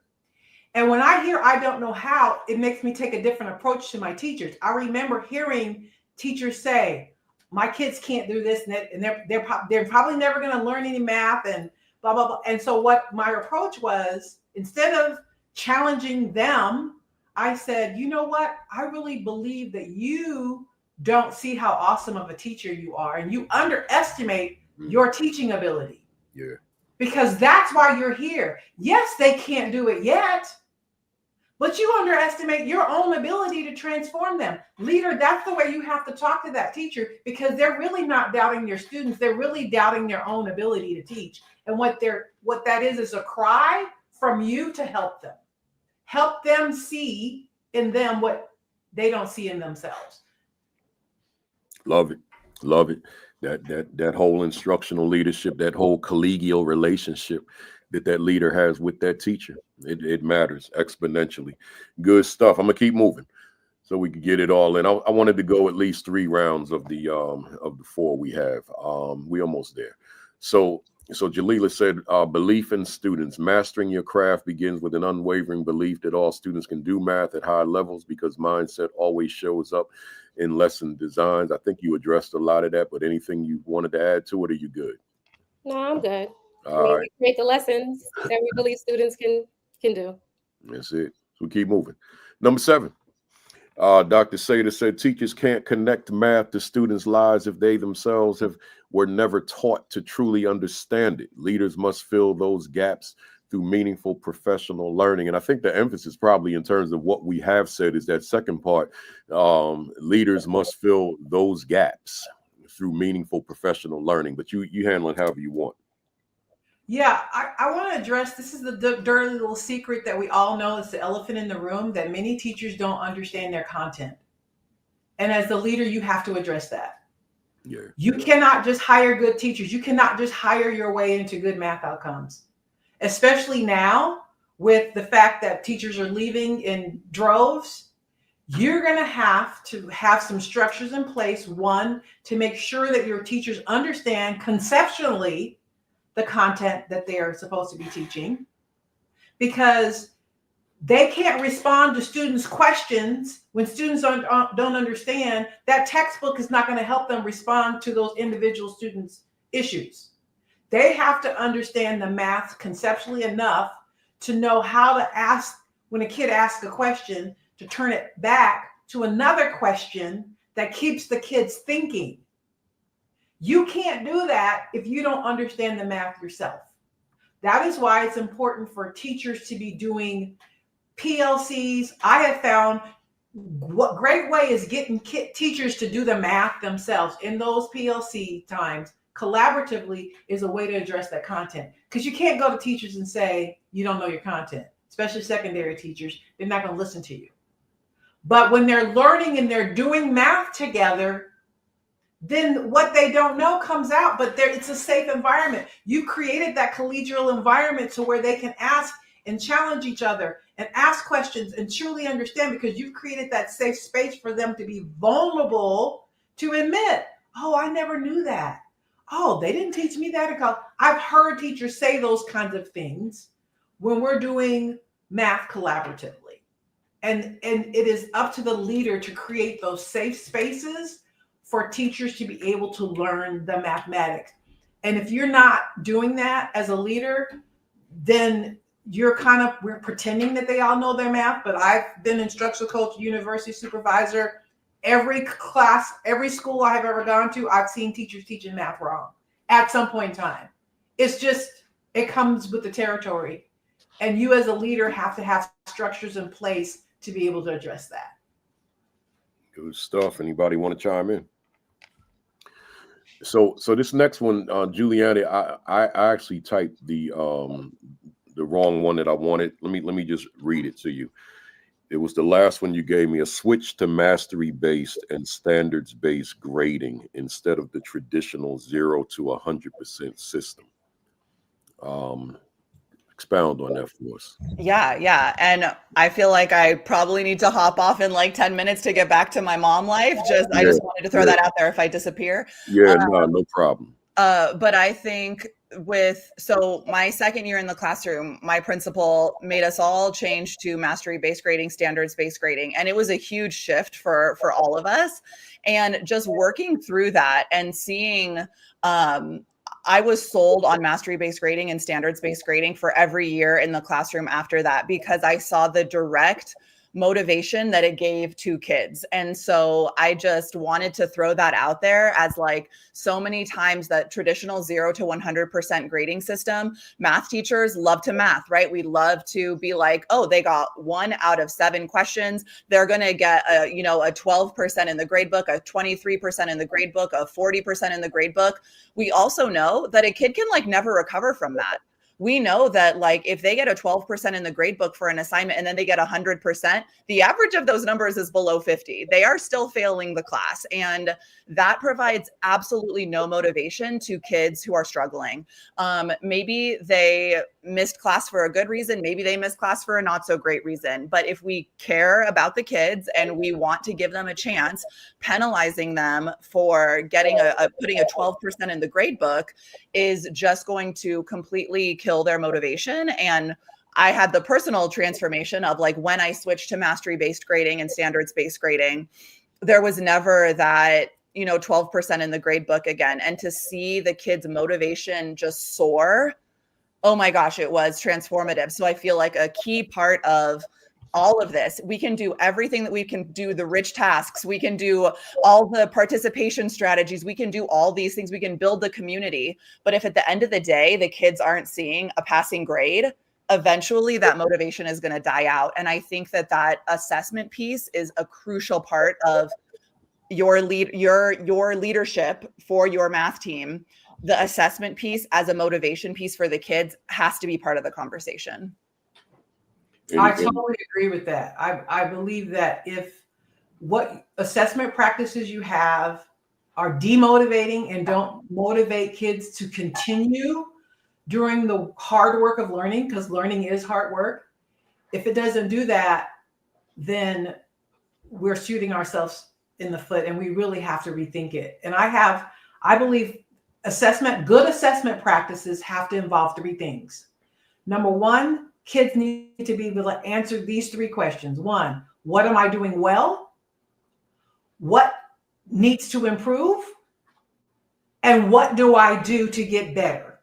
And when I hear I don't know how, it makes me take a different approach to my teachers. I remember hearing teachers say, my kids can't do this, and they're probably never going to learn any math and blah, blah, blah. And so what my approach was, instead of challenging them I said, you know what? I really believe that you don't see how awesome of a teacher you are, and you underestimate your teaching ability. Yeah. Because that's why you're here. Yes, they can't do it yet, but you underestimate your own ability to transform them. Leader, that's the way you have to talk to that teacher, because they're really not doubting their students. They're really doubting their own ability to teach. And what that is a cry from you to help them. Help them see in them what they don't see in themselves. Love it. Love it. That whole instructional leadership, that whole collegial relationship that leader has with that teacher, it matters exponentially. Good stuff. I'm gonna keep moving so we can get it all in. I wanted to go at least 3 rounds of the 4 we have. We almost there. So Jaliyla said, belief in students. Mastering your craft begins with an unwavering belief that all students can do math at high levels, because mindset always shows up in lesson designs. I think you addressed a lot of that, but anything you wanted to add to it, or you good? No, I'm good. All right. We create the lessons that we believe students can do. That's it. So we keep moving. Number 7. Dr. Seda said teachers can't connect math to students' lives if they themselves were never taught to truly understand it. Leaders must fill those gaps through meaningful professional learning. And I think the emphasis probably in terms of what we have said is that second part. Leaders must fill those gaps through meaningful professional learning, but you handle it however you want. Yeah, I want to address, this is the dirty little secret that we all know, it's the elephant in the room, that many teachers don't understand their content. And as the leader, you have to address that. Yeah. You cannot just hire good teachers. You cannot just hire your way into good math outcomes, especially now with the fact that teachers are leaving in droves. You're going to have some structures in place, one, to make sure that your teachers understand conceptually the content that they're supposed to be teaching, because they can't respond to students' questions when students don't understand. That textbook is not going to help them respond to those individual students' issues. They have to understand the math conceptually enough to know how to ask, when a kid asks a question, to turn it back to another question that keeps the kids thinking. You can't do that if you don't understand the math yourself. That is why it's important for teachers to be doing PLCs. I have found what great way is getting teachers to do the math themselves in those PLC times collaboratively is a way to address that content. Because you can't go to teachers and say, you don't know your content, especially secondary teachers. They're not going to listen to you. But when they're learning and they're doing math together, then what they don't know comes out, but it's a safe environment. You created that collegial environment to where they can ask and challenge each other and ask questions and truly understand, because you've created that safe space for them to be vulnerable to admit, oh, I never knew that. Oh, they didn't teach me that in college. I've heard teachers say those kinds of things when we're doing math collaboratively. And it is up to the leader to create those safe spaces for teachers to be able to learn the mathematics. And if you're not doing that as a leader, then we're pretending that they all know their math. But I've been instructional coach, university supervisor. Every class, every school I have ever gone to, I've seen teachers teaching math wrong at some point in time. It's just, it comes with the territory. And you as a leader have to have structures in place to be able to address that. Good stuff. Anybody want to chime in? So this next one, Juliana, I actually typed the wrong one that I wanted. Let me just read it to you. It was the last one you gave me: a switch to mastery-based and standards-based grading instead of the traditional 0 to 100% system. Expound on that for us. Yeah. And I feel like I probably need to hop off in like 10 minutes to get back to my mom life. I just wanted to throw that out there if I disappear. Yeah, no problem. But I think so my second year in the classroom, my principal made us all change to mastery-based grading, standards-based grading. And it was a huge shift for all of us. And just working through that and seeing, I was sold on mastery-based grading and standards-based grading for every year in the classroom after that, because I saw the direct motivation that it gave to kids. And so I just wanted to throw that out there as like so many times that traditional 0 to 100% grading system, math teachers love to math, right? We love to be like, oh, they got 1 out of 7 questions. They're going to get a 12% in the grade book, a 23% in the grade book, a 40% in the grade book. We also know that a kid can like never recover from that. We know that like if they get a 12% in the grade book for an assignment and then they get 100%, the average of those numbers is below 50. They are still failing the class. And that provides absolutely no motivation to kids who are struggling. Maybe they missed class for a good reason. Maybe they missed class for a not so great reason. But if we care about the kids and we want to give them a chance, penalizing them for getting putting a 12% in the grade book is just going to completely kill their motivation. And I had the personal transformation of like when I switched to mastery-based grading and standards-based grading, there was never that 12% in the grade book again. And to see the kids' motivation just soar, oh my gosh, it was transformative. So I feel like a key part of all of this, we can do everything that we can do, the rich tasks, we can do all the participation strategies, we can do all these things, we can build the community. But if at the end of the day, the kids aren't seeing a passing grade, eventually that motivation is going to die out. And I think that assessment piece is a crucial part of your leadership for your math team. The assessment piece as a motivation piece for the kids has to be part of the conversation. I totally agree with that. I believe that if what assessment practices you have are demotivating and don't motivate kids to continue during the hard work of learning, because learning is hard work, if it doesn't do that, then we're shooting ourselves in the foot and we really have to rethink it. And I believe good assessment practices have to involve 3 things. Number 1, kids need to be able to answer these 3 questions. 1, what am I doing well? What needs to improve? And what do I do to get better?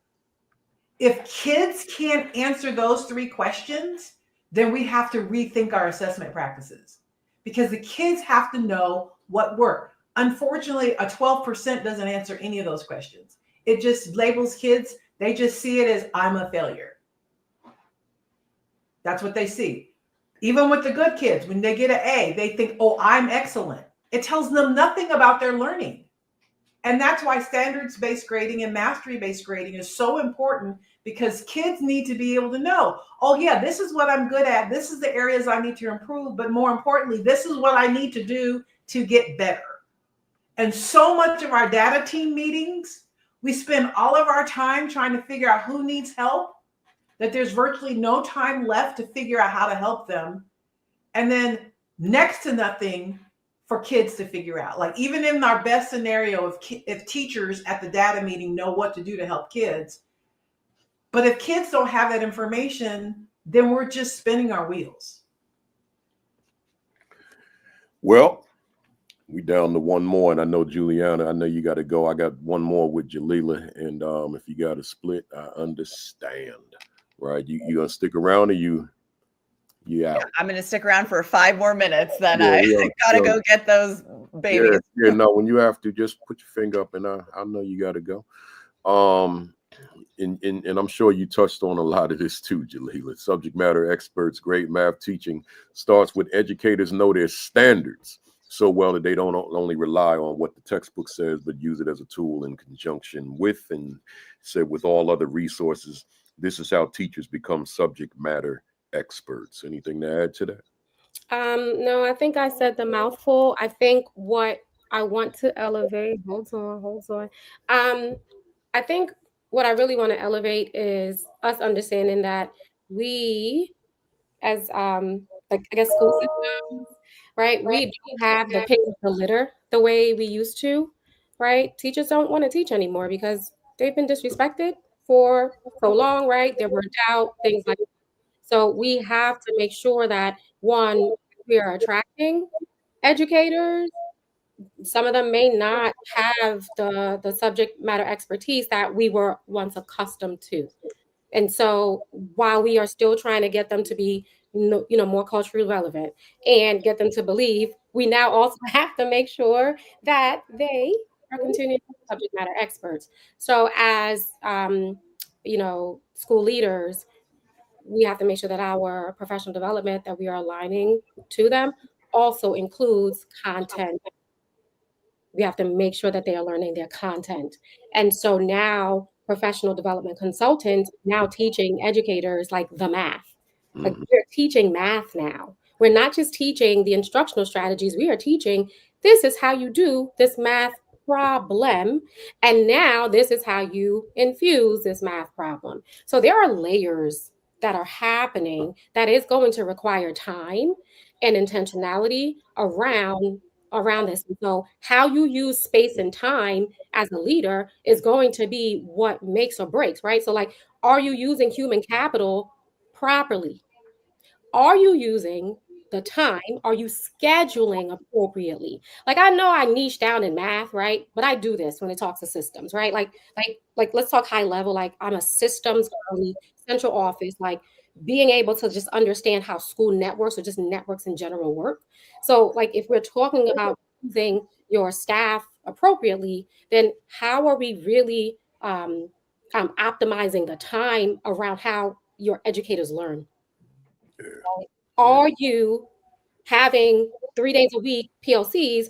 If kids can't answer those 3 questions, then we have to rethink our assessment practices because the kids have to know what worked. Unfortunately, a 12% doesn't answer any of those questions. It just labels kids, they just see it as I'm a failure. That's what they see. Even with the good kids, when they get an A, they think, oh, I'm excellent. It tells them nothing about their learning. And that's why standards-based grading and mastery-based grading is so important because kids need to be able to know, oh yeah, this is what I'm good at. This is the areas I need to improve. But more importantly, this is what I need to do to get better. And so much of our data team meetings, we spend all of our time trying to figure out who needs help, that there's virtually no time left to figure out how to help them. And then next to nothing for kids to figure out. Like even in our best scenario, if teachers at the data meeting know what to do to help kids, but if kids don't have that information, then we're just spinning our wheels. Well, we down to one more, and I know Juliana, I know you got to go. I got one more with Jaliyla, and if you got to split, I understand. Right? You gonna stick around, or you out? Yeah, I'm gonna stick around for 5 more minutes. Then I gotta go get those babies. Yeah, no. When you have to, just put your finger up, and I know you got to go. And I'm sure you touched on a lot of this too, Jaliyla. Subject matter experts, great math teaching starts with educators know their standards so well that they don't only rely on what the textbook says, but use it as a tool in conjunction with, and say with all other resources. This is how teachers become subject matter experts. Anything to add to that? No, I think I said the mouthful. I think what I want to elevate, hold on. I think what I really want to elevate is us understanding that we, as like I guess school systems, right? We don't have the pick of the litter the way we used to, right? Teachers don't want to teach anymore because they've been disrespected for so long, right? They're burnt out, things like that. So we have to make sure that, one, we are attracting educators. Some of them may not have the subject matter expertise that we were once accustomed to. And so while we are still trying to get them to be more culturally relevant, and get them to believe we now also have to make sure that they are continuing subject matter experts. So as school leaders, we have to make sure that our professional development that we are aligning to them also includes content. We have to make sure that they are learning their content. And so now professional development consultants now teaching educators like the math. Like Mhm. we're teaching math now. We're not just teaching the instructional strategies. We are teaching this is how you do this math problem. And now this is how you infuse this math problem. So there are layers that are happening that is going to require time and intentionality around this. And so how you use space and time as a leader is going to be what makes or breaks, right? So like, are you using human capital properly? Are you using the time? Are you scheduling appropriately? Like I know I niche down in math, right? But I do this when it talks to systems, right? Like let's talk high level. Like I'm a systems girly, central office, like being able to just understand how school networks or just networks in general work. So like if we're talking about using your staff appropriately, then how are we really optimizing the time around how your educators learn? Yeah. Are you having 3 days a week PLCs,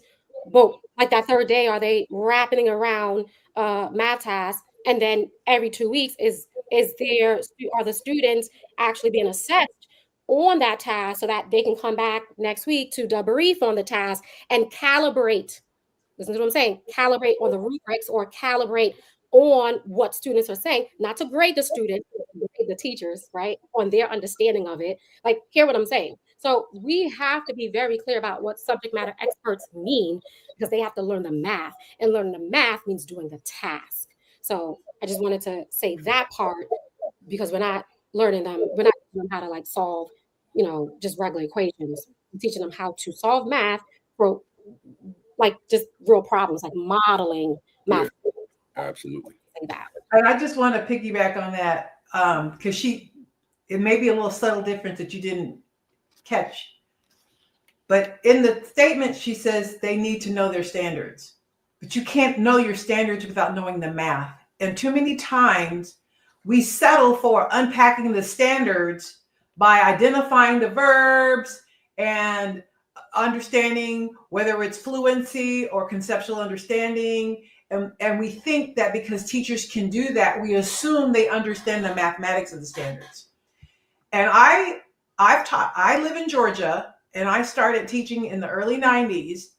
but like that third day, are they wrapping around math tasks? And then every 2 weeks are the students actually being assessed on that task so that they can come back next week to debrief on the task and calibrate. Listen to what I'm saying. Calibrate on the rubrics or calibrate on what students are saying, not to grade the student, grade the teachers, right, on their understanding of it. Like, hear what I'm saying. So we have to be very clear about what subject matter experts mean because they have to learn the math, and learning the math means doing the task. So I just wanted to say that part because we're not teaching them how to like solve, just regular equations. We're teaching them how to solve math for like just real problems, like modeling Yeah, math. absolutely. Say that. And I just want to piggyback on that because it may be a little subtle difference that you didn't catch. But in the statement, she says they need to know their standards. But you can't know your standards without knowing the math. And too many times we settle for unpacking the standards by identifying the verbs and understanding whether it's fluency or conceptual understanding. And we think that because teachers can do that, we assume they understand the mathematics of the standards. And I live in Georgia, and I started teaching in the early 90s.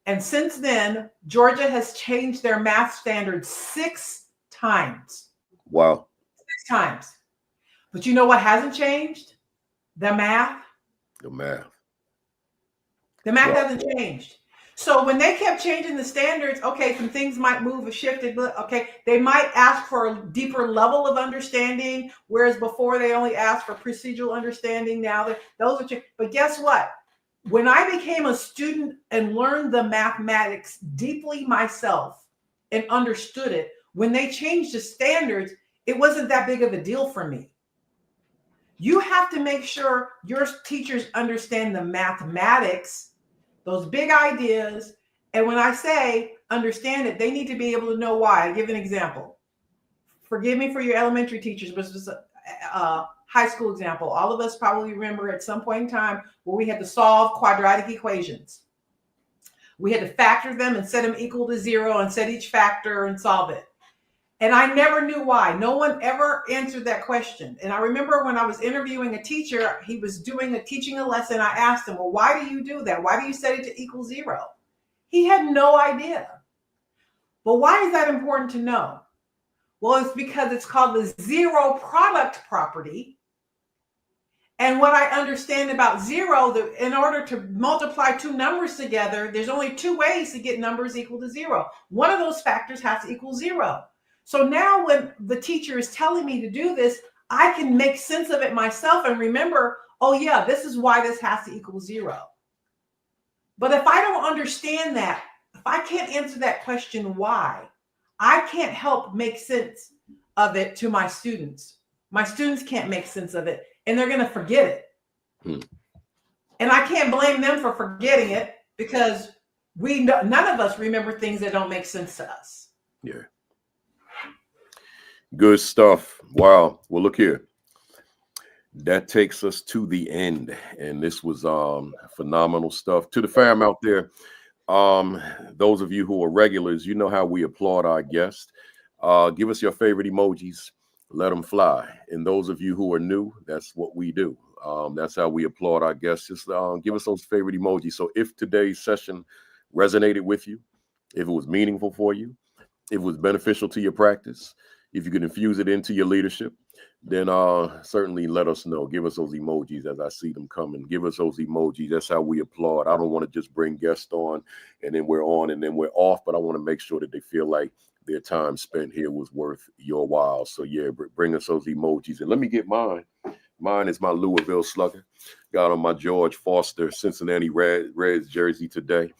And since then, Georgia has changed their math standards 6 times. Wow. 6 times. But you know what hasn't changed? The math. The math. The math Wow. hasn't changed. So when they kept changing the standards, okay, some things might move or shifted, but okay, they might ask for a deeper level of understanding, whereas before they only asked for procedural understanding. Now those are changed. But guess what? When I became a student and learned the mathematics deeply myself and understood it, when they changed the standards, it wasn't that big of a deal for me. You have to make sure your teachers understand the mathematics, those big ideas. And when I say understand it, they need to be able to know why. I'll give an example. Forgive me for your elementary teachers, but this is a high school example. All of us probably remember at some point in time where we had to solve quadratic equations. We had to factor them and set them equal to 0 and set each factor and solve it. And I never knew why. No one ever answered that question. And I remember when I was interviewing a teacher, he was teaching a lesson. I asked him, well, why do you do that? Why do you set it to equal 0? He had no idea. But why is that important to know? Well, it's because it's called the zero product property. And what I understand about 0, that in order to multiply 2 numbers together, there's only 2 ways to get numbers equal to 0. One of those factors has to equal 0. So now when the teacher is telling me to do this, I can make sense of it myself and remember, oh yeah, this is why this has to equal 0. But if I don't understand that, if I can't answer that question why, I can't help make sense of it to my students. My students can't make sense of it, and they're going to forget it. And I can't blame them for forgetting it, because none of us remember things that don't make sense to us. Yeah. Good stuff. Wow. Well, look here. That takes us to the end. And this was phenomenal stuff. To the fam out there, those of you who are regulars, you know how we applaud our guests. Give us your favorite emojis. Let them fly. And those of you who are new, that's what we do. That's how we applaud our guests. Just give us those favorite emojis. So if today's session resonated with you, if it was meaningful for you, if it was beneficial to your practice, if you could infuse it into your leadership, then certainly let us know. Give us those emojis as I see them coming. Give us those emojis. That's how we applaud. I don't want to just bring guests on and then we're on and then we're off, but I want to make sure that they feel like their time spent here was worth your while. So yeah, bring us those emojis. And let me get mine. Mine is my Louisville Slugger. Got on my George Foster Cincinnati Reds jersey today.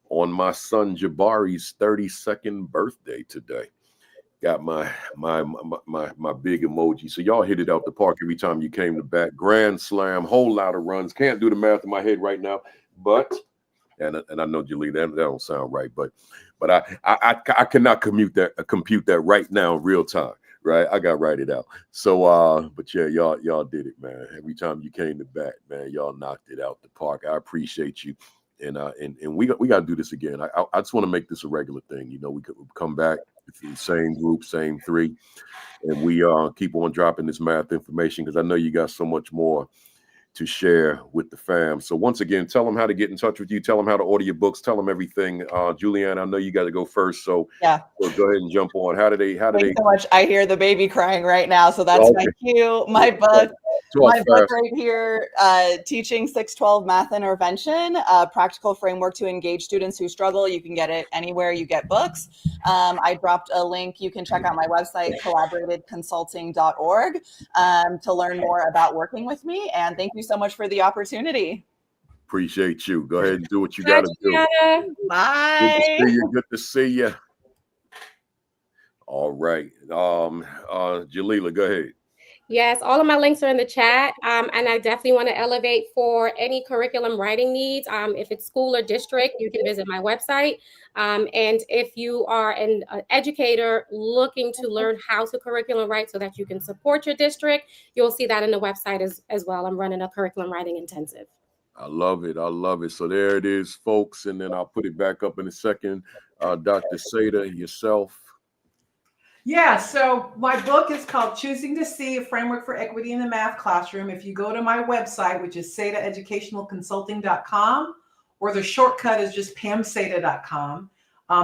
On my son Jabari's 32nd birthday today. Got my big emoji. So y'all hit it out the park every time you came to bat. Grand slam, whole lot of runs. Can't do the math in my head right now, but and I know Jaliyla, that don't sound right, but I cannot compute that right now in real time. Right, I got to write it out. So, but yeah, y'all did it, man. Every time you came to bat, man, y'all knocked it out the park. I appreciate you, and we got to do this again. I just want to make this a regular thing. You know, we could come back, the same group, same three, and we keep on dropping this math information, because I know you got so much more to share with the fam. So once again, tell them how to get in touch with you. Tell them how to order your books. Tell them everything. Juliana, I know you got to go first. So yeah, so go ahead and jump on. How do they? Thanks so much. I hear the baby crying right now. So that's my cue. My book. My book right here, Teaching 612 Math Intervention, a practical framework to engage students who struggle. You can get it anywhere you get books. I dropped a link. You can check out my website, collaboratedconsulting.org, to learn more about working with me. And thank you so much for the opportunity. Appreciate you. Go ahead and do what you got to do. Bye. Good to see you. All right. Jaliyla, go ahead. Yes, all of my links are in the chat. And I definitely want to elevate for any curriculum writing needs. If it's school or district, you can visit my website. And if you are an educator looking to learn how to curriculum write so that you can support your district, you'll see that in the website as well. I'm running a curriculum writing intensive. I love it. I love it. So there it is, folks. And then I'll put it back up in a second. Dr. Seda, yourself. Yeah, so my book is called Choosing to See, a Framework for Equity in the Math Classroom. If you go to my website, which is sedaeducationalconsulting.com, or the shortcut is just pamseda.com,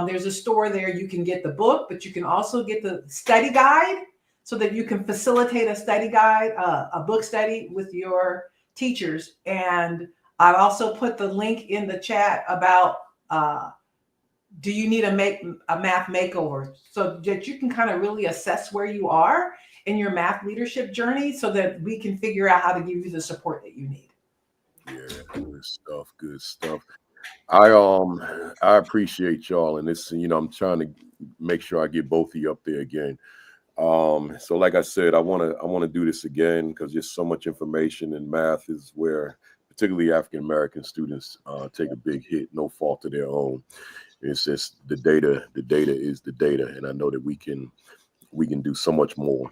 there's a store there. You can get the book, but you can also get the study guide so that you can facilitate a study guide, a book study with your teachers. And I've also put the link in the chat about do you need a math makeover, so that you can kind of really assess where you are in your math leadership journey, so that we can figure out how to give you the support that you need. Yeah, good stuff. Good stuff. I appreciate y'all, and this, you know, I'm trying to make sure I get both of you up there again. So like I said, I want to do this again, because there's so much information, and math is where particularly African American students take a big hit, no fault of their own. It's just the data is the data, and I know that we can do so much more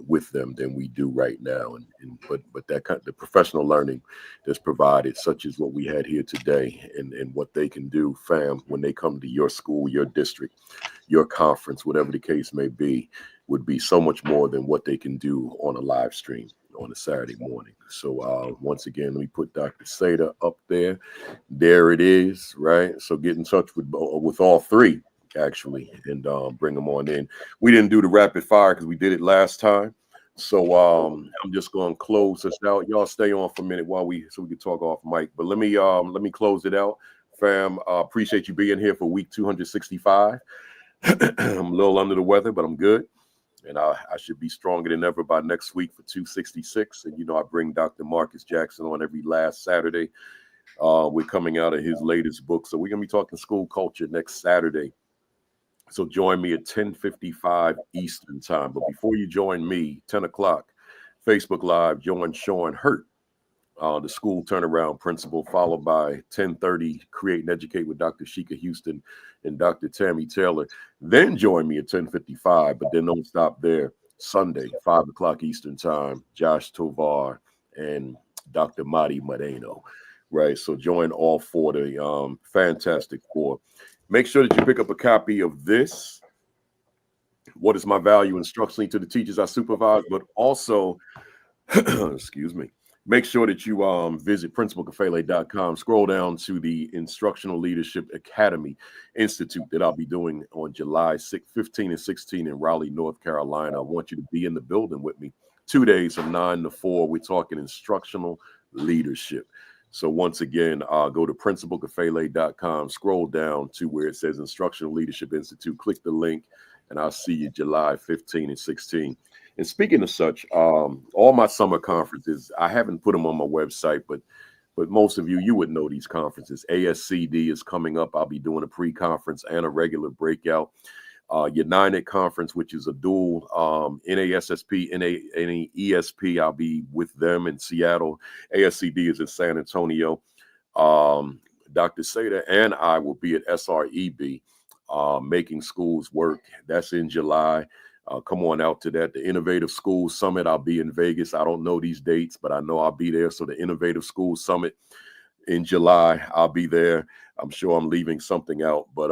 with them than we do right now. But that kind of the professional learning that's provided, such as what we had here today, and what they can do, fam, when they come to your school, your district, your conference, whatever the case may be, would be so much more than what they can do on a live stream on a Saturday morning. So once again, let me put Dr. Seda up there. There it is, right? So get in touch with all three, actually, and bring them on in. We didn't do the rapid fire because we did it last time. So I'm just going to close this out. Y'all stay on for a minute so we can talk off mic. But let me close it out, fam. Appreciate you being here for week 265. I'm a little under the weather, but I'm good. And I should be stronger than ever by next week for 266. And, you know, I bring Dr. Marcus Jackson on every last Saturday. We're coming out of his latest book. So we're going to be talking school culture next Saturday. So join me at 10:55 Eastern time. But before you join me, 10 o'clock, Facebook Live, join Sean Hurt the school turnaround principal, followed by 10:30, Create and Educate with Dr. Sheikah Houston and Dr. Tammy Taylor. Then join me at 10:55, but then don't stop there. Sunday, 5 o'clock Eastern Time, Josh Tovar and Dr. Madi Moreno, right? So join all four, the Fantastic Four. Make sure that you pick up a copy of this, What is My Value Instructionally to the Teachers I Supervise, but also, excuse me, make sure that you visit principalcafele.com. Scroll down to the Instructional Leadership Academy Institute that I'll be doing on July 15 and 16 in Raleigh, North Carolina. I want you to be in the building with me 2 days from 9 to 4. We're talking instructional leadership. So once again, go to principalcafele.com, scroll down to where it says Instructional Leadership Institute, click the link, and I'll see you July 15 and 16. And speaking of such, all my summer conferences, I haven't put them on my website, but most of you would know these conferences. ASCD is coming up. I'll be doing a pre-conference and a regular breakout. United Conference, which is a dual NASSP, NAESP. I'll be with them in Seattle. ASCD is in San Antonio. Dr. Seda and I will be at SREB, Making Schools Work. That's in July. Come on out to that. The Innovative School Summit, I'll be in Vegas. I don't know these dates, but I know I'll be there. So the Innovative School Summit in July, I'll be there. I'm sure I'm leaving something out, but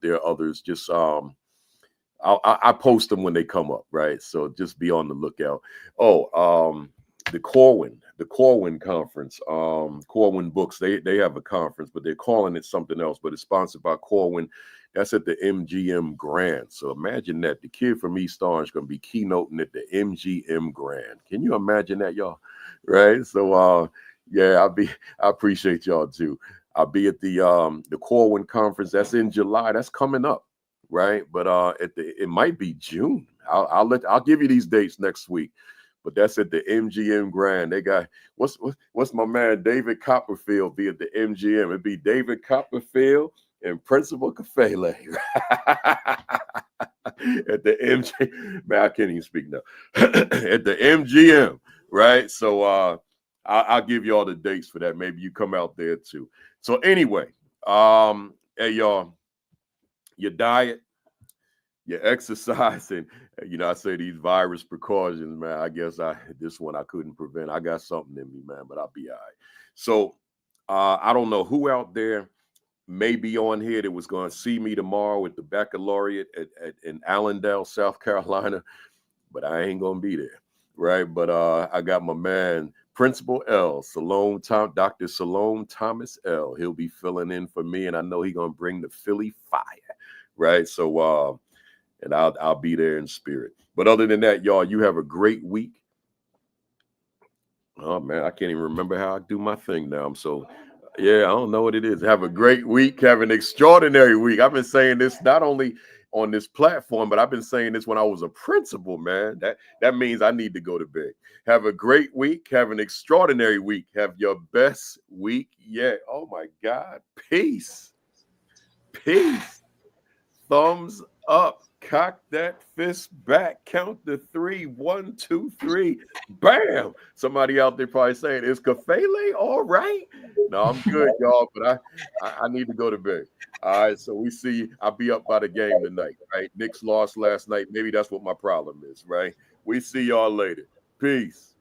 there are others. Just I post them when they come up, right? So just be on the lookout. The Corwin Conference, Corwin Books. They have a conference, but they're calling it something else. But it's sponsored by Corwin. That's at the MGM Grand. So imagine that the kid from East Orange going to be keynoting at the MGM Grand. Can you imagine that, y'all? Right? So yeah, I appreciate y'all too. I'll be at the Corwin Conference. That's in July. That's coming up, right? But it might be June. I'll give you these dates next week. But that's at the MGM Grand. They got what's my man David Copperfield be at the MGM? It'd be David Copperfield and Principal Cafele at the MGM. Man, I can't even speak now. At the MGM, right? So I'll give you all the dates for that. Maybe you come out there too. So anyway, hey y'all, your diet, your exercise, and I say these virus precautions, man. I guess this one I couldn't prevent. I got something in me, man, but I'll be all right. So I don't know who out there may be on here that was going to see me tomorrow at the baccalaureate in Allendale, South Carolina, but I ain't going to be there, right? But I got my man, Principal L, Dr. Salome Thomas L. He'll be filling in for me, and I know he's going to bring the Philly fire, right? So, and I'll be there in spirit. But other than that, y'all, you have a great week. Oh, man, I can't even remember how I do my thing now. Yeah, I don't know what it is. Have a great week. Have an extraordinary week. I've been saying this not only on this platform, but I've been saying this when I was a principal, man. That means I need to go to bed. Have a great week. Have an extraordinary week. Have your best week yet. Oh, my God. Peace. Peace. Thumbs up. Cock that fist back. Count to 3. 1, 2, 3. Bam. Somebody out there probably saying, is Cafele all right? No, I'm good, y'all, but I need to go to bed. All right, so we see. I'll be up by the game tonight, right? Knicks lost last night. Maybe that's what my problem is, right? We see y'all later. Peace.